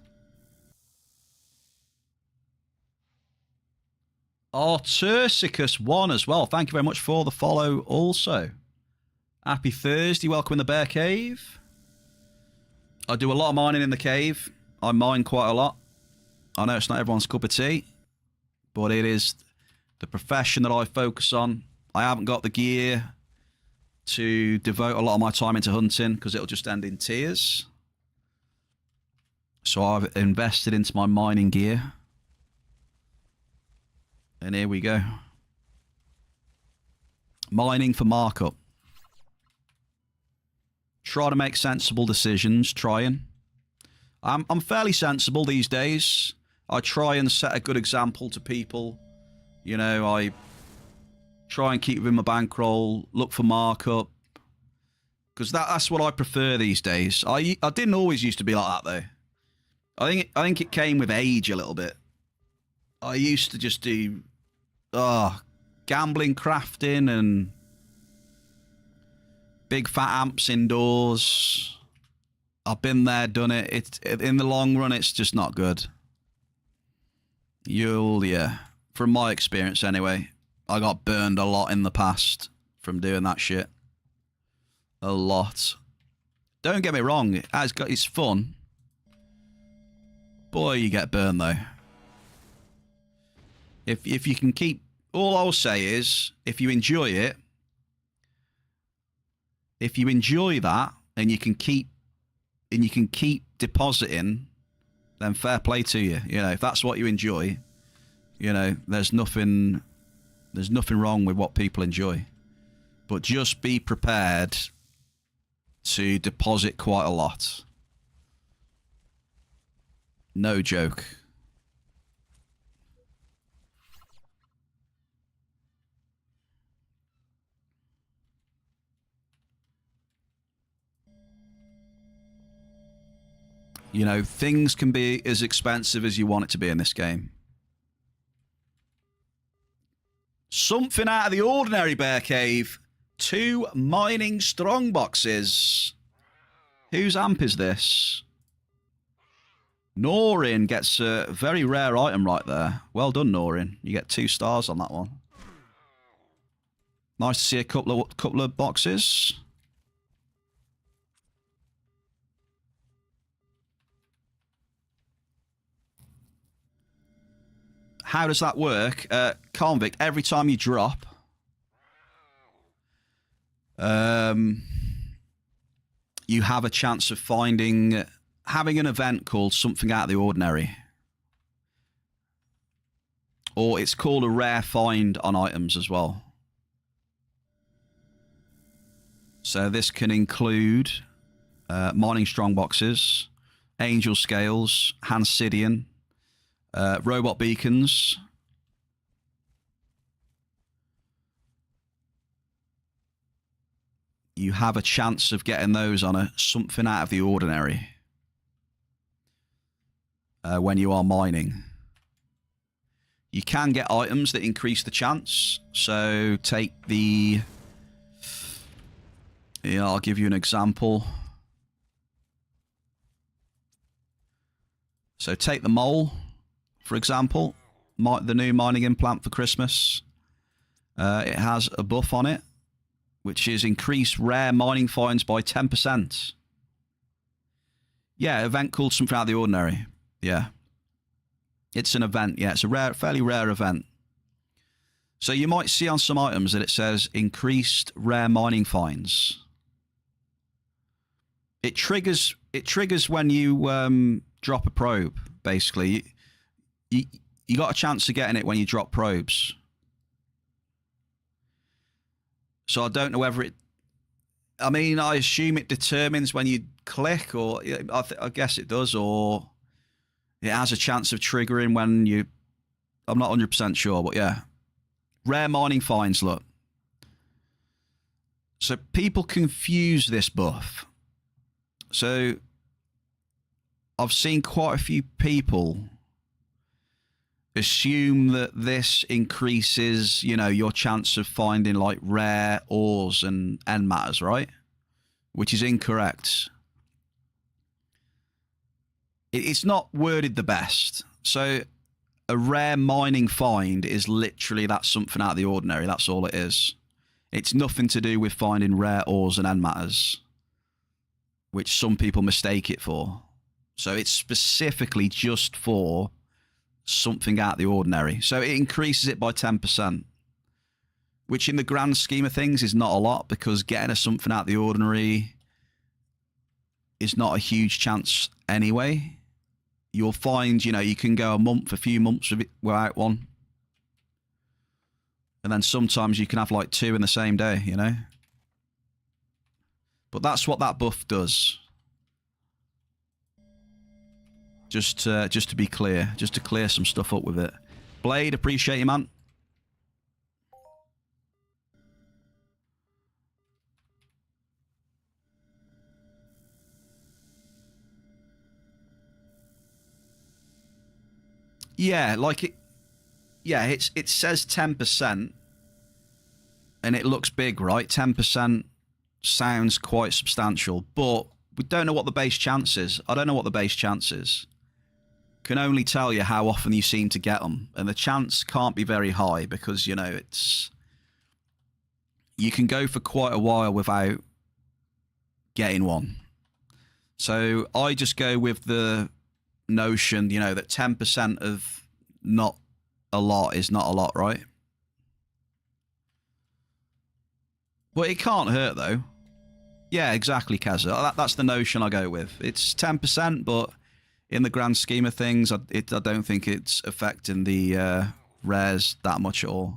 Speaker 1: Artursicus 1 as well. Thank you very much for the follow also. Happy Thursday. Welcome in the Bearcave. I do a lot of mining in the cave. I mine quite a lot. I know it's not everyone's cup of tea, but it is the profession that I focus on. I haven't got the gear to devote a lot of my time into hunting because it'll just end in tears. So I've invested into my mining gear. And here we go. Mining for markup. Try to make sensible decisions, trying. I'm fairly sensible these days. I try and set a good example to people. You know, I try and keep within my bankroll, look for markup. Because that's what I prefer these days. I didn't always used to be like that, though. I think it came with age a little bit. I used to just do gambling, crafting, and big fat amps indoors. I've been there, done it. In the long run, it's just not good. Yeah. From my experience anyway, I got burned a lot in the past from doing that shit. A lot. Don't get me wrong, it's fun. Boy, you get burned though. If you can keep, all I'll say is, if you enjoy it, if you enjoy that and you can keep depositing, then fair play to you. You know, if that's what you enjoy, you know, there's nothing wrong with what people enjoy. But just be prepared to deposit quite a lot. No joke. You know, things can be as expensive as you want it to be in this game. Something out of the ordinary, Bearcave. 2 mining strongboxes. Whose amp is this? Norin gets a very rare item right there. Well done, Norin. You get 2 stars on that one. Nice to see a couple of boxes. How does that work? Convict, every time you drop, you have a chance of having an event called Something Out of the Ordinary. Or it's called a rare find on items as well. So this can include mining strongboxes, angel scales, Hansidian, robot beacons. You have a chance of getting those on a Something Out of the Ordinary when you are mining. You can get items that increase the chance. So take the... Yeah, I'll give you an example. So take the mole, for example. The new mining implant for Christmas. It has a buff on it, which is increased rare mining finds by 10%. Yeah, event called Something Out of the Ordinary. Yeah. It's an event, yeah. It's a fairly rare event. So you might see on some items that it says increased rare mining finds. It triggers when you drop a probe, basically. You got a chance of getting it when you drop probes. So I don't know whether it... I mean, I assume it determines when you click, or I guess it does, or it has a chance of triggering when you... I'm not 100% sure, but yeah. Rare mining finds, look. So people confuse this buff. So I've seen quite a few people assume that this increases, you know, your chance of finding like rare ores and end matters, right? Which is incorrect. It's not worded the best. So a rare mining find is literally that's something out of the ordinary. That's all it is. It's nothing to do with finding rare ores and end matters, which some people mistake it for. So it's specifically just for something out of the ordinary. So it increases it by 10%, which in the grand scheme of things is not a lot, because getting something out of the ordinary is not a huge chance anyway. You'll find, you know, you can go a few months without one. And then sometimes you can have like 2 in the same day, you know. But that's what that buff does. Just to be clear, just to clear some stuff up with it. Blade, appreciate you, man. Yeah, like it. Yeah, it says 10%, and it looks big, right? 10% sounds quite substantial, but we don't know what the base chance is. I don't know what the base chance is. Can only tell you how often you seem to get them, and the chance can't be very high because, you know, it's... You can go for quite a while without getting one. So I just go with the notion, you know, that 10% of not a lot is not a lot, right? But it can't hurt, though. Yeah, exactly, Kazza. That's the notion I go with. It's 10%, but in the grand scheme of things, I don't think it's affecting the rares that much at all.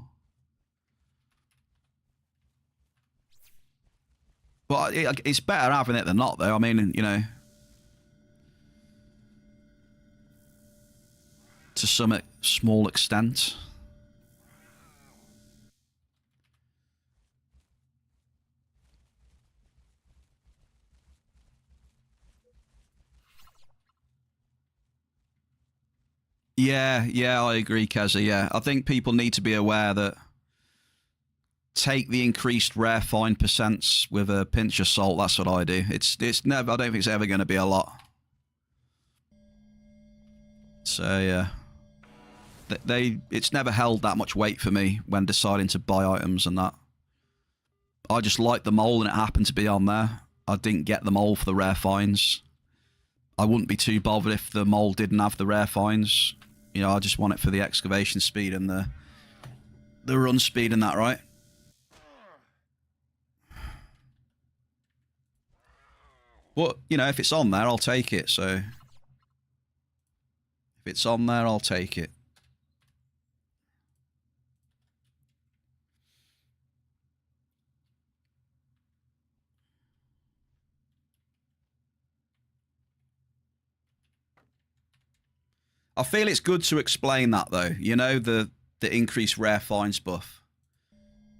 Speaker 1: But it's better having it than not, though. I mean, you know, to some small extent. Yeah, I agree, Kazza. Yeah, I think people need to be aware that take the increased rare find percents with a pinch of salt. That's what I do. It's never. I don't think it's ever going to be a lot. So yeah, it's never held that much weight for me when deciding to buy items and that. I just liked the mole and it happened to be on there. I didn't get the mole for the rare finds. I wouldn't be too bothered if the mole didn't have the rare finds. You know, I just want it for the excavation speed and the run speed and that, right? But, you know, if it's on there, I'll take it, so... If it's on there, I'll take it. I feel it's good to explain that, though. You know, the increased rare finds buff.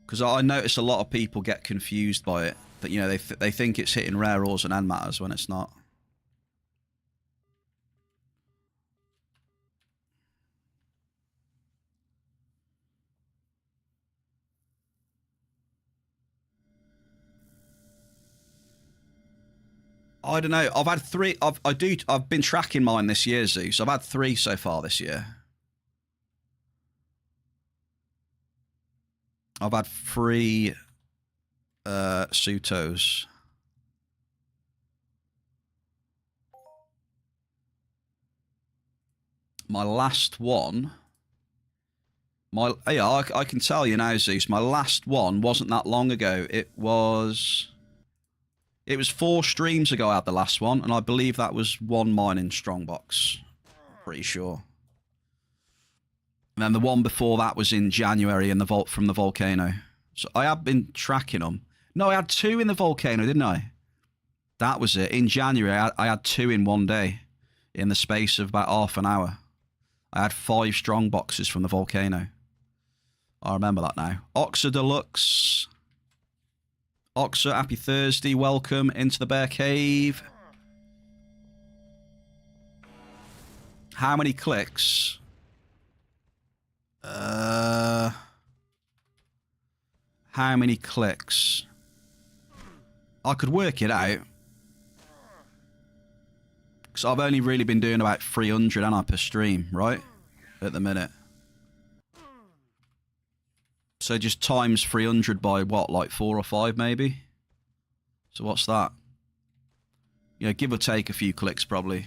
Speaker 1: Because I notice a lot of people get confused by it. That, you know, they think it's hitting rare ores and end matters when it's not. I don't know. I've had 3. I've been tracking mine this year, Zeus. I've had 3 so far this year. I've had 3 Sutos. My last one... Yeah, I can tell you now, Zeus. My last one wasn't that long ago. It was 4 streams ago I had the last one, and I believe that was one mining strongbox. Pretty sure. And then the one before that was in January in the vault from the volcano. So I have been tracking them. No, I had 2 in the volcano, didn't I? That was it. In January, I had 2 in one day, in the space of about half an hour. I had 5 strong boxes from the volcano. I remember that now. Oxa Deluxe. Oxa, happy Thursday. Welcome into the Bearcave. How many clicks? How many clicks? I could work it out. Because I've only really been doing about 300 per stream, right? At the minute. So just times 300 by what, like 4 or 5 maybe? So what's that? Yeah, give or take a few clicks probably.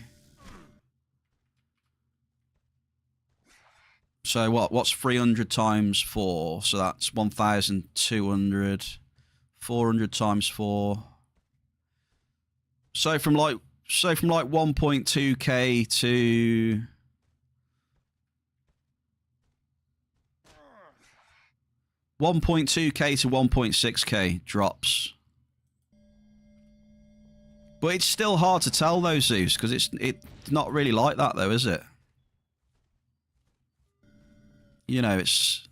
Speaker 1: So what's 300 times 4? So that's 1,200. 400 times 4. So from like 1.2k to... $1.2k to 1.6k drops. But it's still hard to tell though, Zeus, because it's not really like that though, is it? You know, it's...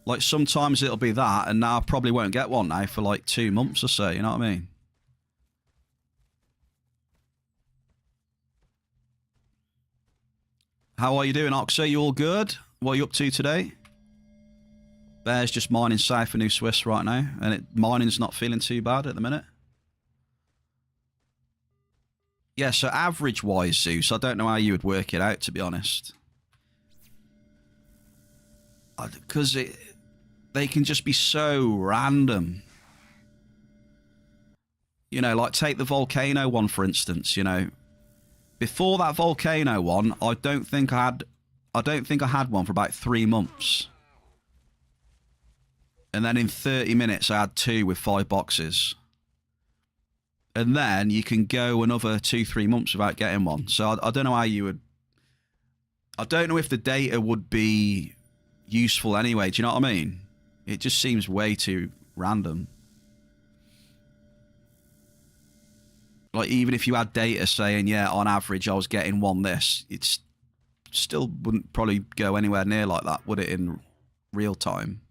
Speaker 1: Like sometimes it'll be that, and now I probably won't get one now for like 2 months or so, you know what I mean? How are you doing, Oxa? You all good? What are you up to today? Bear's just mining south of New Swiss right now, and mining's not feeling too bad at the minute. Yeah, so average-wise, Zeus, I don't know how you would work it out, to be honest. Because they can just be so random. You know, like take the volcano one, for instance, you know. Before that volcano one, I don't think I had one for about 3 months. And then in 30 minutes, I had 2 with 5 boxes. And then you can go another 2-3 months without getting one. So I don't know how you would... I don't know if the data would be useful anyway. Do you know what I mean? It just seems way too random. Like, even if you had data saying, yeah, on average, I was getting one this, it still wouldn't probably go anywhere near like that, would it, in real time?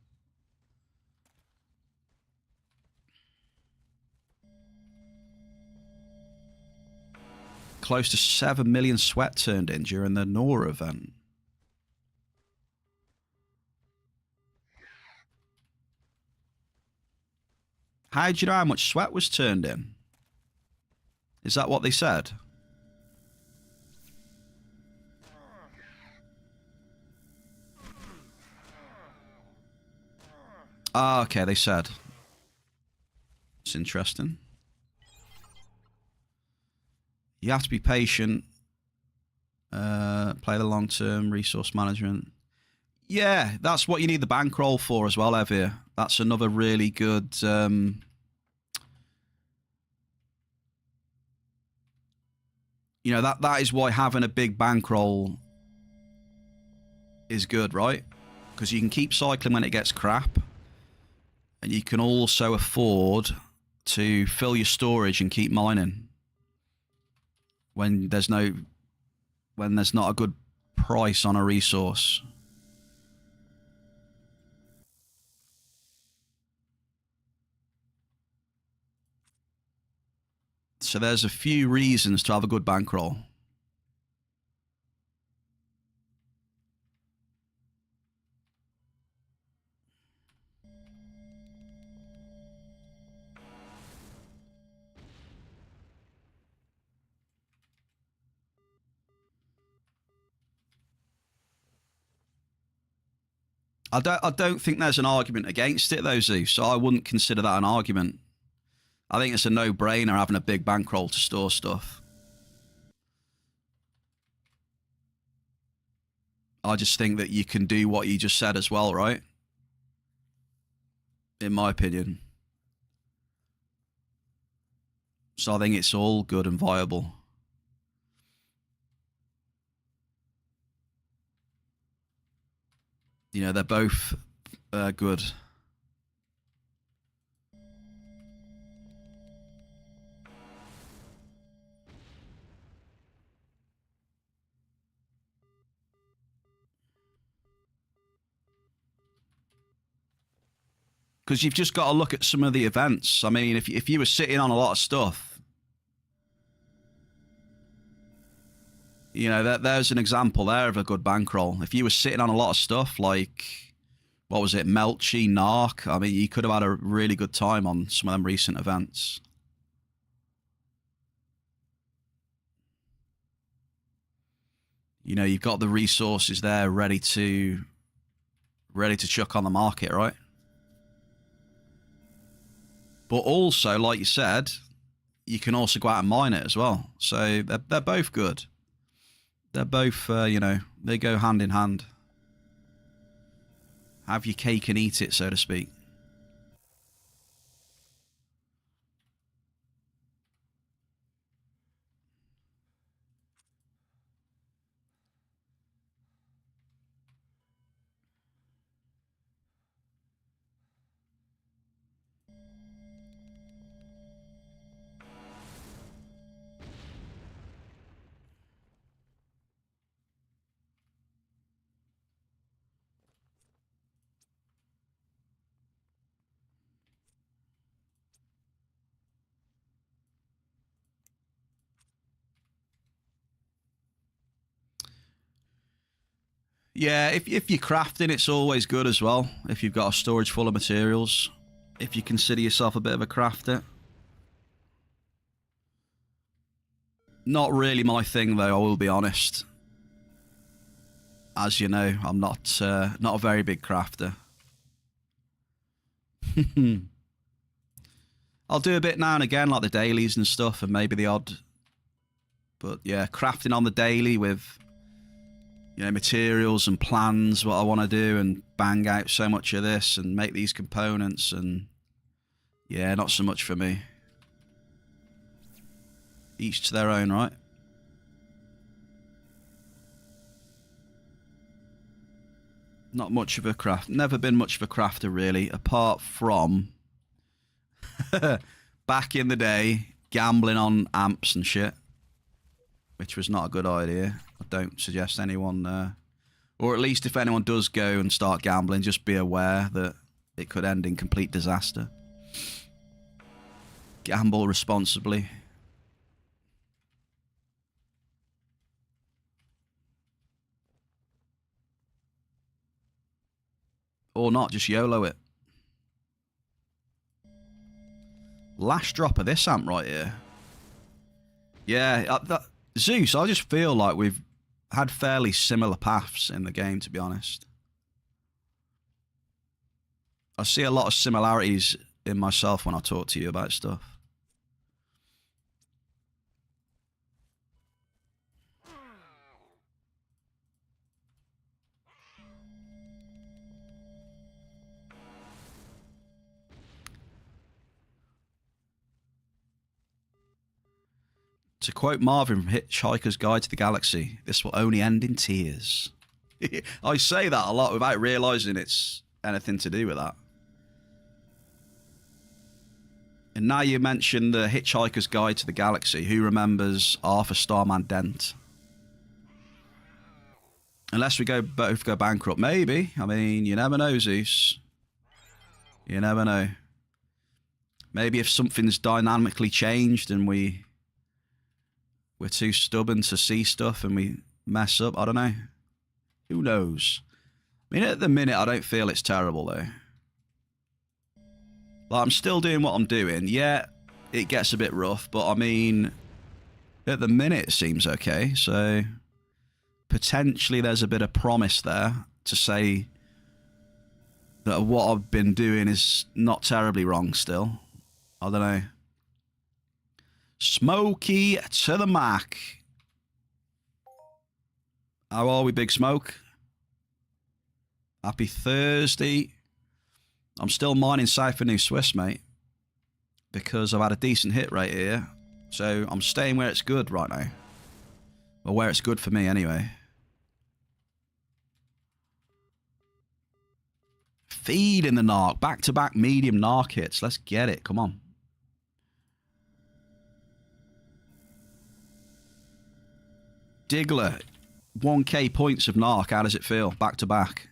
Speaker 1: Close to 7 million sweat turned in during the Nora event. How do you know how much sweat was turned in? Is that what they said? Ah, okay, they said. It's interesting. You have to be patient. Play the long-term resource management. Yeah, that's what you need the bankroll for as well, Evir. That's another really good... you know, that is why having a big bankroll is good, right? Because you can keep cycling when it gets crap. And you can also afford to fill your storage and keep mining. When there's not a good price on a resource. So there's a few reasons to have a good bankroll. I don't think there's an argument against it though, Zeus. So I wouldn't consider that an argument. I think it's a no-brainer having a big bankroll to store stuff. I just think that you can do what you just said as well, right? In my opinion. So I think it's all good and viable. You know, they're both good. Because you've just got to look at some of the events. I mean, if you were sitting on a lot of stuff, you know, there's an example there of a good bankroll. If you were sitting on a lot of stuff, like, what was it, Melchi, Narc, I mean, you could have had a really good time on some of them recent events. You know, you've got the resources there ready to chuck on the market, right? But also, like you said, you can also go out and mine it as well. So they're both good. They're both, you know, they go hand in hand. Have your cake and eat it, so to speak. Yeah, if you're crafting, it's always good as well. If you've got a storage full of materials. If you consider yourself a bit of a crafter. Not really my thing, though, I will be honest. As you know, I'm not a very big crafter. I'll do a bit now and again, like the dailies and stuff, and maybe the odd. But yeah, crafting on the daily with, you know, materials and plans, what I want to do, and bang out so much of this and make these components, and yeah, not so much for me. Each to their own, right? Not much of a craft. Never been much of a crafter, really, apart from back in the day, gambling on amps and shit, which was not a good idea. I don't suggest anyone, or at least if anyone does go and start gambling, just be aware that it could end in complete disaster. Gamble responsibly. Or not, just YOLO it. Last drop of this amp right here. Yeah, Zeus, I just feel like we've had fairly similar paths in the game, to be honest. I see a lot of similarities in myself when I talk to you about stuff. To quote Marvin from Hitchhiker's Guide to the Galaxy, this will only end in tears. I say that a lot without realising it's anything to do with that. And now you mention the Hitchhiker's Guide to the Galaxy, who remembers Arthur Starman Dent? Unless we both go bankrupt. Maybe. I mean, you never know, Zeus. You never know. Maybe if something's dynamically changed and we're too stubborn to see stuff and we mess up. I don't know. Who knows? I mean, at the minute, I don't feel it's terrible, though. Like, I'm still doing what I'm doing. Yeah, it gets a bit rough, but I mean, at the minute, it seems okay. So, potentially, there's a bit of promise there to say that what I've been doing is not terribly wrong still. I don't know. Smokey to the Mac. How are we, Big Smoke? Happy Thursday. I'm still mining Cypher New Swiss, mate, because I've had a decent hit rate here. So I'm staying where it's good right now. Or where it's good for me, anyway. Feed in the narc. Back-to-back medium narc hits. Let's get it. Come on. Diggler. 1k points of narc. How does it feel? Back-to-back.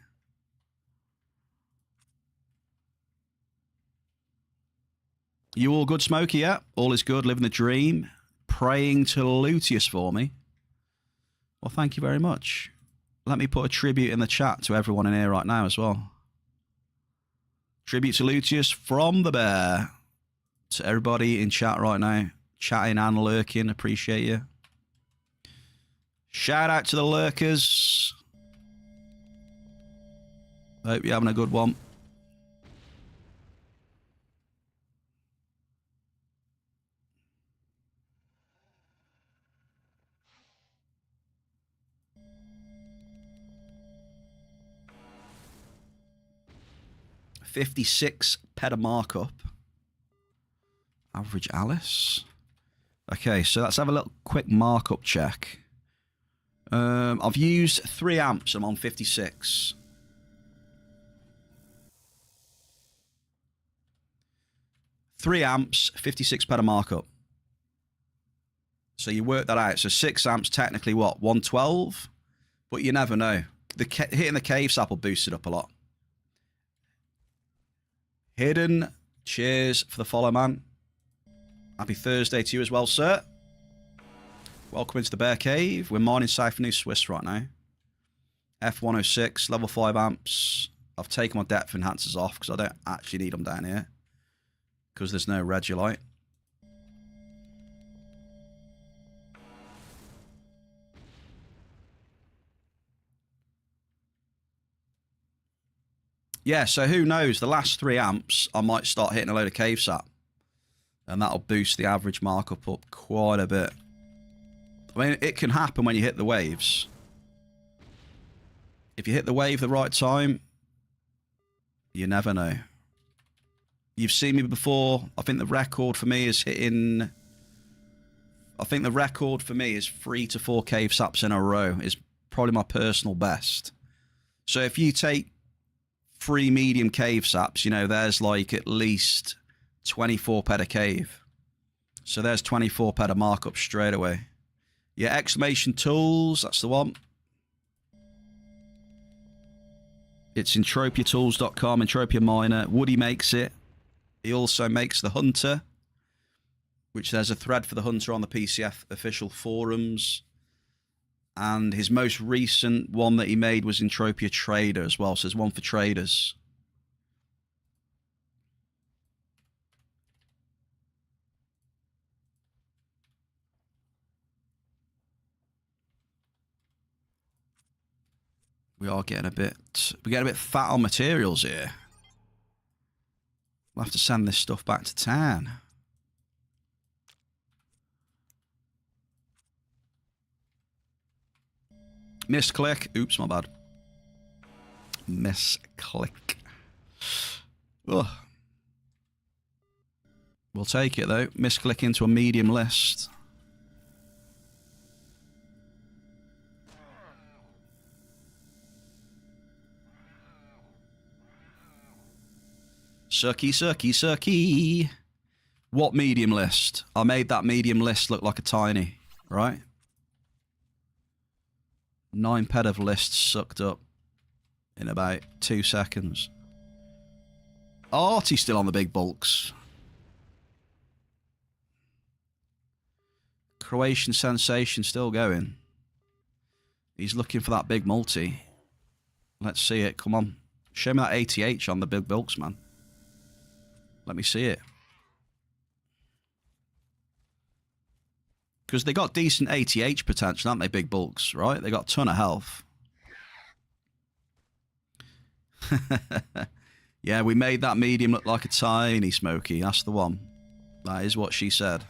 Speaker 1: You all good, Smokey? Yeah? All is good. Living the dream. Praying to Luteus for me. Well, thank you very much. Let me put a tribute in the chat to everyone in here right now as well. Tribute to Luteus from the Bear. To everybody in chat right now. Chatting and lurking. Appreciate you. Shout out to the lurkers. Hope you're having a good one. $56 peta markup. Average Alice. Okay, so let's have a little quick markup check. I've used 3 amps. I'm on 56. Three amps, 56 peta markup. So you work that out. So 6 amps, technically what? 112? But you never know. Hitting the cave sap will boost it up a lot. Hidden, cheers for the follow, man. Happy Thursday to you as well, sir. Welcome into the Bearcave. We're mining Cypher New Swiss right now. F106, level 5 amps. I've taken my depth enhancers off because I don't actually need them down here. Because there's no Regulite. Yeah, so who knows? The last 3 amps, I might start hitting a load of cave sap. And that'll boost the average markup up quite a bit. I mean, it can happen when you hit the waves. If you hit the wave the right time, you never know. You've seen me before. I think the record for me is hitting... I think the record for me is 3 to 4 cave saps in a row. Is probably my personal best. So if you take 3 medium cave saps, you know, there's like at least 24 peta cave. So there's 24 peta markup straight away. Yeah, exclamation tools, that's the one. It's entropiatools.com, Entropia Miner. Woody makes it. He also makes the Hunter, which there's a thread for the Hunter on the PCF official forums. And his most recent one that he made was Entropia Trader as well. So there's one for traders. We're getting a bit fat on materials here. We'll have to send this stuff back to town. Misclick. Oops, my bad. Misclick. Ugh. We'll take it though. Misclick into a medium list. Sucky, sucky, sucky. What medium list? I made that medium list look like a tiny, right? 9 ped of lists sucked up in about 2 seconds. Artie's still on the big bulks. Croatian sensation still going. He's looking for that big multi. Let's see it. Come on. Show me that ATH on the big bulks, man. Let me see it. Because they got decent ATH potential, haven't they, big bulks, right? They got a ton of health. Yeah, we made that medium look like a tiny Smoky. That's the one. That is what she said.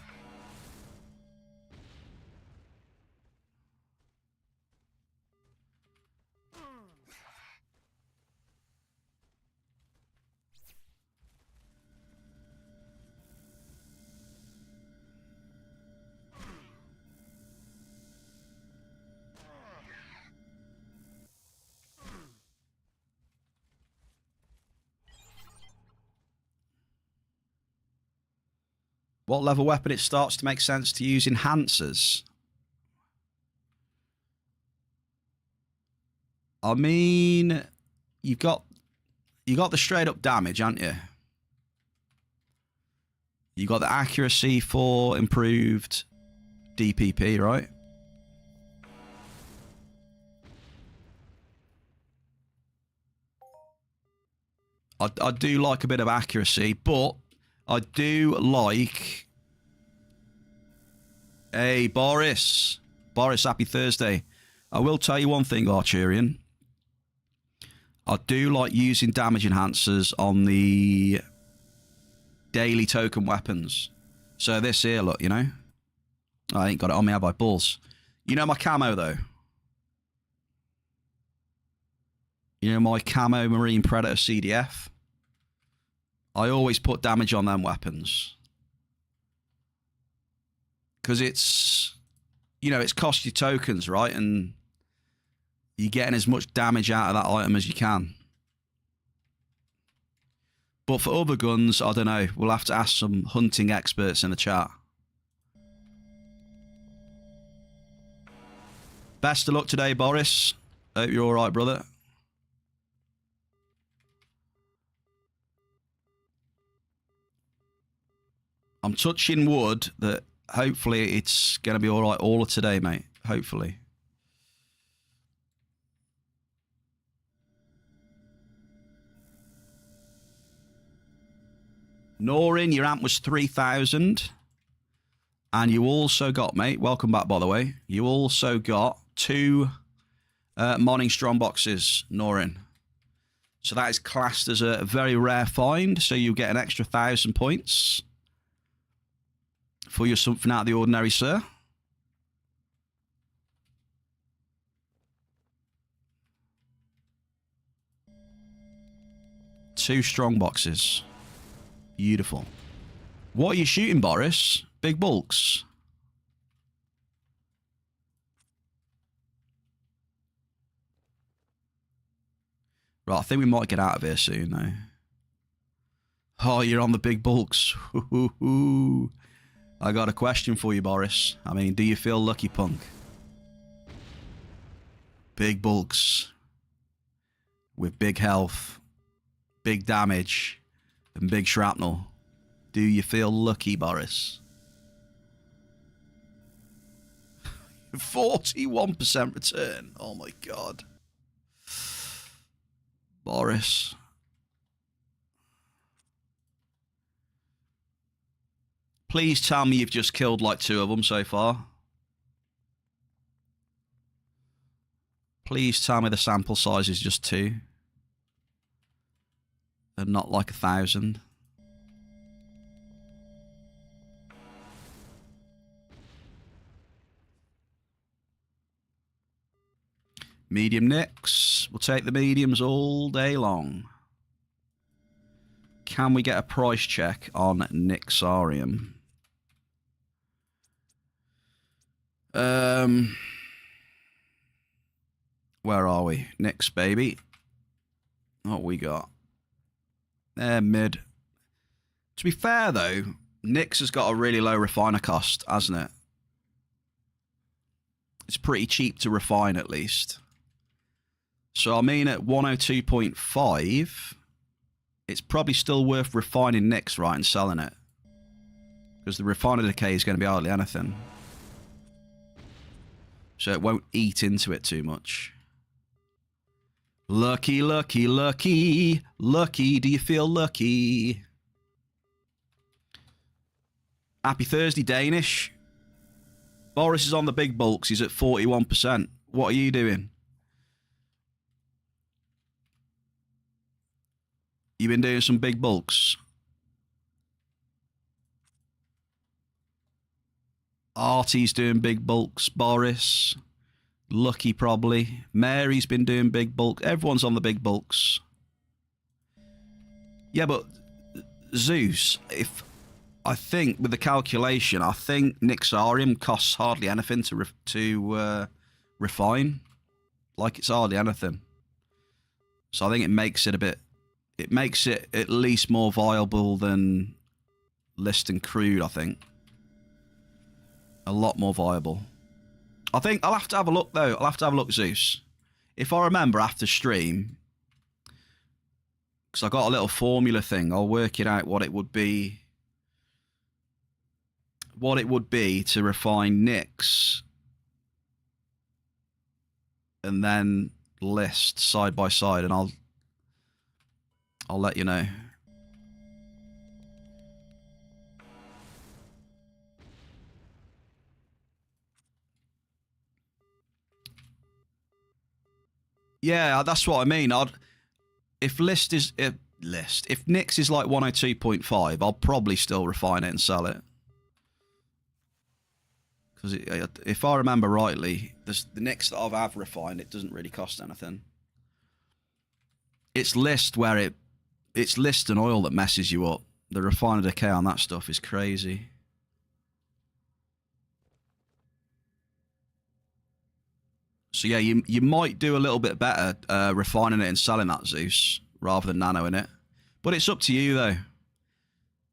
Speaker 1: What level weapon it starts to make sense to use enhancers? I mean, you got the straight up damage, haven't you? You got the accuracy for improved DPP, right? I do like a bit of accuracy, but I do like... Hey, Boris. Boris, happy Thursday. I will tell you one thing, Archurian. I do like using damage enhancers on the daily token weapons. So this here, look, you know? I ain't got it on me, have I? Balls. You know my camo, though? You know my camo Marine Predator CDF? I always put damage on them weapons. Because it's, you know, it's cost you tokens, right? And you're getting as much damage out of that item as you can. But for other guns, I don't know. We'll have to ask some hunting experts in the chat. Best of luck today, Boris. Hope you're all right, brother. I'm touching wood that hopefully it's going to be all right all of today, mate. Hopefully. Norin, your amp was 3,000. And you also got, mate, welcome back, by the way. You also got 2 Morning Strong boxes, Norin. So that is classed as a very rare find. So you get an extra 1,000 points for your something out of the ordinary, sir. Two strong boxes. Beautiful. What are you shooting, Boris? Big bulks. Right, I think we might get out of here soon, though. Oh, you're on the big bulks. I got a question for you, Boris. I mean, do you feel lucky, punk? Big bulks. With big health, big damage, and big shrapnel. Do you feel lucky, Boris? 41% return. Oh my god. Boris. Please tell me you've just killed like 2 of them so far. Please tell me the sample size is just 2. And not like 1,000. Medium nicks. We'll take the mediums all day long. Can we get a price check on Nixarium? Where are we? Nix, baby. What we got? They're mid. To be fair, though, Nix has got a really low refiner cost, hasn't it? It's pretty cheap to refine, at least. So, I mean, at 102.5, it's probably still worth refining Nix, right, and selling it. Because the refiner decay is going to be hardly anything. So it won't eat into it too much. Lucky, lucky, lucky. Lucky, do you feel lucky? Happy Thursday, Danish. Boris is on the big bulks. He's at 41%. What are you doing? You been doing some big bulks? Artie's doing big bulks. Boris. Lucky, probably. Mary's been doing big bulk. Everyone's on the big bulks. Yeah, but Zeus, if I think with the calculation, I think Nixarium costs hardly anything to refine. Like it's hardly anything. So I think it makes it a bit. It makes it at least more viable than list and crude, I think. A lot more viable. I think I'll have to have a look, though. I'll have to have a look, Zeus. If I remember after stream, because I got a little formula thing, I'll work it out what it would be. What it would be to refine nicks and then list side by side, and I'll let you know. Yeah, that's what I mean. If nicks is like 102.5, I'll probably still refine it and sell it. Because if I remember rightly, the nicks that I've refined, it doesn't really cost anything. It's list where it's list and oil that messes you up. The refiner decay on that stuff is crazy. So yeah, you might do a little bit better refining it and selling that, Zeus, rather than nanoing it. But it's up to you, though.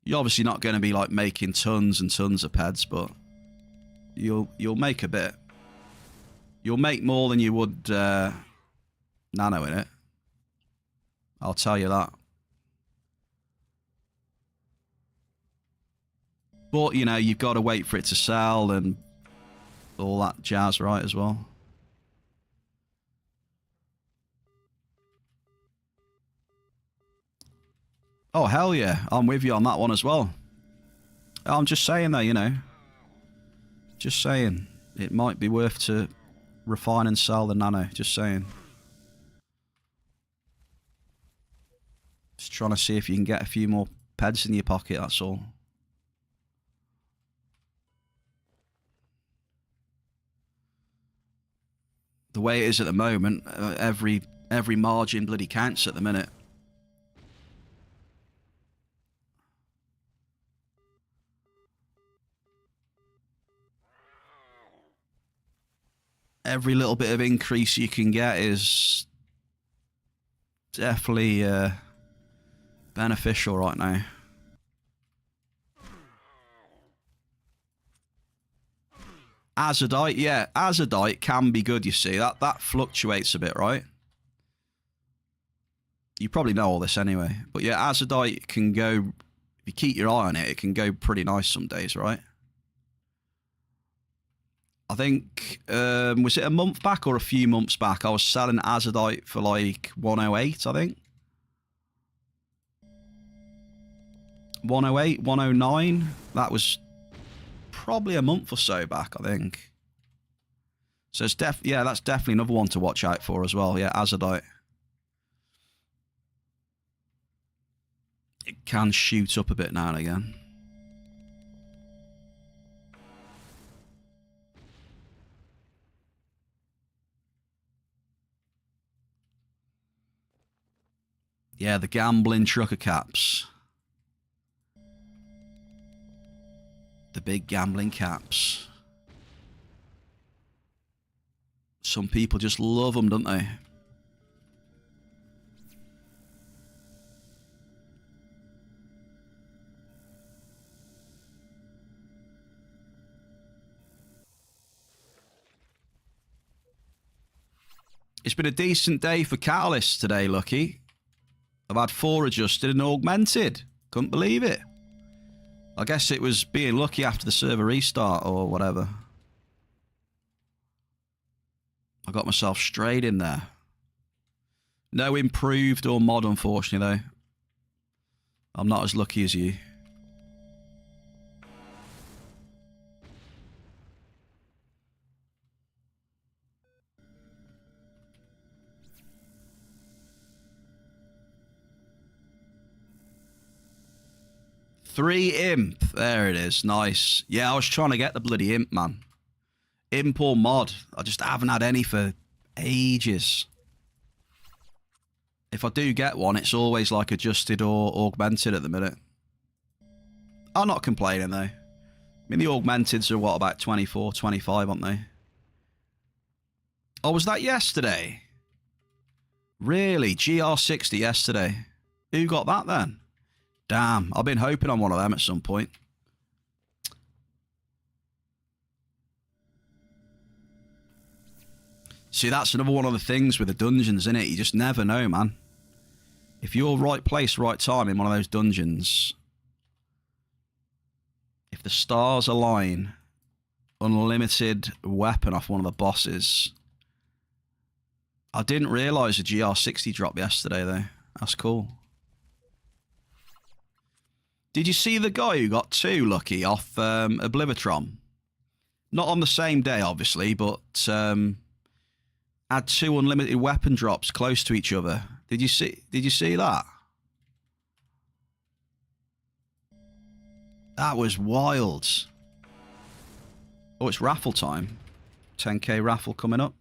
Speaker 1: You're obviously not going to be like making tons and tons of PEDs, but you'll make a bit. You'll make more than you would nanoing it. I'll tell you that. But, you know, you've got to wait for it to sell and all that jazz, right, as well. Oh, hell yeah. I'm with you on that one as well. I'm just saying, though, you know. Just saying. It might be worth to refine and sell the nano. Just saying. Just trying to see if you can get a few more PEDs in your pocket, that's all. The way it is at the moment, every margin bloody counts at the minute. Every little bit of increase you can get is definitely beneficial right now. Azadite, yeah, Azadite can be good, you see. That fluctuates a bit, right? You probably know all this anyway. But yeah, Azadite can go, if you keep your eye on it, it can go pretty nice some days, right? I think, was it a month back or a few months back? I was selling Azadite for like 108, I think. 108, 109. That was probably a month or so back, I think. So it's yeah, that's definitely another one to watch out for as well. Yeah, Azadite. It can shoot up a bit now and again. Yeah, the gambling trucker caps. The big gambling caps. Some people just love them, don't they? It's been a decent day for catalysts today, Lucky. I've had 4 adjusted and augmented. Couldn't believe it. I guess it was being lucky after the server restart or whatever. I got myself straight in there. No improved or mod, unfortunately, though. I'm not as lucky as you. Three imp. There it is. Nice. Yeah, I was trying to get the bloody imp, man. Imp or mod. I just haven't had any for ages. If I do get one, it's always like adjusted or augmented at the minute. I'm not complaining, though. I mean, the augmenteds are, what, about 24, 25, aren't they? Oh, was that yesterday? Really? GR60 yesterday. Who got that, then? Damn, I've been hoping on one of them at some point. See, that's another one of the things with the dungeons, isn't it? You just never know, man. If you're right place, right time in one of those dungeons, if the stars align, unlimited weapon off one of the bosses. I didn't realise the GR60 dropped yesterday, though. That's cool. Did you see the guy who got 2 lucky off Oblivitron? Not on the same day, obviously, but had 2 unlimited weapon drops close to each other. Did you see that? That was wild. Oh, it's raffle time. 10k raffle coming up.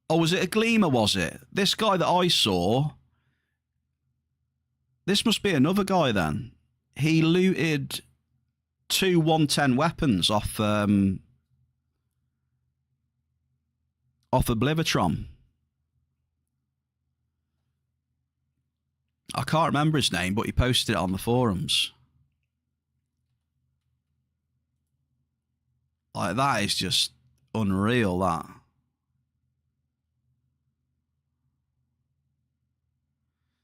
Speaker 1: Oh, was it a Gleamer, was it? This guy that I saw... This must be another guy then. He looted 2 110 weapons off Oblivitron. I can't remember his name, but he posted it on the forums. Like, that is just unreal, that.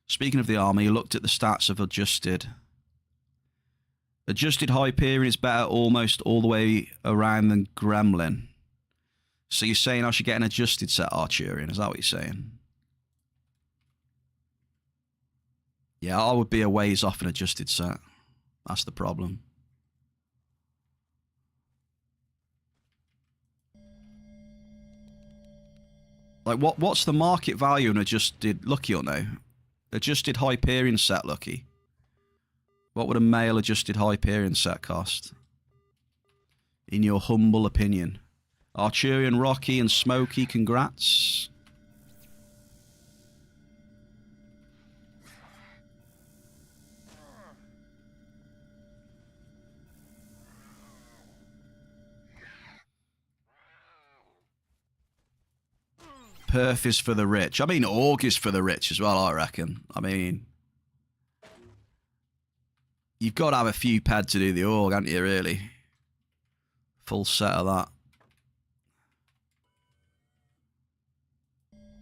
Speaker 1: Speaking of the army, you looked at the stats of adjusted. Adjusted Hyperion is better almost all the way around than Gremlin. So you're saying I should get an adjusted set Arturian? Is that what you're saying? Yeah, I would be a ways off an adjusted set. That's the problem. Like, what's the market value in adjusted Lucky or no? Adjusted Hyperion set Lucky. What would a male adjusted Hyperion set cost? In your humble opinion. Arturian, Rocky and Smokey, congrats. Perth is for the rich. I mean, Org is for the rich as well, I reckon. I mean, you've got to have a few ped to do the Org, haven't you, really? Full set of that.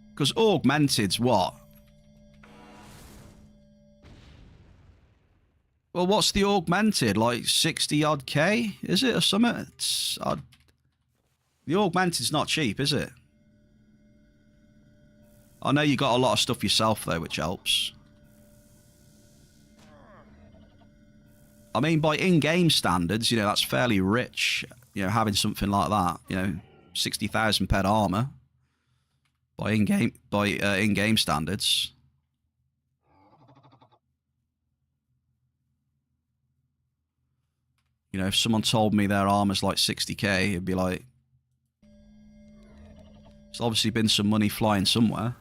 Speaker 1: Because Augmented's what? Well, what's the Augmented? Like 60 odd K? Is it or something? It's, the Augmented's not cheap, is it? I know you got a lot of stuff yourself, though, which helps. I mean, by in-game standards, you know, that's fairly rich, you know, having something like that. You know, 60,000 ped armor. By in-game standards. You know, if someone told me their armor's like 60k, it'd be like... There's obviously been some money flying somewhere.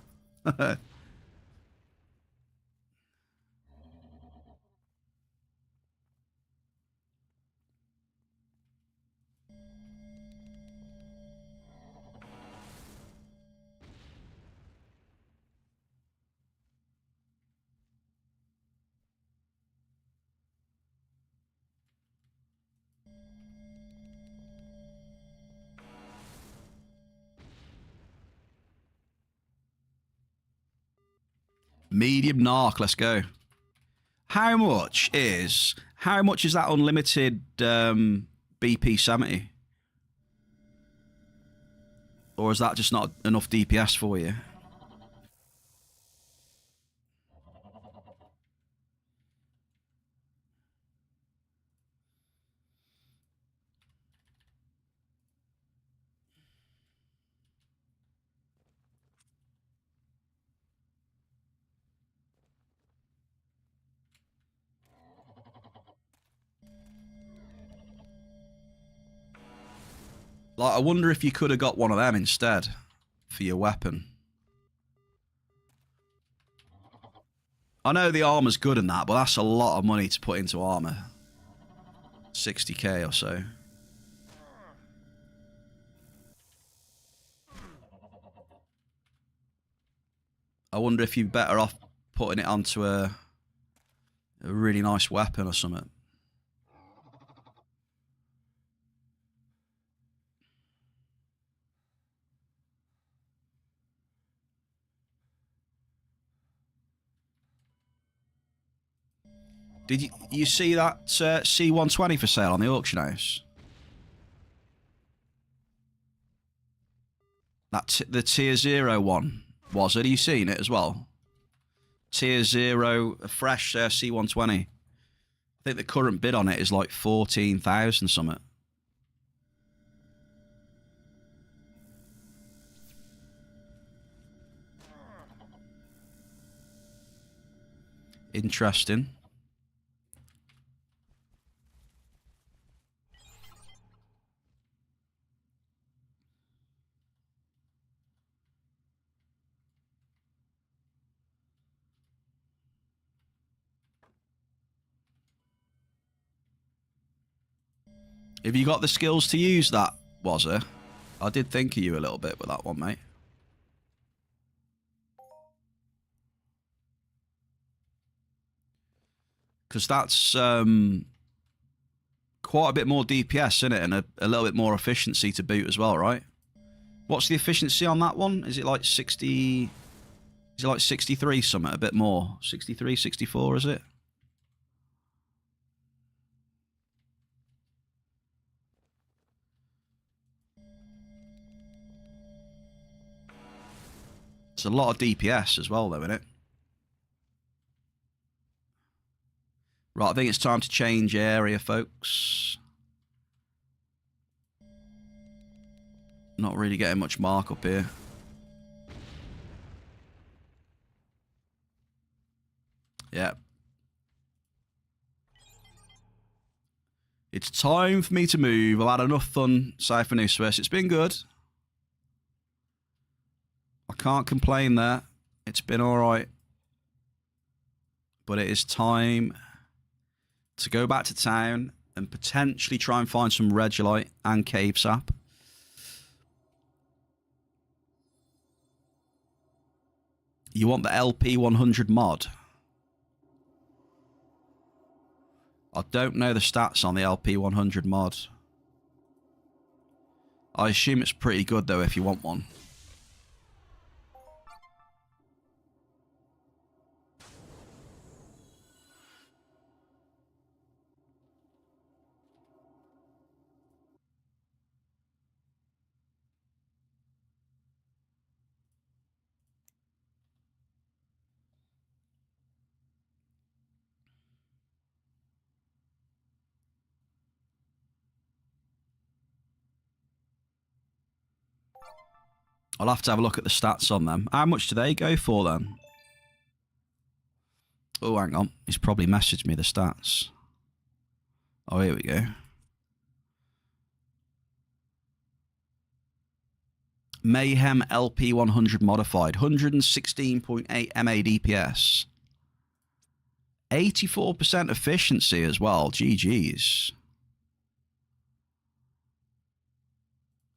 Speaker 1: Medium narc, let's go. How much is that unlimited BP-70? Or is that just not enough DPS for you? Like, I wonder if you could have got one of them instead for your weapon. I know the armor's good and that, but that's a lot of money to put into armor. 60k or so. I wonder if you're better off putting it onto a really nice weapon or something. Did you see that C120 for sale on the auction house? The tier 0 one, was it? Have you seen it as well? Tier 0, a fresh C120. I think the current bid on it is like 14,000 something. Interesting. Have you got the skills to use that, was it? I did think of you a little bit with that one, mate. Because that's quite a bit more DPS, isn't it? And a little bit more efficiency to boot as well, right? What's the efficiency on that one? Is it like 60... Is it like 63 something? A bit more? 63, 64, is it? It's a lot of DPS as well, though, isn't it? Right, I think it's time to change area, folks. Not really getting much mark up here. Yeah. It's time for me to move. I've had enough fun Cypher New Swiss. It's been good. I can't complain there. It's been alright. But it is time to go back to town and potentially try and find some Regolite and Cave Sap. You want the LP 100 mod? I don't know the stats on the LP 100 mod. I assume it's pretty good though if you want one. I'll have to have a look at the stats on them. How much do they go for then? Oh, hang on. He's probably messaged me the stats. Oh, here we go. Mayhem LP 100 modified. 116.8 MA DPS. 84% efficiency as well. GG's.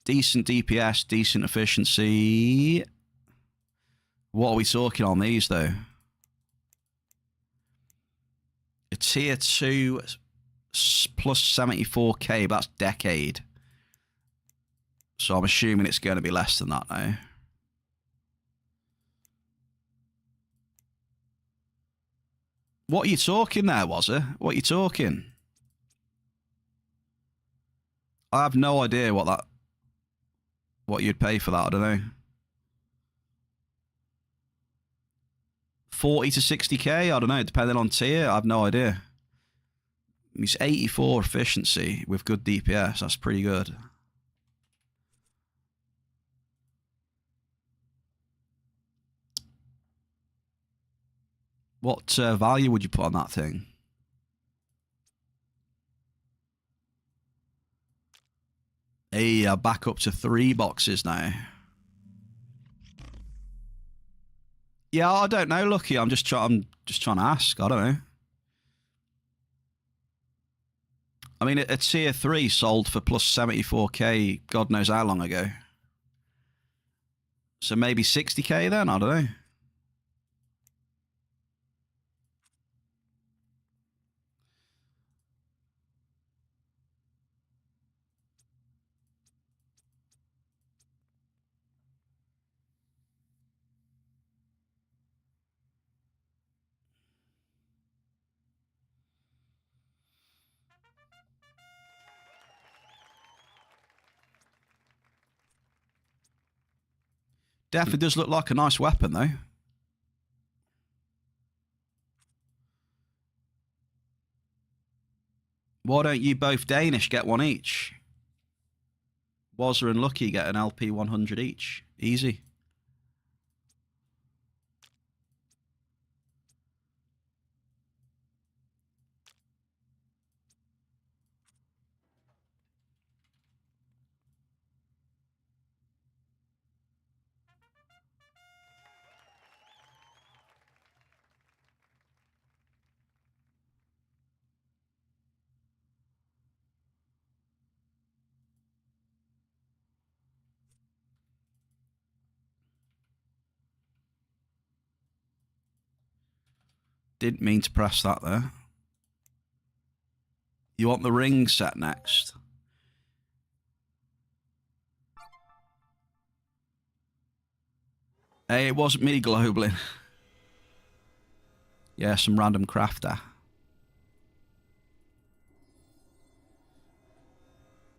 Speaker 1: Decent DPS, decent efficiency. What are we talking on these, though? A tier 2 plus 74k, but that's decade. So I'm assuming it's going to be less than that now. What are you talking there, was it? What are you talking? I have no idea what you'd pay for that, I don't know. 40 to 60k, I don't know, depending on tier, I have no idea. It's 84 efficiency with good DPS, that's pretty good. What value would you put on that thing? Hey, back up to 3 boxes now. Yeah, I don't know, Lucky. I'm just trying to ask. I don't know. I mean, a tier 3 sold for plus 74k, God knows how long ago. So maybe 60k then? I don't know. Definitely does look like a nice weapon, though. Why don't you both Danish get one each? Wazza and Lucky get an LP 100 each. Easy. Didn't mean to press that there. You want the ring set next? Hey, it wasn't me globling. Yeah, some random crafter.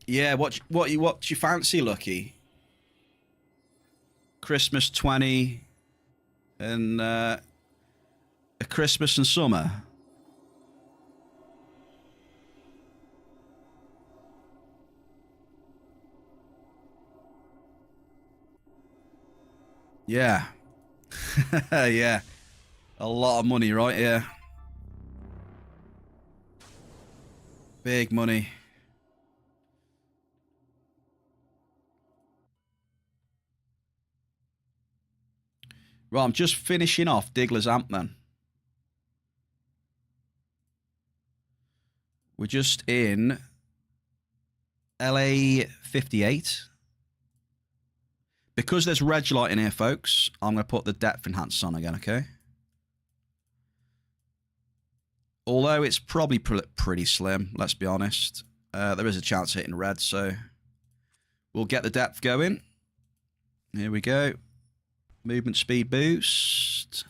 Speaker 1: Yeah, what you fancy, Lucky? Christmas 20 and a Christmas and summer. Yeah. Yeah. A lot of money, right? Yeah. Big money. Right, I'm just finishing off Diggler's Amp then. We're just in LA 58. Because there's reg light in here, folks, I'm going to put the depth enhancer on again, okay? Although it's probably pretty slim, let's be honest. There is a chance of hitting red, so we'll get the depth going. Here we go. Movement speed boost.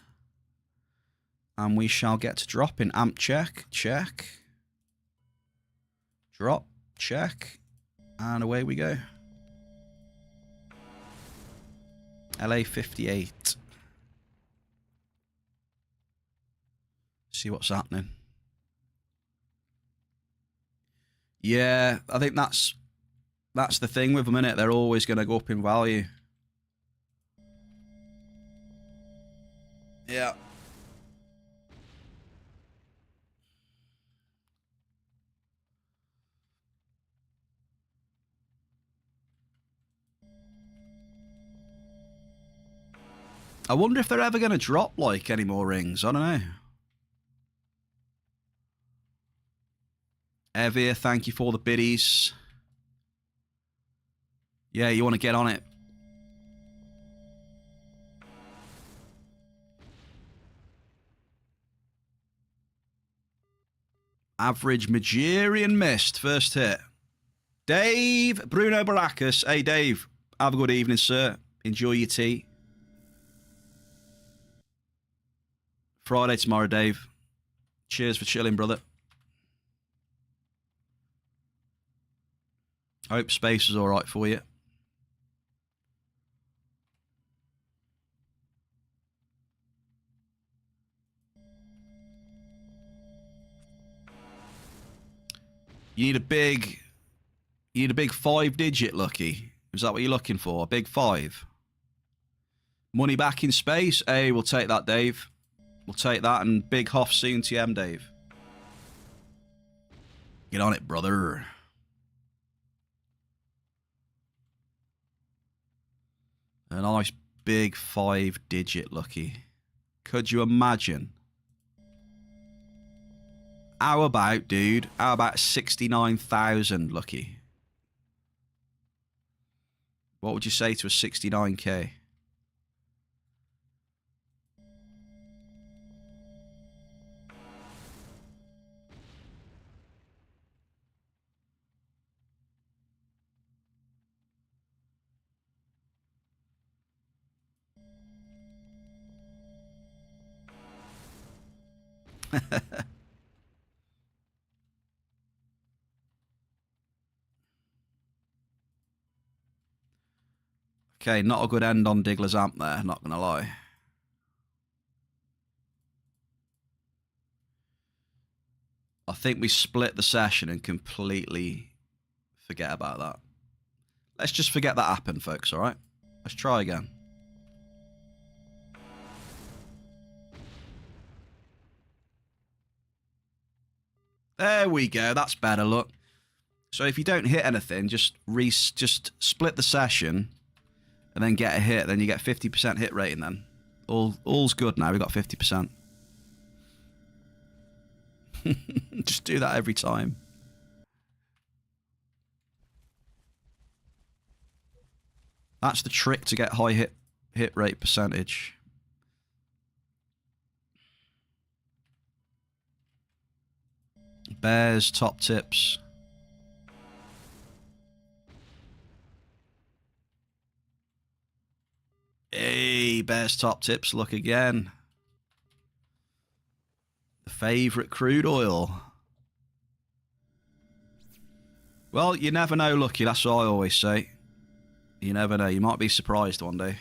Speaker 1: And we shall get to dropping. Amp check, check. Drop, check. And away we go. LA 58. See what's happening. Yeah, I think that's the thing with them, innit? They're always going to go up in value. Yeah. I wonder if they're ever going to drop, like, any more rings. I don't know. Evir, thank you for the biddies. Yeah, you want to get on it. Average Magirian missed. First hit. Dave, Bruno Baracus. Hey, Dave. Have a good evening, sir. Enjoy your tea. Friday tomorrow, Dave. Cheers for chilling, brother. I hope space is all right for you. You need a big 5-digit, Lucky. Is that what you're looking for? A big 5? Money back in space? Hey, we'll take that, Dave. We'll take that, and big Hoff soon TM, Dave. Get on it, brother. A nice big 5-digit, Lucky. Could you imagine? How about, dude? How about 69,000, Lucky? What would you say to a 69k? Okay, not a good end on Diggler's amp there, not going to lie. I think we split the session and completely forget about that. Let's just forget that happened, folks, all right? Let's try again. There we go. That's better, look. So if you don't hit anything, just split the session and then get a hit. Then you get 50% hit rating then. All's good now. We've got 50%. Just do that every time. That's the trick to get high hit rate percentage. Bears, top tips. Hey, Bears top tips, look again. The favourite crude oil. Well, you never know, Lucky. That's what I always say. You never know. You might be surprised one day.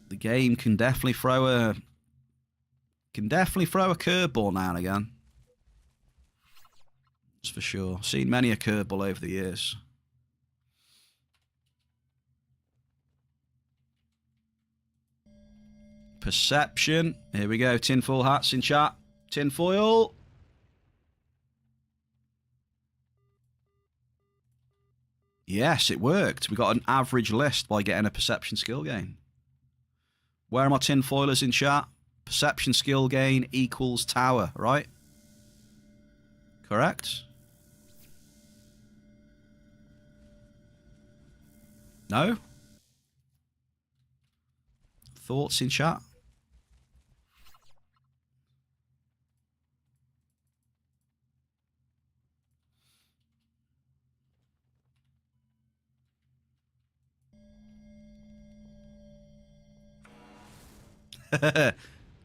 Speaker 1: The game can definitely throw a curveball now and again. That's for sure. Seen many a curveball over the years. Perception. Here we go. Tinfoil hats in chat. Tinfoil. Yes, it worked. We got an average list by getting a perception skill gain. Where are my tinfoilers in chat? Perception skill gain equals tower, right? Correct? No? Thoughts in chat?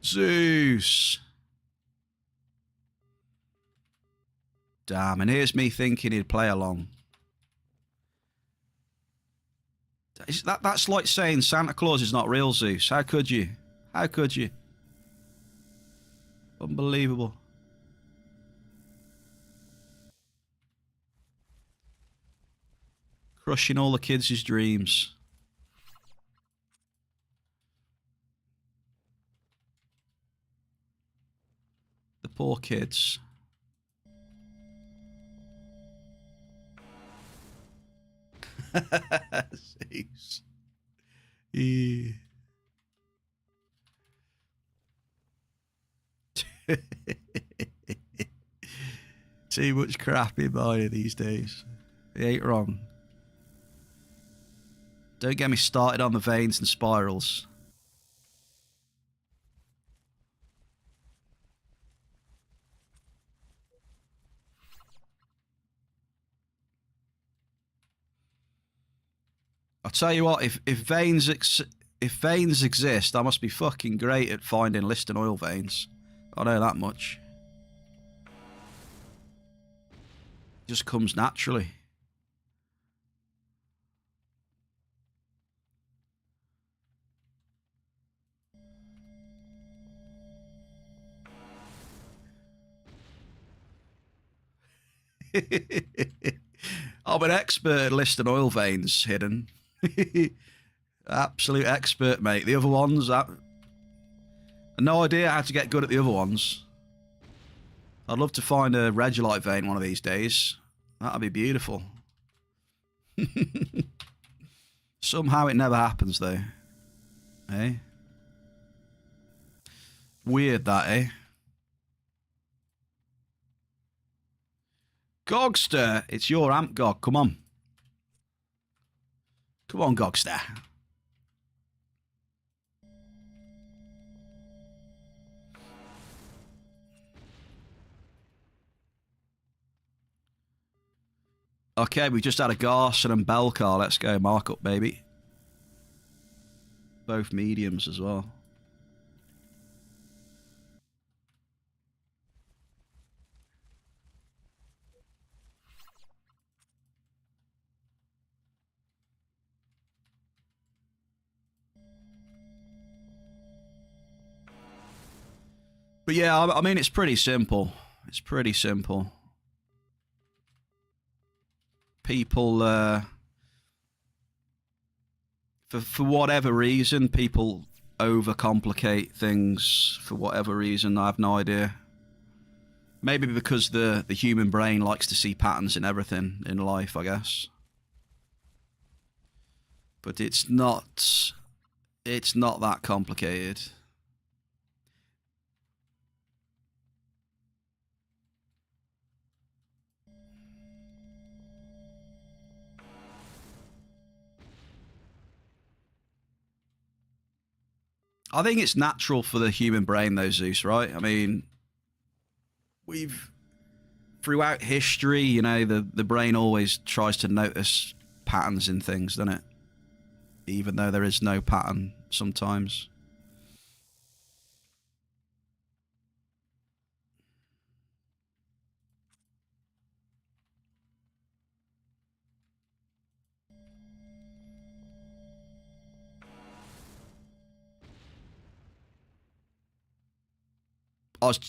Speaker 1: Zeus. Damn, and here's me thinking he'd play along. That's like saying Santa Claus is not real, Zeus. How could you? How could you? Unbelievable. Crushing all the kids' dreams. The poor kids. Zeus. Yeah. Too much crap in mine these days. He ain't wrong. Don't get me started on the veins and spirals. I'll tell you what, if veins exist, I must be fucking great at finding listing oil veins. I know that much. It just comes naturally. I'm an expert at listing oil veins hidden. Absolute expert, mate. The other ones, no idea how to get good at the other ones. I'd love to find a regolite vein one of these days. That'd be beautiful. Somehow it never happens, though. Eh? Weird, that, eh? Gogster, it's your amp, Gog. Come on. Come on, Gogster. Okay, we've just had a Garson and Belcar. Let's go. Mark up, baby. Both mediums as well. But yeah, I mean, it's pretty simple. It's pretty simple. People, for whatever reason, people overcomplicate things for whatever reason. I have no idea. Maybe because the human brain likes to see patterns in everything in life, I guess. But it's not that complicated. I think it's natural for the human brain, though, Zeus, right? I mean, throughout history, you know, the brain always tries to notice patterns in things, doesn't it? Even though there is no pattern sometimes.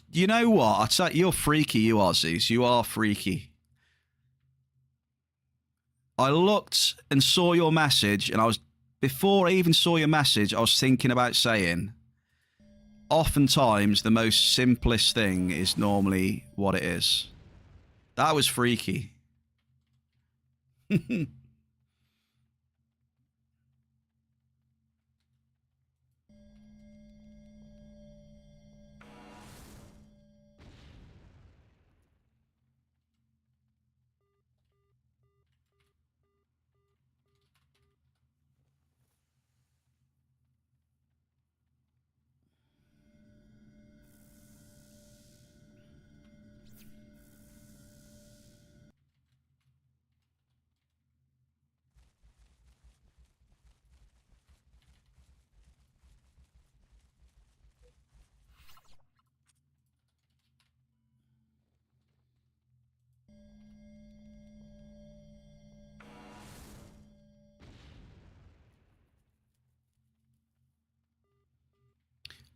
Speaker 1: You know what? I'd say you're freaky, you are, Zeus. You are freaky. I looked and saw your message, and before I even saw your message, I was thinking about saying, oftentimes the most simplest thing is normally what it is. That was freaky.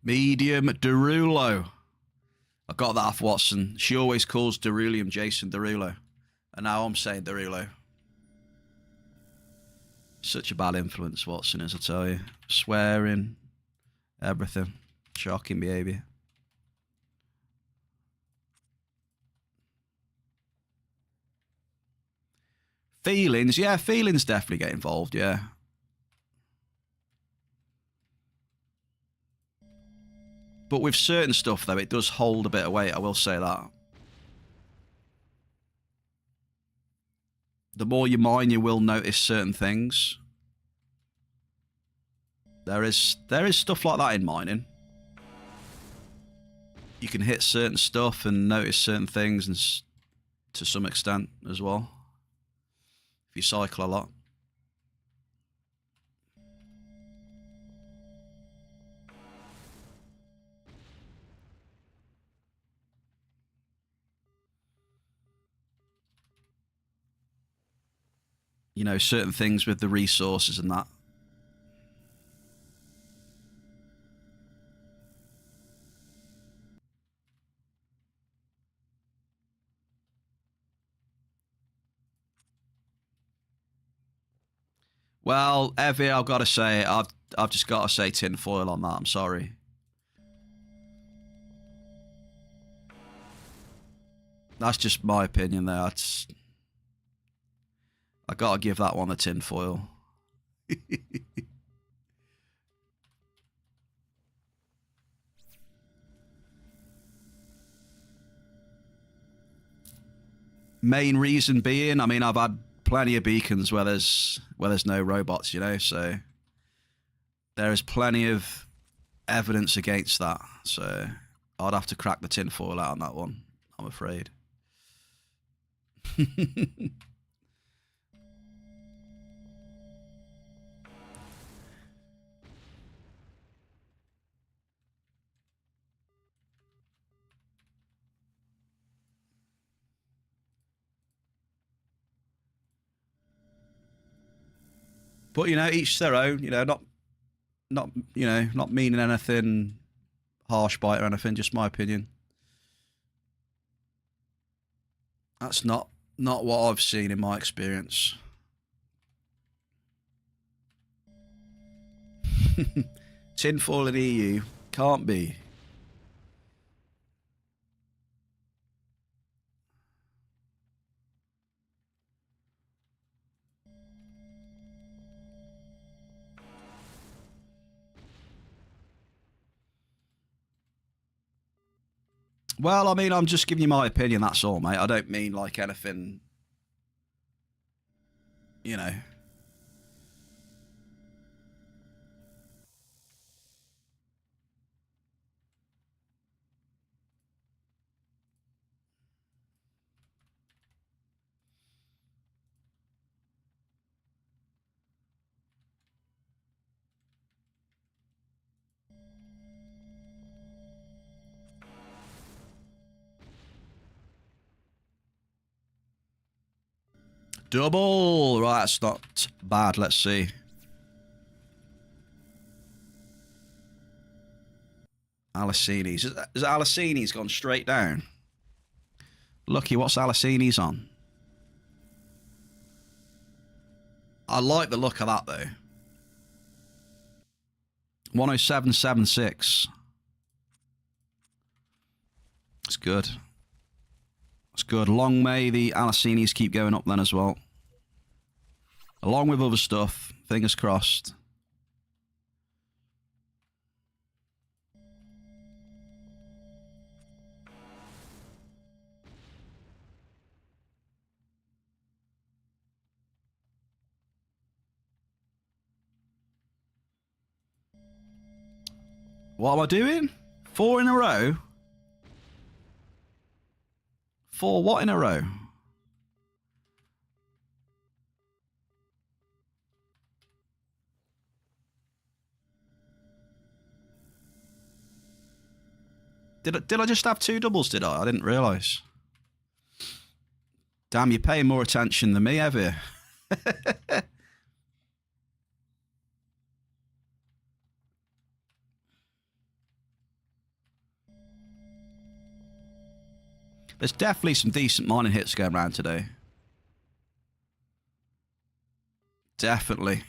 Speaker 1: Medium Derulo. I got that off Watson. She always calls Derulium Jason Derulo. And now I'm saying Derulo. Such a bad influence, Watson is, I tell you. Swearing, everything. Shocking behaviour. Feelings, yeah, feelings definitely get involved, yeah. But with certain stuff, though, it does hold a bit of weight, I will say that. The more you mine, you will notice certain things. There is stuff like that in mining. You can hit certain stuff and notice certain things, and to some extent as well. If you cycle a lot. You know, certain things with the resources and that. Well, Evie, I've got to say, I've just got to say tinfoil on that. I'm sorry. That's just my opinion there. I got to give that one the tinfoil. Main reason being, I mean, I've had plenty of beacons where there's no robots, you know, so there is plenty of evidence against that. So I'd have to crack the tinfoil out on that one, I'm afraid. But you know, each their own. You know, not meaning anything harsh bite or anything, just my opinion. That's not what I've seen in my experience. Tinfoil in EU can't be. Well, I mean, I'm just giving you my opinion, that's all, mate. I don't mean like anything, you know. Double! Right, that's not bad. Let's see. Alicini's. Is Alicini's gone straight down? Lucky, what's Alicini's on? I like the look of that, though. 107.76. It's good. It's good. Long may the Alicini's keep going up then as well. Along with other stuff. Fingers crossed. What am I doing? 4 in a row? 4 what in a row? Did I just have 2 doubles, did I? I didn't realise. Damn, you're paying more attention than me, have you? There's definitely some decent mining hits going around today. Definitely.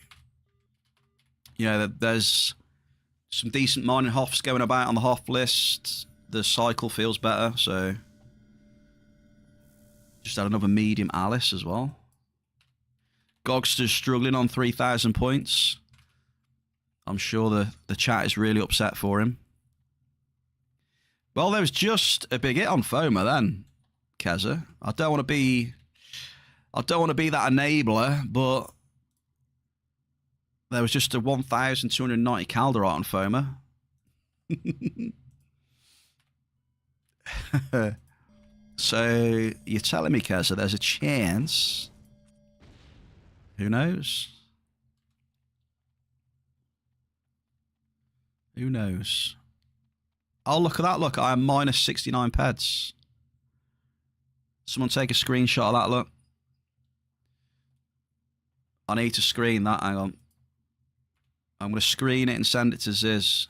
Speaker 1: You know, there's some decent mining hoffs going about on the hoff list. The cycle feels better, so... Just had another medium Alice as well. Gogster's struggling on 3,000 points. I'm sure the chat is really upset for him. Well, there was just a big hit on FOMA then, Keza. I don't want to be that enabler, but there was just a 1,290 Calderite on FOMA. So you're telling me, Keza, there's a chance? Who knows? Who knows? Oh, look at that. Look, I am minus 69 peds. Someone take a screenshot of that, look. I need to screen that. Hang on. I'm going to screen it and send it to Ziz.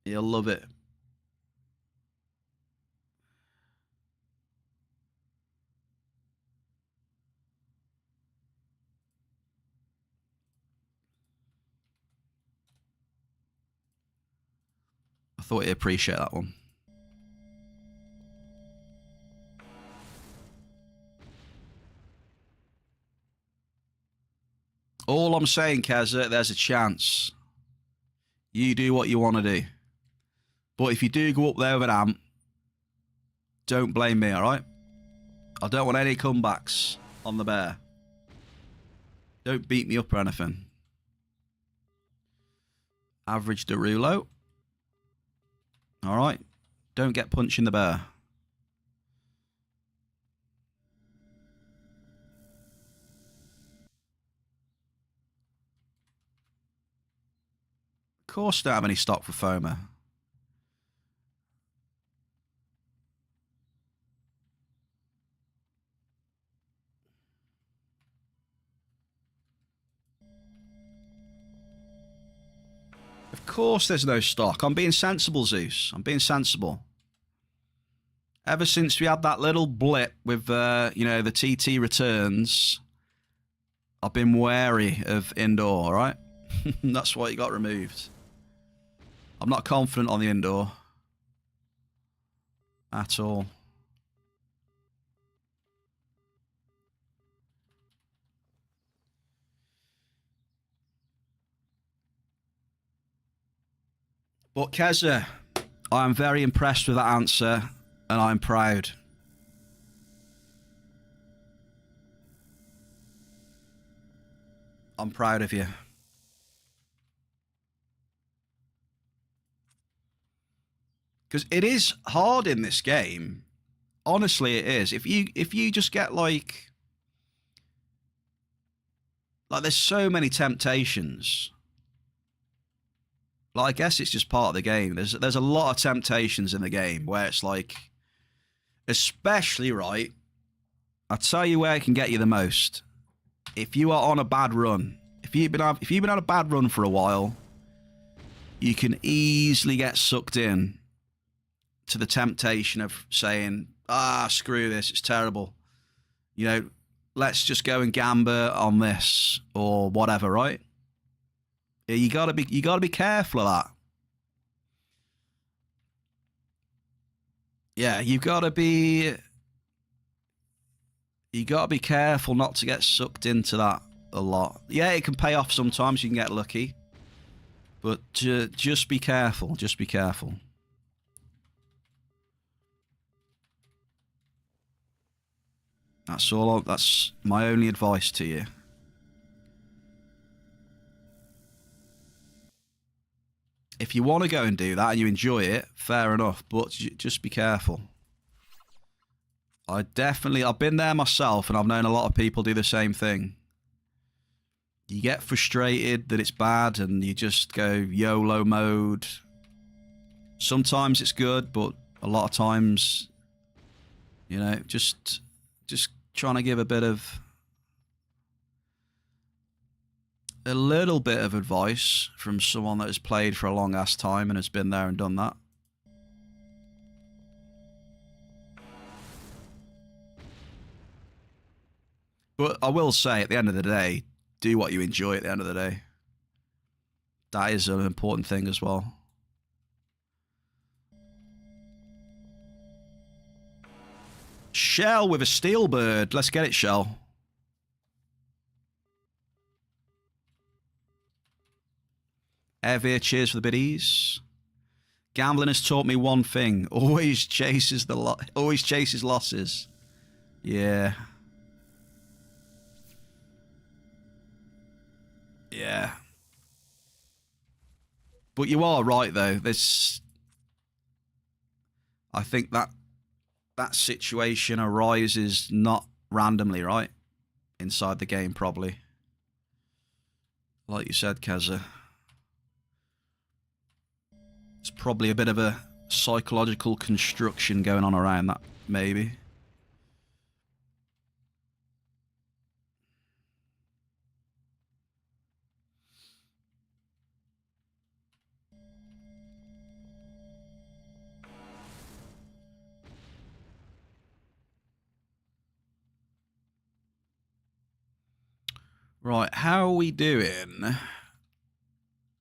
Speaker 1: He'll love it. I thought he'd appreciate that one. All I'm saying, Keza, there's a chance. You do what you want to do. But if you do go up there with an amp, don't blame me, alright? I don't want any comebacks on the bear. Don't beat me up or anything. Average Derulo. Alright. Don't get punched in the bear. Of course, don't have any stock for FOMA. course there's no stock. I'm being sensible, Zeus. I'm being sensible. Ever since we had that little blip with, you know, the TT returns, I've been wary of indoor, all right? That's why it got removed. I'm not confident on the indoor. At all. But Keza, I am very impressed with that answer, and I'm proud. I'm proud of you. Because it is hard in this game. Honestly, it is. If you just get like there's so many temptations. Like, I guess it's just part of the game. There's a lot of temptations in the game where it's like, especially right. I'll tell you where it can get you the most. If you are on a bad run, if you've been on a bad run for a while, you can easily get sucked in to the temptation of saying, screw this, it's terrible. You know, let's just go and gamble on this or whatever, right? You gotta be careful of that. Yeah, you gotta be careful not to get sucked into that a lot. Yeah, it can pay off sometimes, you can get lucky. But just be careful, just be careful. That's all. That's my only advice to you. If you want to go and do that and you enjoy it, fair enough, but just be careful. I've been there myself, and I've known a lot of people do the same thing. You get frustrated that it's bad, and you just go YOLO mode. Sometimes it's good, but a lot of times, you know, just trying to give a little bit of advice from someone that has played for a long ass time and has been there and done that. But I will say, at the end of the day, do what you enjoy at the end of the day. That is an important thing as well. Shell with a steel bird. Let's get it, Shell. Evir, cheers for the biddies. Gambling has taught me one thing: always chases losses. Yeah. Yeah. But you are right, though. I think that situation arises not randomly, right? Inside the game, probably. Like you said, Keza. It's probably a bit of a psychological construction going on around that, maybe. Right, how are we doing?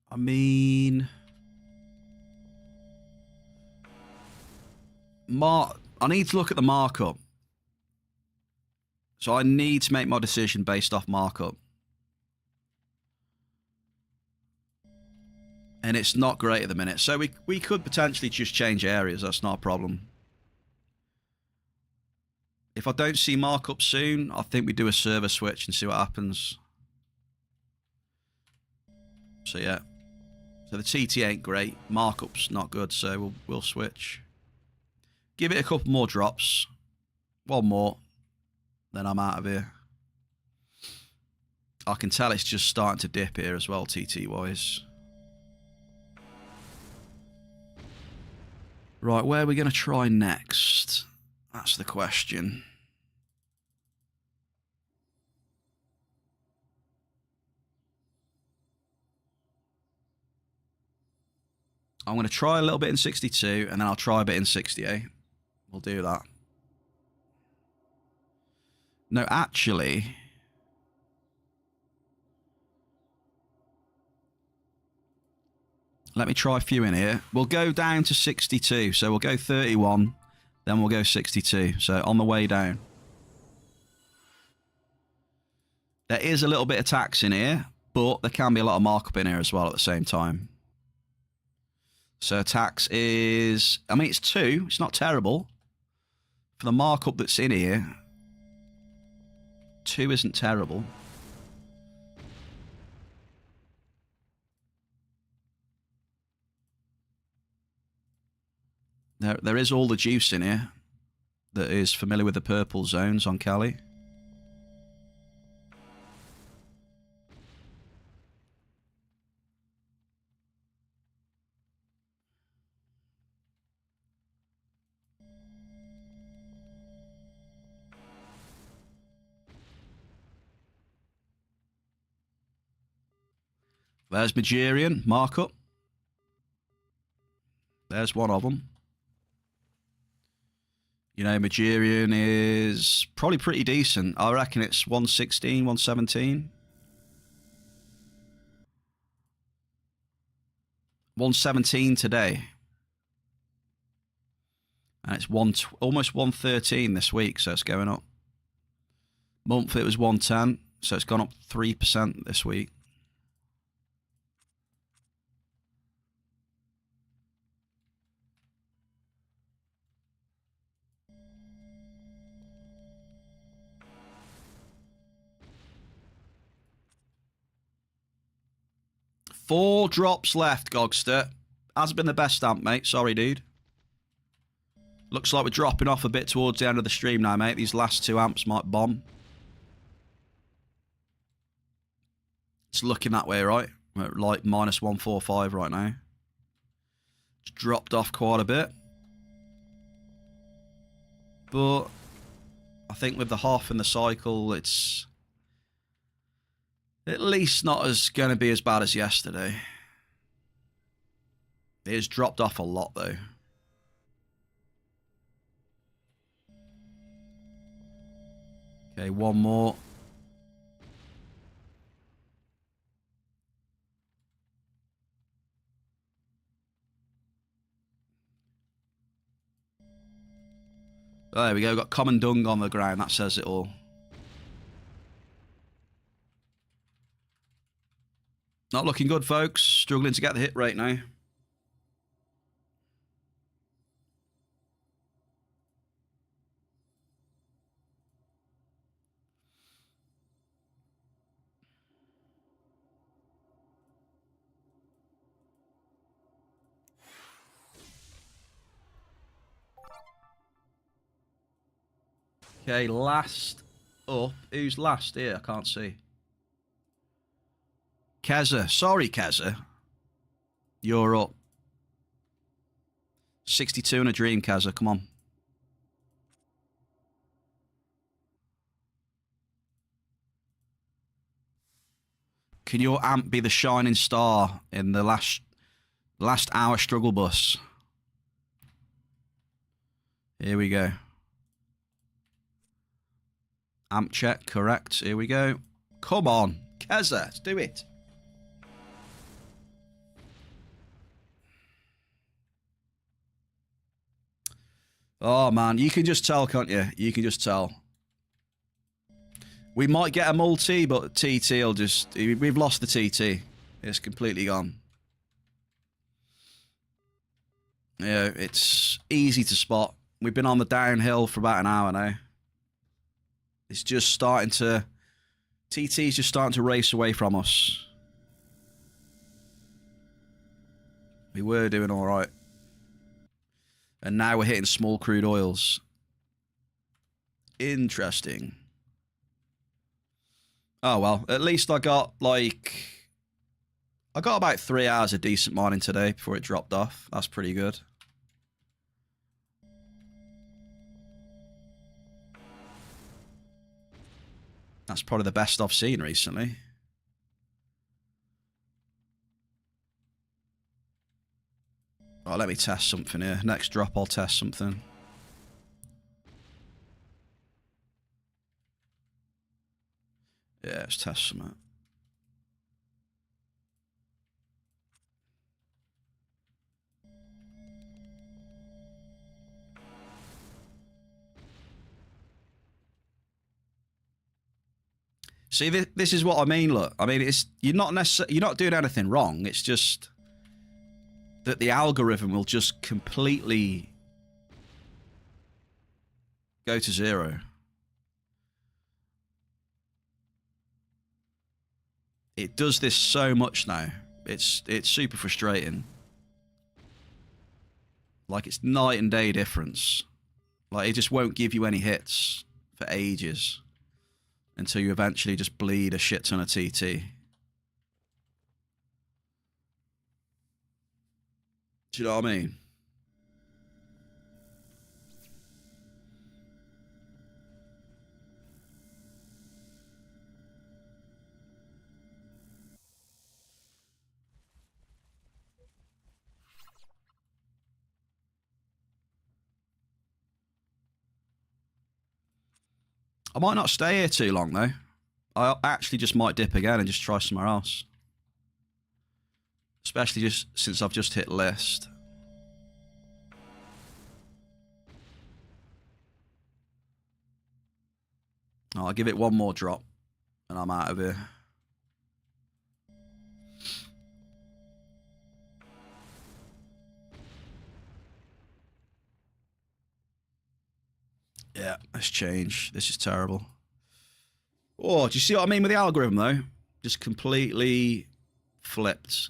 Speaker 1: I mean, I need to look at the markup. So I need to make my decision based off markup. And it's not great at the minute. So we could potentially just change areas. That's not a problem. If I don't see markup soon, I think we do a server switch and see what happens. So yeah. So the TT ain't great. Markup's not good, so we'll switch. Give it a couple more drops. One more. Then I'm out of here. I can tell it's just starting to dip here as well, TT-wise. Right, where are we going to try next? That's the question. I'm going to try a little bit in 62, and then I'll try a bit in 68. We'll do that. No, actually... let me try a few in here. We'll go down to 62. So we'll go 31. Then we'll go 62. So on the way down. There is a little bit of tax in here. But there can be a lot of markup in here as well at the same time. So tax is... I mean, it's 2. It's not terrible. For the markup that's in here, 2 isn't terrible. There is all the juice in here that is familiar with the purple zones on Cali. There's Magirian, markup. There's one of them. You know, Magirian is probably pretty decent. I reckon it's 116, 117. 117 today. And it's almost 113 this week, so it's going up. Month it was 110, so it's gone up 3% this week. Four drops left, Gogster. Hasn't been the best stamp, mate. Sorry, dude. Looks like we're dropping off a bit towards the end of the stream now, mate. These last 2 amps might bomb. It's looking that way, right? We're at like minus 145 right now. It's dropped off quite a bit. But I think with the half in the cycle, it's at least not going to be as bad as yesterday. It has dropped off a lot, though. Okay, one more. There we go. Got common dung on the ground. That says it all. Not looking good, folks. Struggling to get the hit rate now. Okay, last up. Who's last here? I can't see. Keza. Sorry, Keza. You're up. 62 in a dream, Keza. Come on. Can your amp be the shining star in the last hour struggle bus? Here we go. Amp check, correct. Here we go. Come on, Keza, let's do it. Oh, man, you can just tell, can't you? You can just tell. We might get a multi, but TT will just... We've lost the TT. It's completely gone. Yeah, it's easy to spot. We've been on the downhill for about an hour now. It's just starting to... TT's just starting to race away from us. We were doing all right. And now we're hitting small crude oils. Interesting. Oh, well. At least I got, like... I got about 3 hours of decent mining today before it dropped off. That's pretty good. That's probably the best I've seen recently. Oh, let me test something here. Next drop, I'll test something. Yeah, let's test something. See, this is what I mean. Look, I mean, you're not doing anything wrong. It's just that the algorithm will just completely go to zero. It does this so much now. It's super frustrating. Like, it's night and day difference. Like, it just won't give you any hits for ages until you eventually just bleed a shit ton of TT. Do you know what I mean? I might not stay here too long, though. I actually just might dip again and just try somewhere else. Especially just since I've just hit list. I'll give it one more drop and I'm out of here. Yeah, let's change. This is terrible. Oh, do you see what I mean with the algorithm, though? Just completely flipped.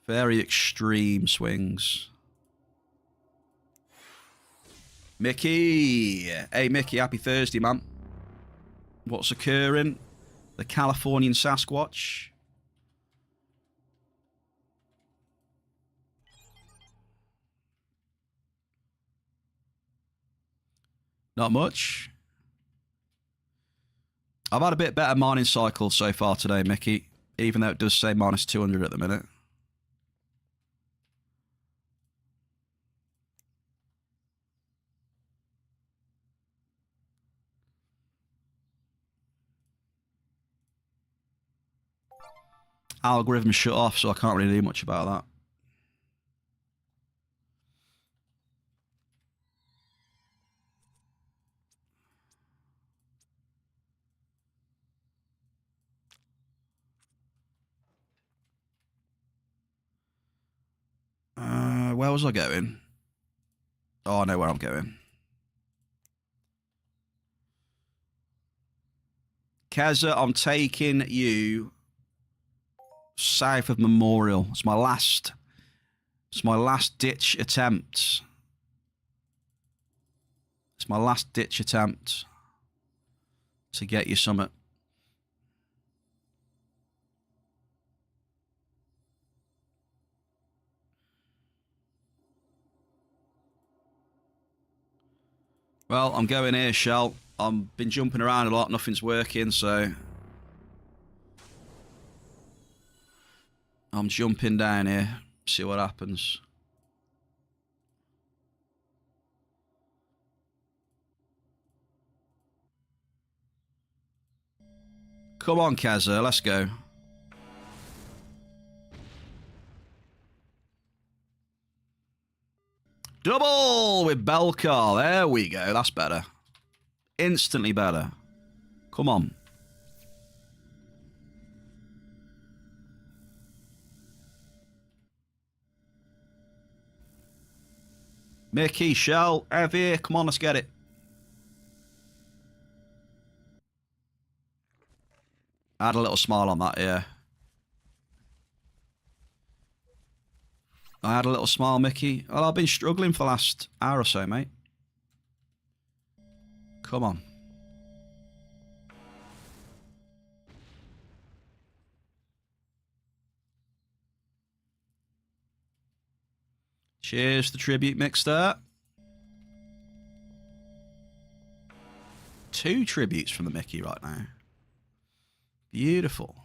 Speaker 1: Very extreme swings. Mickey! Hey, Mickey, happy Thursday, man. What's occurring? The Californian Sasquatch. Not much. I've had a bit better mining cycle so far today, Mickey, even though it does say minus 200 at the minute. Algorithm shut off, so I can't really do much about that. Where was I going? Oh, I know where I'm going. Keza, I'm taking you south of Memorial. It's my last ditch attempt. It's my last ditch attempt to get you summit. Well, I'm going here, Shell. I've been jumping around a lot. Nothing's working, so I'm jumping down here. See what happens. Come on, Keza. Let's go. Double with Bearcave. There we go. That's better. Instantly better. Come on. Mickey, Shell, Evie, come on, let's get it. I had a little smile on that, yeah. I had a little smile, Mickey. Well, I've been struggling for the last hour or so, mate. Come on. Cheers to the tribute mix there. 2 tributes from the Mickey right now. Beautiful.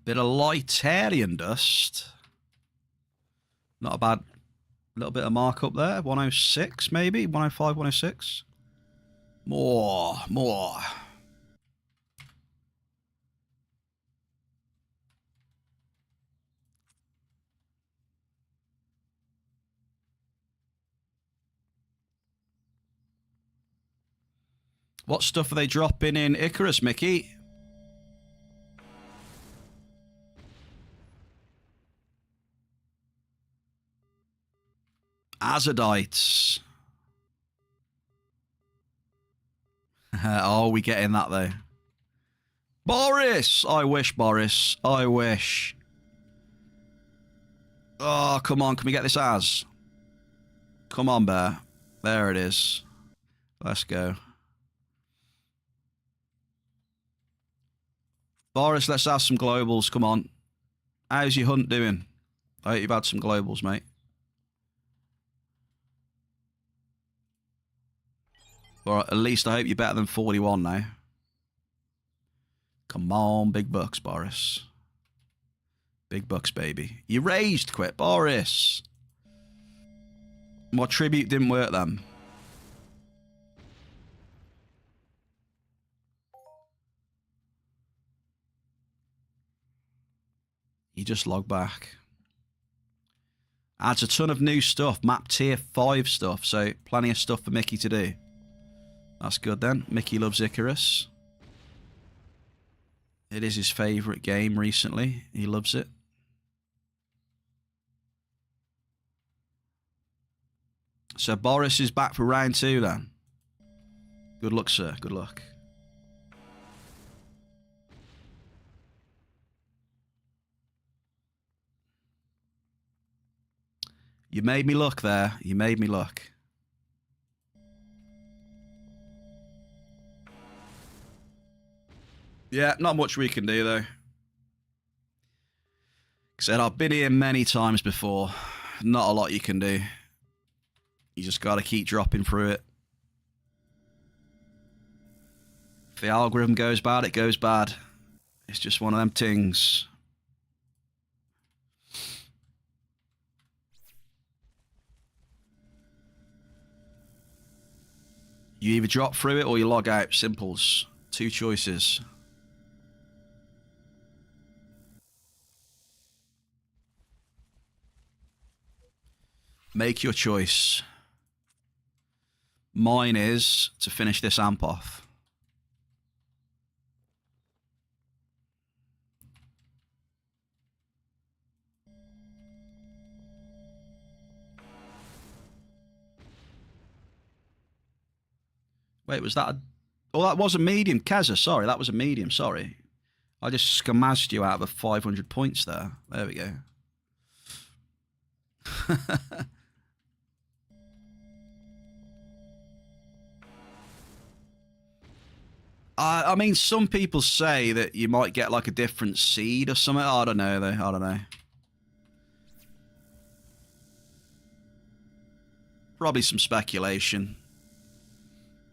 Speaker 1: Bit of Lightarian dust. Not a bad little bit of markup there. 106 maybe? 105, 106. More. What stuff are they dropping in Icarus, Mickey? Azidites. Oh, we getting that though. Boris! I wish, Boris. I wish. Oh, come on. Can we get this as? Come on, Bear. There it is. Let's go. Boris, let's have some globals. Come on. How's your hunt doing? I hope you've had some globals, mate. Or at least I hope you're better than 41 now. Come on, big bucks, Boris. Big bucks, baby. You raised quick, Boris. My tribute didn't work then. You just log back. Adds a ton of new stuff. Map tier 5 stuff. So plenty of stuff for Mickey to do. That's good then. Mickey loves Icarus. It is his favourite game recently. He loves it. So Boris is back for round 2 then. Good luck, sir. Good luck. You made me look there. You made me look. Yeah, not much we can do though. Said I've been here many times before. Not a lot you can do. You just gotta keep dropping through it. If the algorithm goes bad, it goes bad. It's just one of them things. You either drop through it or you log out. Simples. 2 choices. Make your choice. Mine is to finish this amp off. Wait, was that a... Oh, that was a medium. Keza, sorry. That was a medium, sorry. I just scamazzed you out of 500 points there. There we go. I mean, some people say that you might get like a different seed or something. I don't know, though. I don't know. Probably some speculation.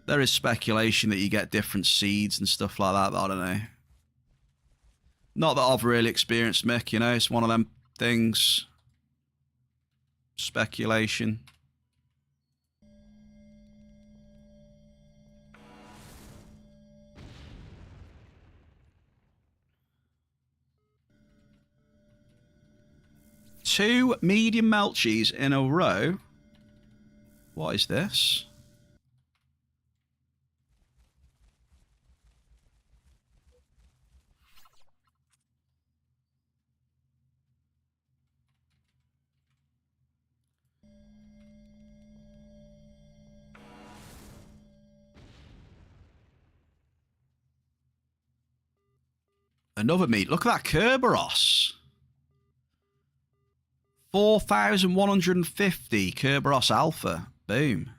Speaker 1: There is speculation that you get different seeds and stuff like that, but I don't know. Not that I've really experienced, Mick, you know. It's one of them things. Speculation. Two medium Melchies in a row. What is this? Another meat. Look at that Kerberos. 4,150 Kerberos Alpha. Boom.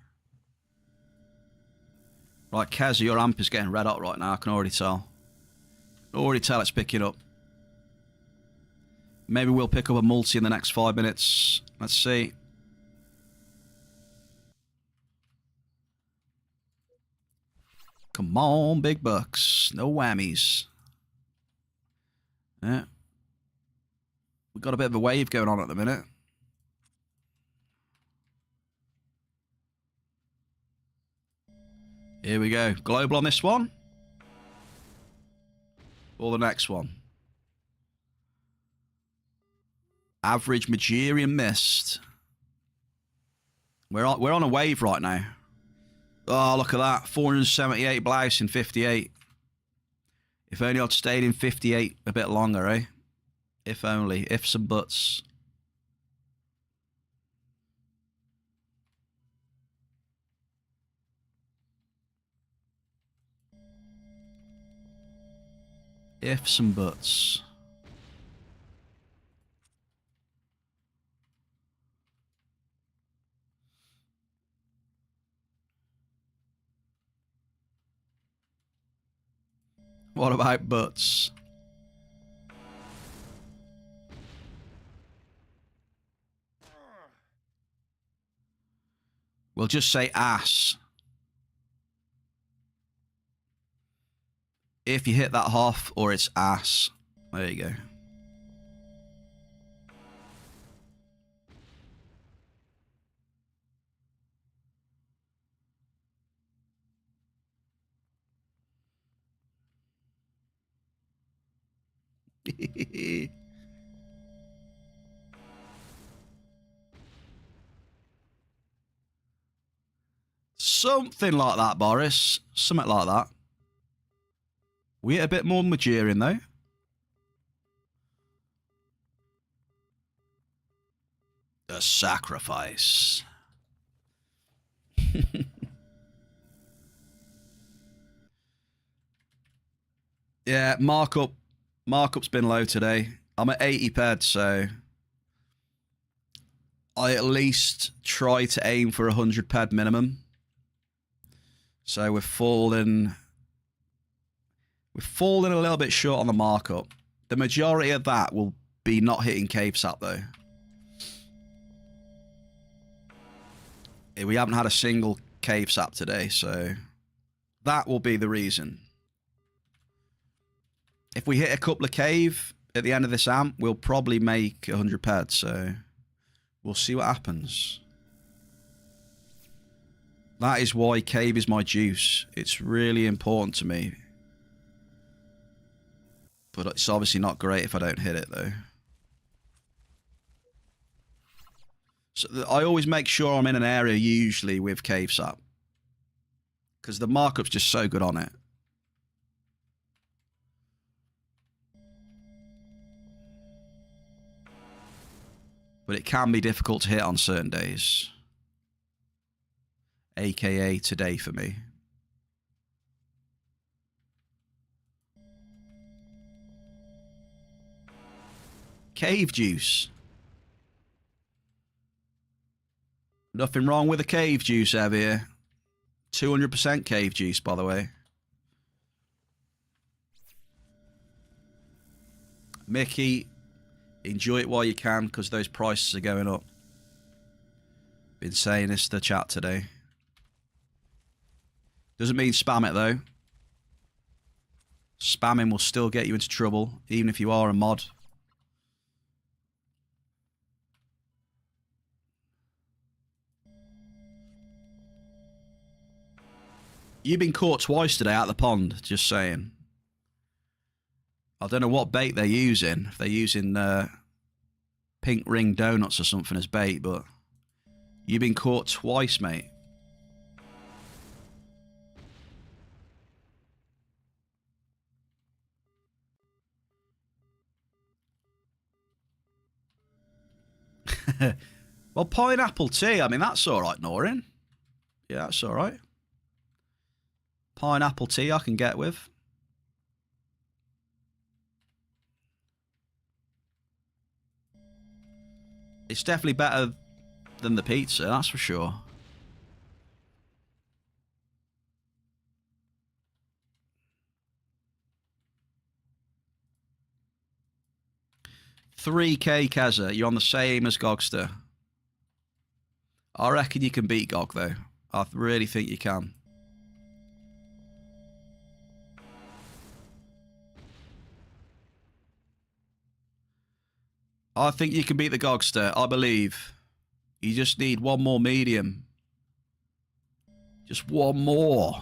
Speaker 1: Right, Kaz, your amp is getting red hot right now. I can already tell. Already tell it's picking up. Maybe we'll pick up a multi in the next 5 minutes. Let's see. Come on, big bucks. No whammies. Yeah. We've got a bit of a wave going on at the minute. Here we go. Global on this one. Or the next one. Average Magirian missed. We're on a wave right now. Oh, look at that. 478 blouse in 58. If only I'd stayed in 58 a bit longer, eh? If only. Ifs and buts. Ifs and buts. What about buts? We'll just say ass. If you hit that half, or it's ass. There you go. Something like that, Boris. Something like that. We hit a bit more Magirian, though. A sacrifice. Yeah, markup's been low today. I'm at 80 ped, so I at least try to aim for 100 ped minimum. So we're falling a little bit short on the markup. The majority of that will be not hitting cave sap though. We haven't had a single cave sap today, so that will be the reason. If we hit a couple of cave at the end of this amp, we'll probably make 100 ped, so we'll see what happens. That is why cave is my juice. It's really important to me. But it's obviously not great if I don't hit it, though. So I always make sure I'm in an area, usually, with cave sap. Because the markup's just so good on it. But it can be difficult to hit on certain days. AKA today for me. Cave juice. Nothing wrong with a cave juice, here. 200% cave juice, by the way. Mickey, enjoy it while you can, because those prices are going up. Been saying this to the chat today. Doesn't mean spam it, though. Spamming will still get you into trouble, even if you are a mod. You've been caught twice today out of the pond, just saying. I don't know what bait they're using. If they're using pink ring donuts or something as bait, but you've been caught twice, mate. Well, pineapple tea, I mean, that's all right, Norin. Yeah, that's all right. Pineapple tea I can get with. It's definitely better than the pizza, that's for sure. 3k Keza. You're on the same as Gogster. I reckon you can beat Gog, though. I really think you can. I think you can beat the Gogster. I believe. You just need one more medium. Just one more.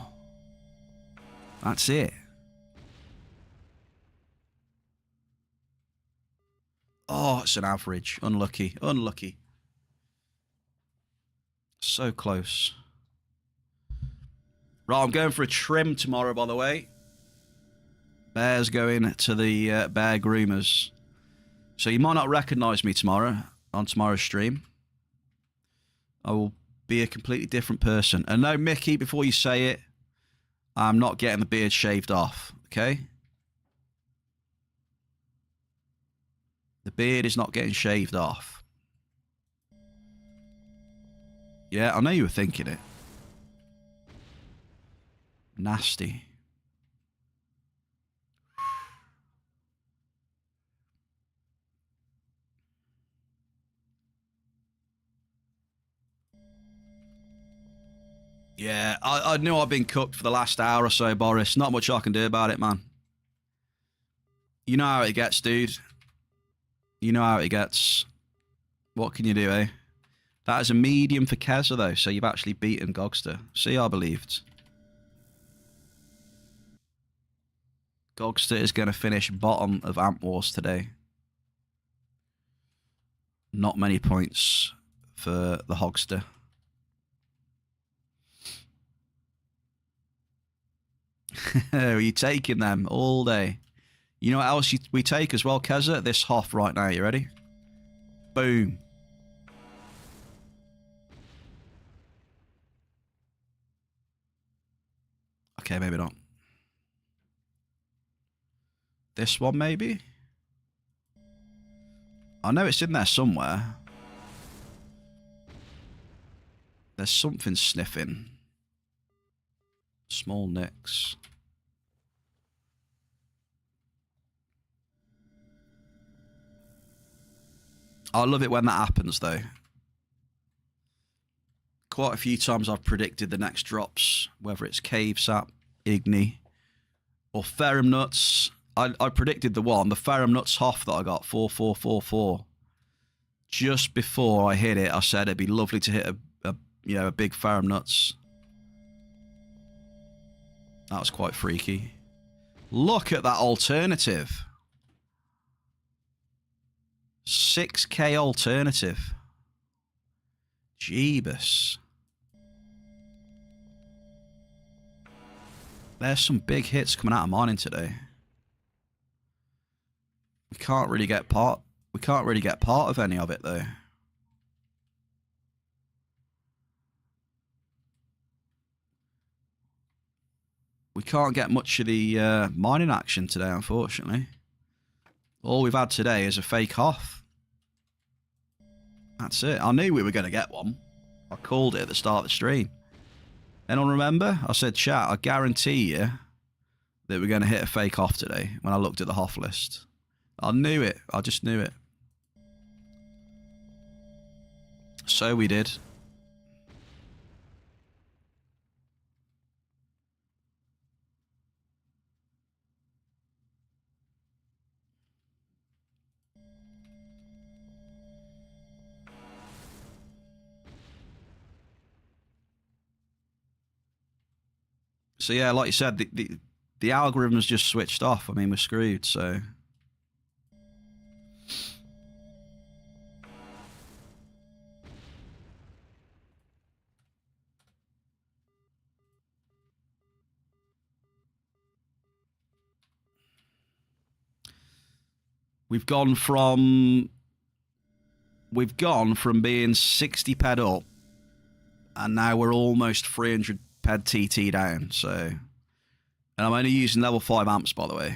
Speaker 1: That's it. Oh, it's an average. Unlucky. Unlucky. So close. Right, I'm going for a trim tomorrow, by the way. Bear's going to the Bear Groomers. So you might not recognise me tomorrow on tomorrow's stream. I will be a completely different person. And no, Mickey, before you say it, I'm not getting the beard shaved off, okay? The beard is not getting shaved off. Yeah, I know you were thinking it. Nasty. Yeah, I knew I've been cooked for the last hour or so, Boris. Not much I can do about it, man. You know how it gets, dude. You know how it gets. What can you do, eh? That is a medium for Keza, though, so you've actually beaten Gogster. See, I believed. Gogster is going to finish bottom of Amp Wars today. Not many points for the Hogster. Are you taking them all day? You know what else we take as well, Keza? This Hoff right now. You ready? Boom. Okay, maybe not. This one, maybe? I know it's in there somewhere. There's something sniffing. Small nicks. I love it when that happens, though. Quite a few times I've predicted the next drops, whether it's Cave Sap, Igni, or Ferrum Nuts. I predicted the Ferrum Nuts Hoff that I got, 4444. Just before I hit it, I said it'd be lovely to hit a big Ferrum Nuts. That was quite freaky. Look at that alternative. 6k alternative. Jeebus. There's some big hits coming out of mining today. We can't really get part of any of it, though. We can't get much of the mining action today, unfortunately. All we've had today is a fake Hoff. That's it. I knew we were going to get one. I called it at the start of the stream. Anyone remember? I said, chat, I guarantee you that we're going to hit a fake Hoff today when I looked at the Hoff list. I knew it. I just knew it. So we did. So yeah, like you said, the algorithm's just switched off. I mean, we're screwed, so... We've gone from being 60 ped up, and now we're almost 300 ped TT down, so... And I'm only using level 5 amps, by the way.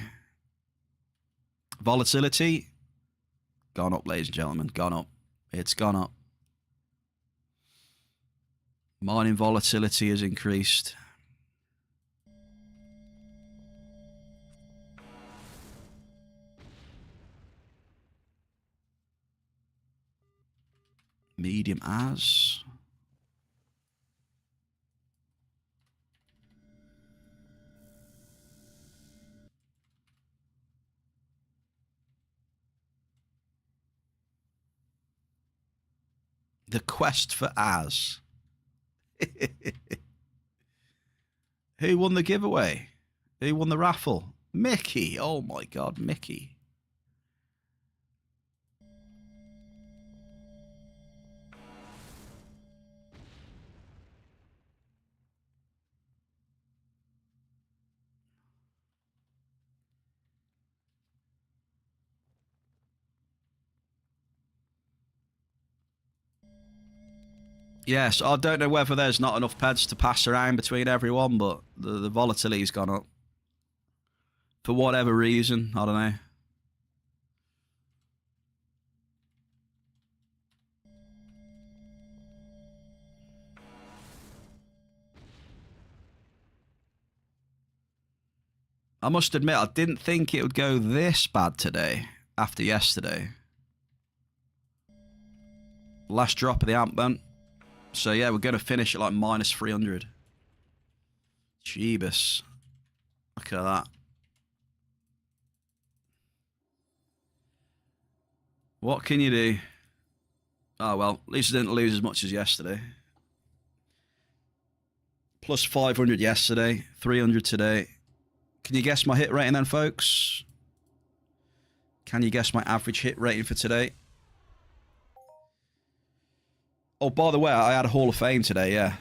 Speaker 1: Volatility, gone up, ladies and gentlemen, gone up. It's gone up. Mining volatility has increased. Medium as. The quest for as. Who won the giveaway? Who won the raffle? Mickey. Oh my God, Mickey. Yes, I don't know whether there's not enough peds to pass around between everyone, but the volatility's gone up. For whatever reason, I don't know. I must admit, I didn't think it would go this bad today, after yesterday. Last drop of the amp then. So yeah, we're going to finish at like minus 300. Jeebus. Look at that. What can you do? Oh well, at least I didn't lose as much as yesterday. Plus 500 yesterday, 300 today. Can you guess my hit rating then, folks? Can you guess my average hit rating for today? Oh, by the way, I had a Hall of Fame today, yeah.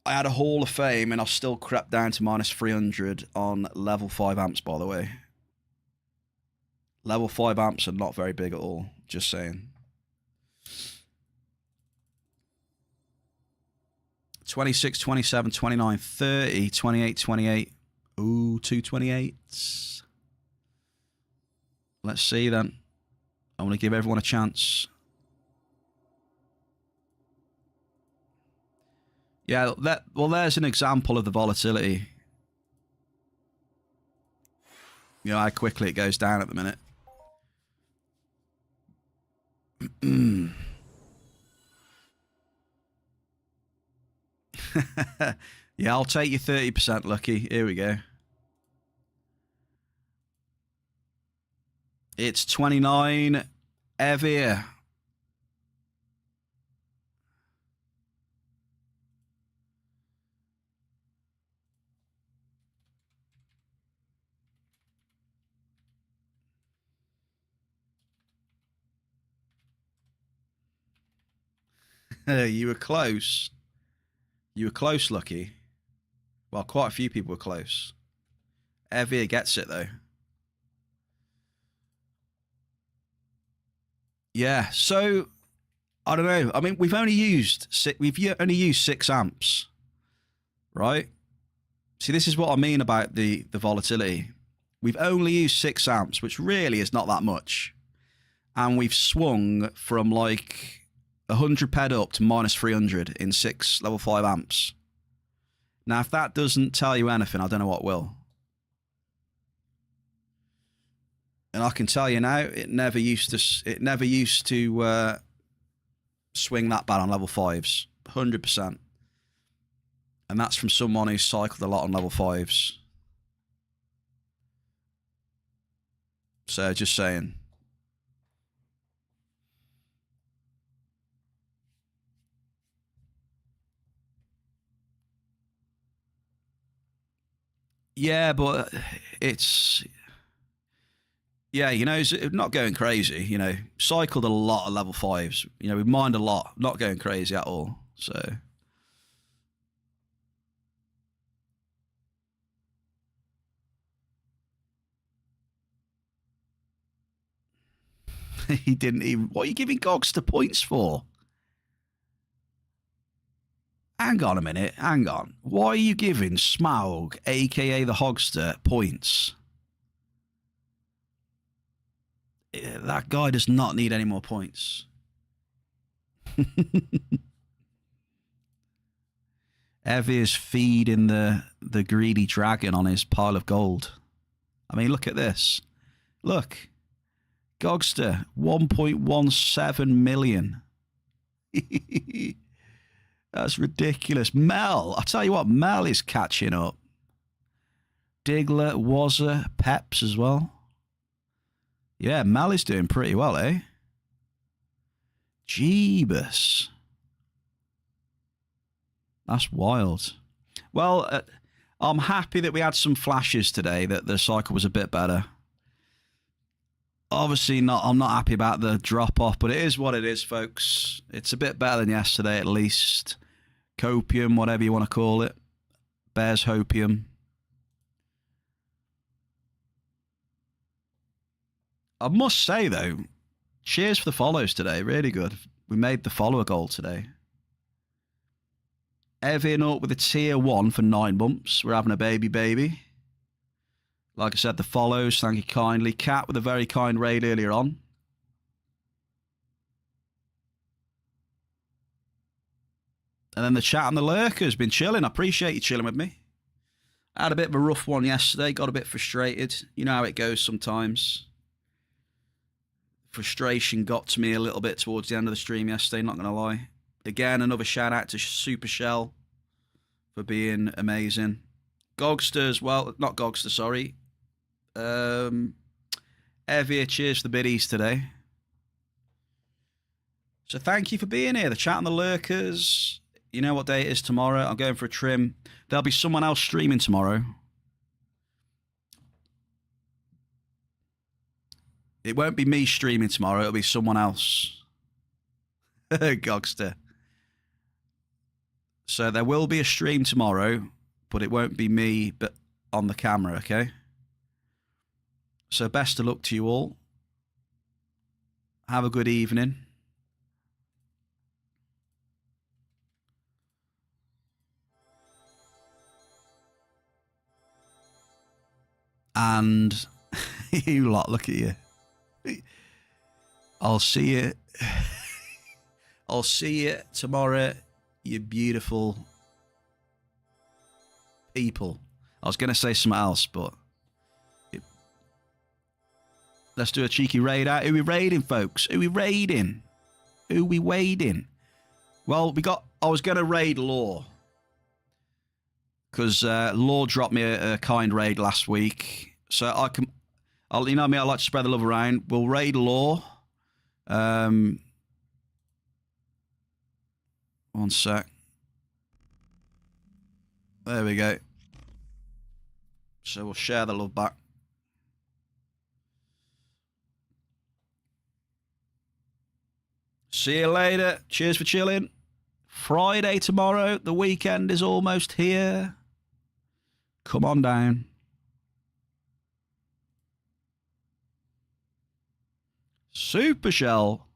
Speaker 1: I had a Hall of Fame and I still crept down to minus 300 on level 5 amps, by the way. Level 5 amps are not very big at all, just saying. 26, 27, 29, 30, 28, 28. Ooh, 228s. Let's see then. I want to give everyone a chance. Yeah, well, there's an example of the volatility. You know how quickly it goes down at the minute. Yeah, I'll take you 30%, Lucky. Here we go. It's 29 Evir. You were close. You were close, Lucky. Well, quite a few people were close. Evir gets it, though. Yeah, so I don't know. I mean, we've only used 6 amps, right? See, this is what I mean about the volatility. We've only used 6 amps, which really is not that much, and we've swung from like 100 ped up to minus 300 in 6 level 5 amps. Now, if that doesn't tell you anything, I don't know what will. And I can tell you now, it never used to swing that bad on level 5s. 100%. And that's from someone who's cycled a lot on level 5s. So, just saying. Yeah, but it's... Yeah, you know, it's not going crazy, you know. Cycled a lot of level 5s. You know, we mined a lot. Not going crazy at all. So... He didn't even... What are you giving Gogster points for? Hang on a minute. Hang on. Why are you giving Smaug, a.k.a. the Hogster, points? That guy does not need any more points. Evir's feeding the greedy dragon on his pile of gold. I mean, look at this. Look. Gogster, 1.17 million. That's ridiculous. Mel, I tell you what, Mel is catching up. Diggler, Wazza, Peps as well. Yeah, Mel is doing pretty well, eh? Jeebus. That's wild. Well, I'm happy that we had some flashes today, that the cycle was a bit better. Obviously, I'm not happy about the drop-off, but it is what it is, folks. It's a bit better than yesterday, at least. Copium, whatever you want to call it. Bears hopium. I must say, though, cheers for the follows today. Really good. We made the follower goal today. Evan up with a tier 1 for 9 months. We're having a baby. Like I said, the follows, thank you kindly. Cat with a very kind raid earlier on. And then the chat and the lurkers been chilling. I appreciate you chilling with me. I had a bit of a rough one yesterday. Got a bit frustrated. You know how it goes sometimes. Frustration got to me a little bit towards the end of the stream yesterday, not going to lie. Again, another shout out to Super Shell for being amazing. Gogster as well. Not Gogster, sorry. Evia, cheers for the biddies today. So thank you for being here. The chat and the lurkers. You know what day it is tomorrow. I'm going for a trim. There'll be someone else streaming tomorrow. It won't be me streaming tomorrow. It'll be someone else. Gogster. So there will be a stream tomorrow, but it won't be me but on the camera, okay? So best of luck to you all. Have a good evening. And you lot, look at you. I'll see you. I'll see you tomorrow, you beautiful people. I was going to say something else, but let's do a cheeky raid out. Who we raiding, folks? Who we raiding? Who we wading? Well, I was going to raid Law. Because Law dropped me a kind raid last week. So you know me, I like to spread the love around. We'll raid Law. One sec. There we go. So we'll share the love back. See you later. Cheers for chilling. Friday tomorrow. The weekend is almost here. Come on down. Super Shell.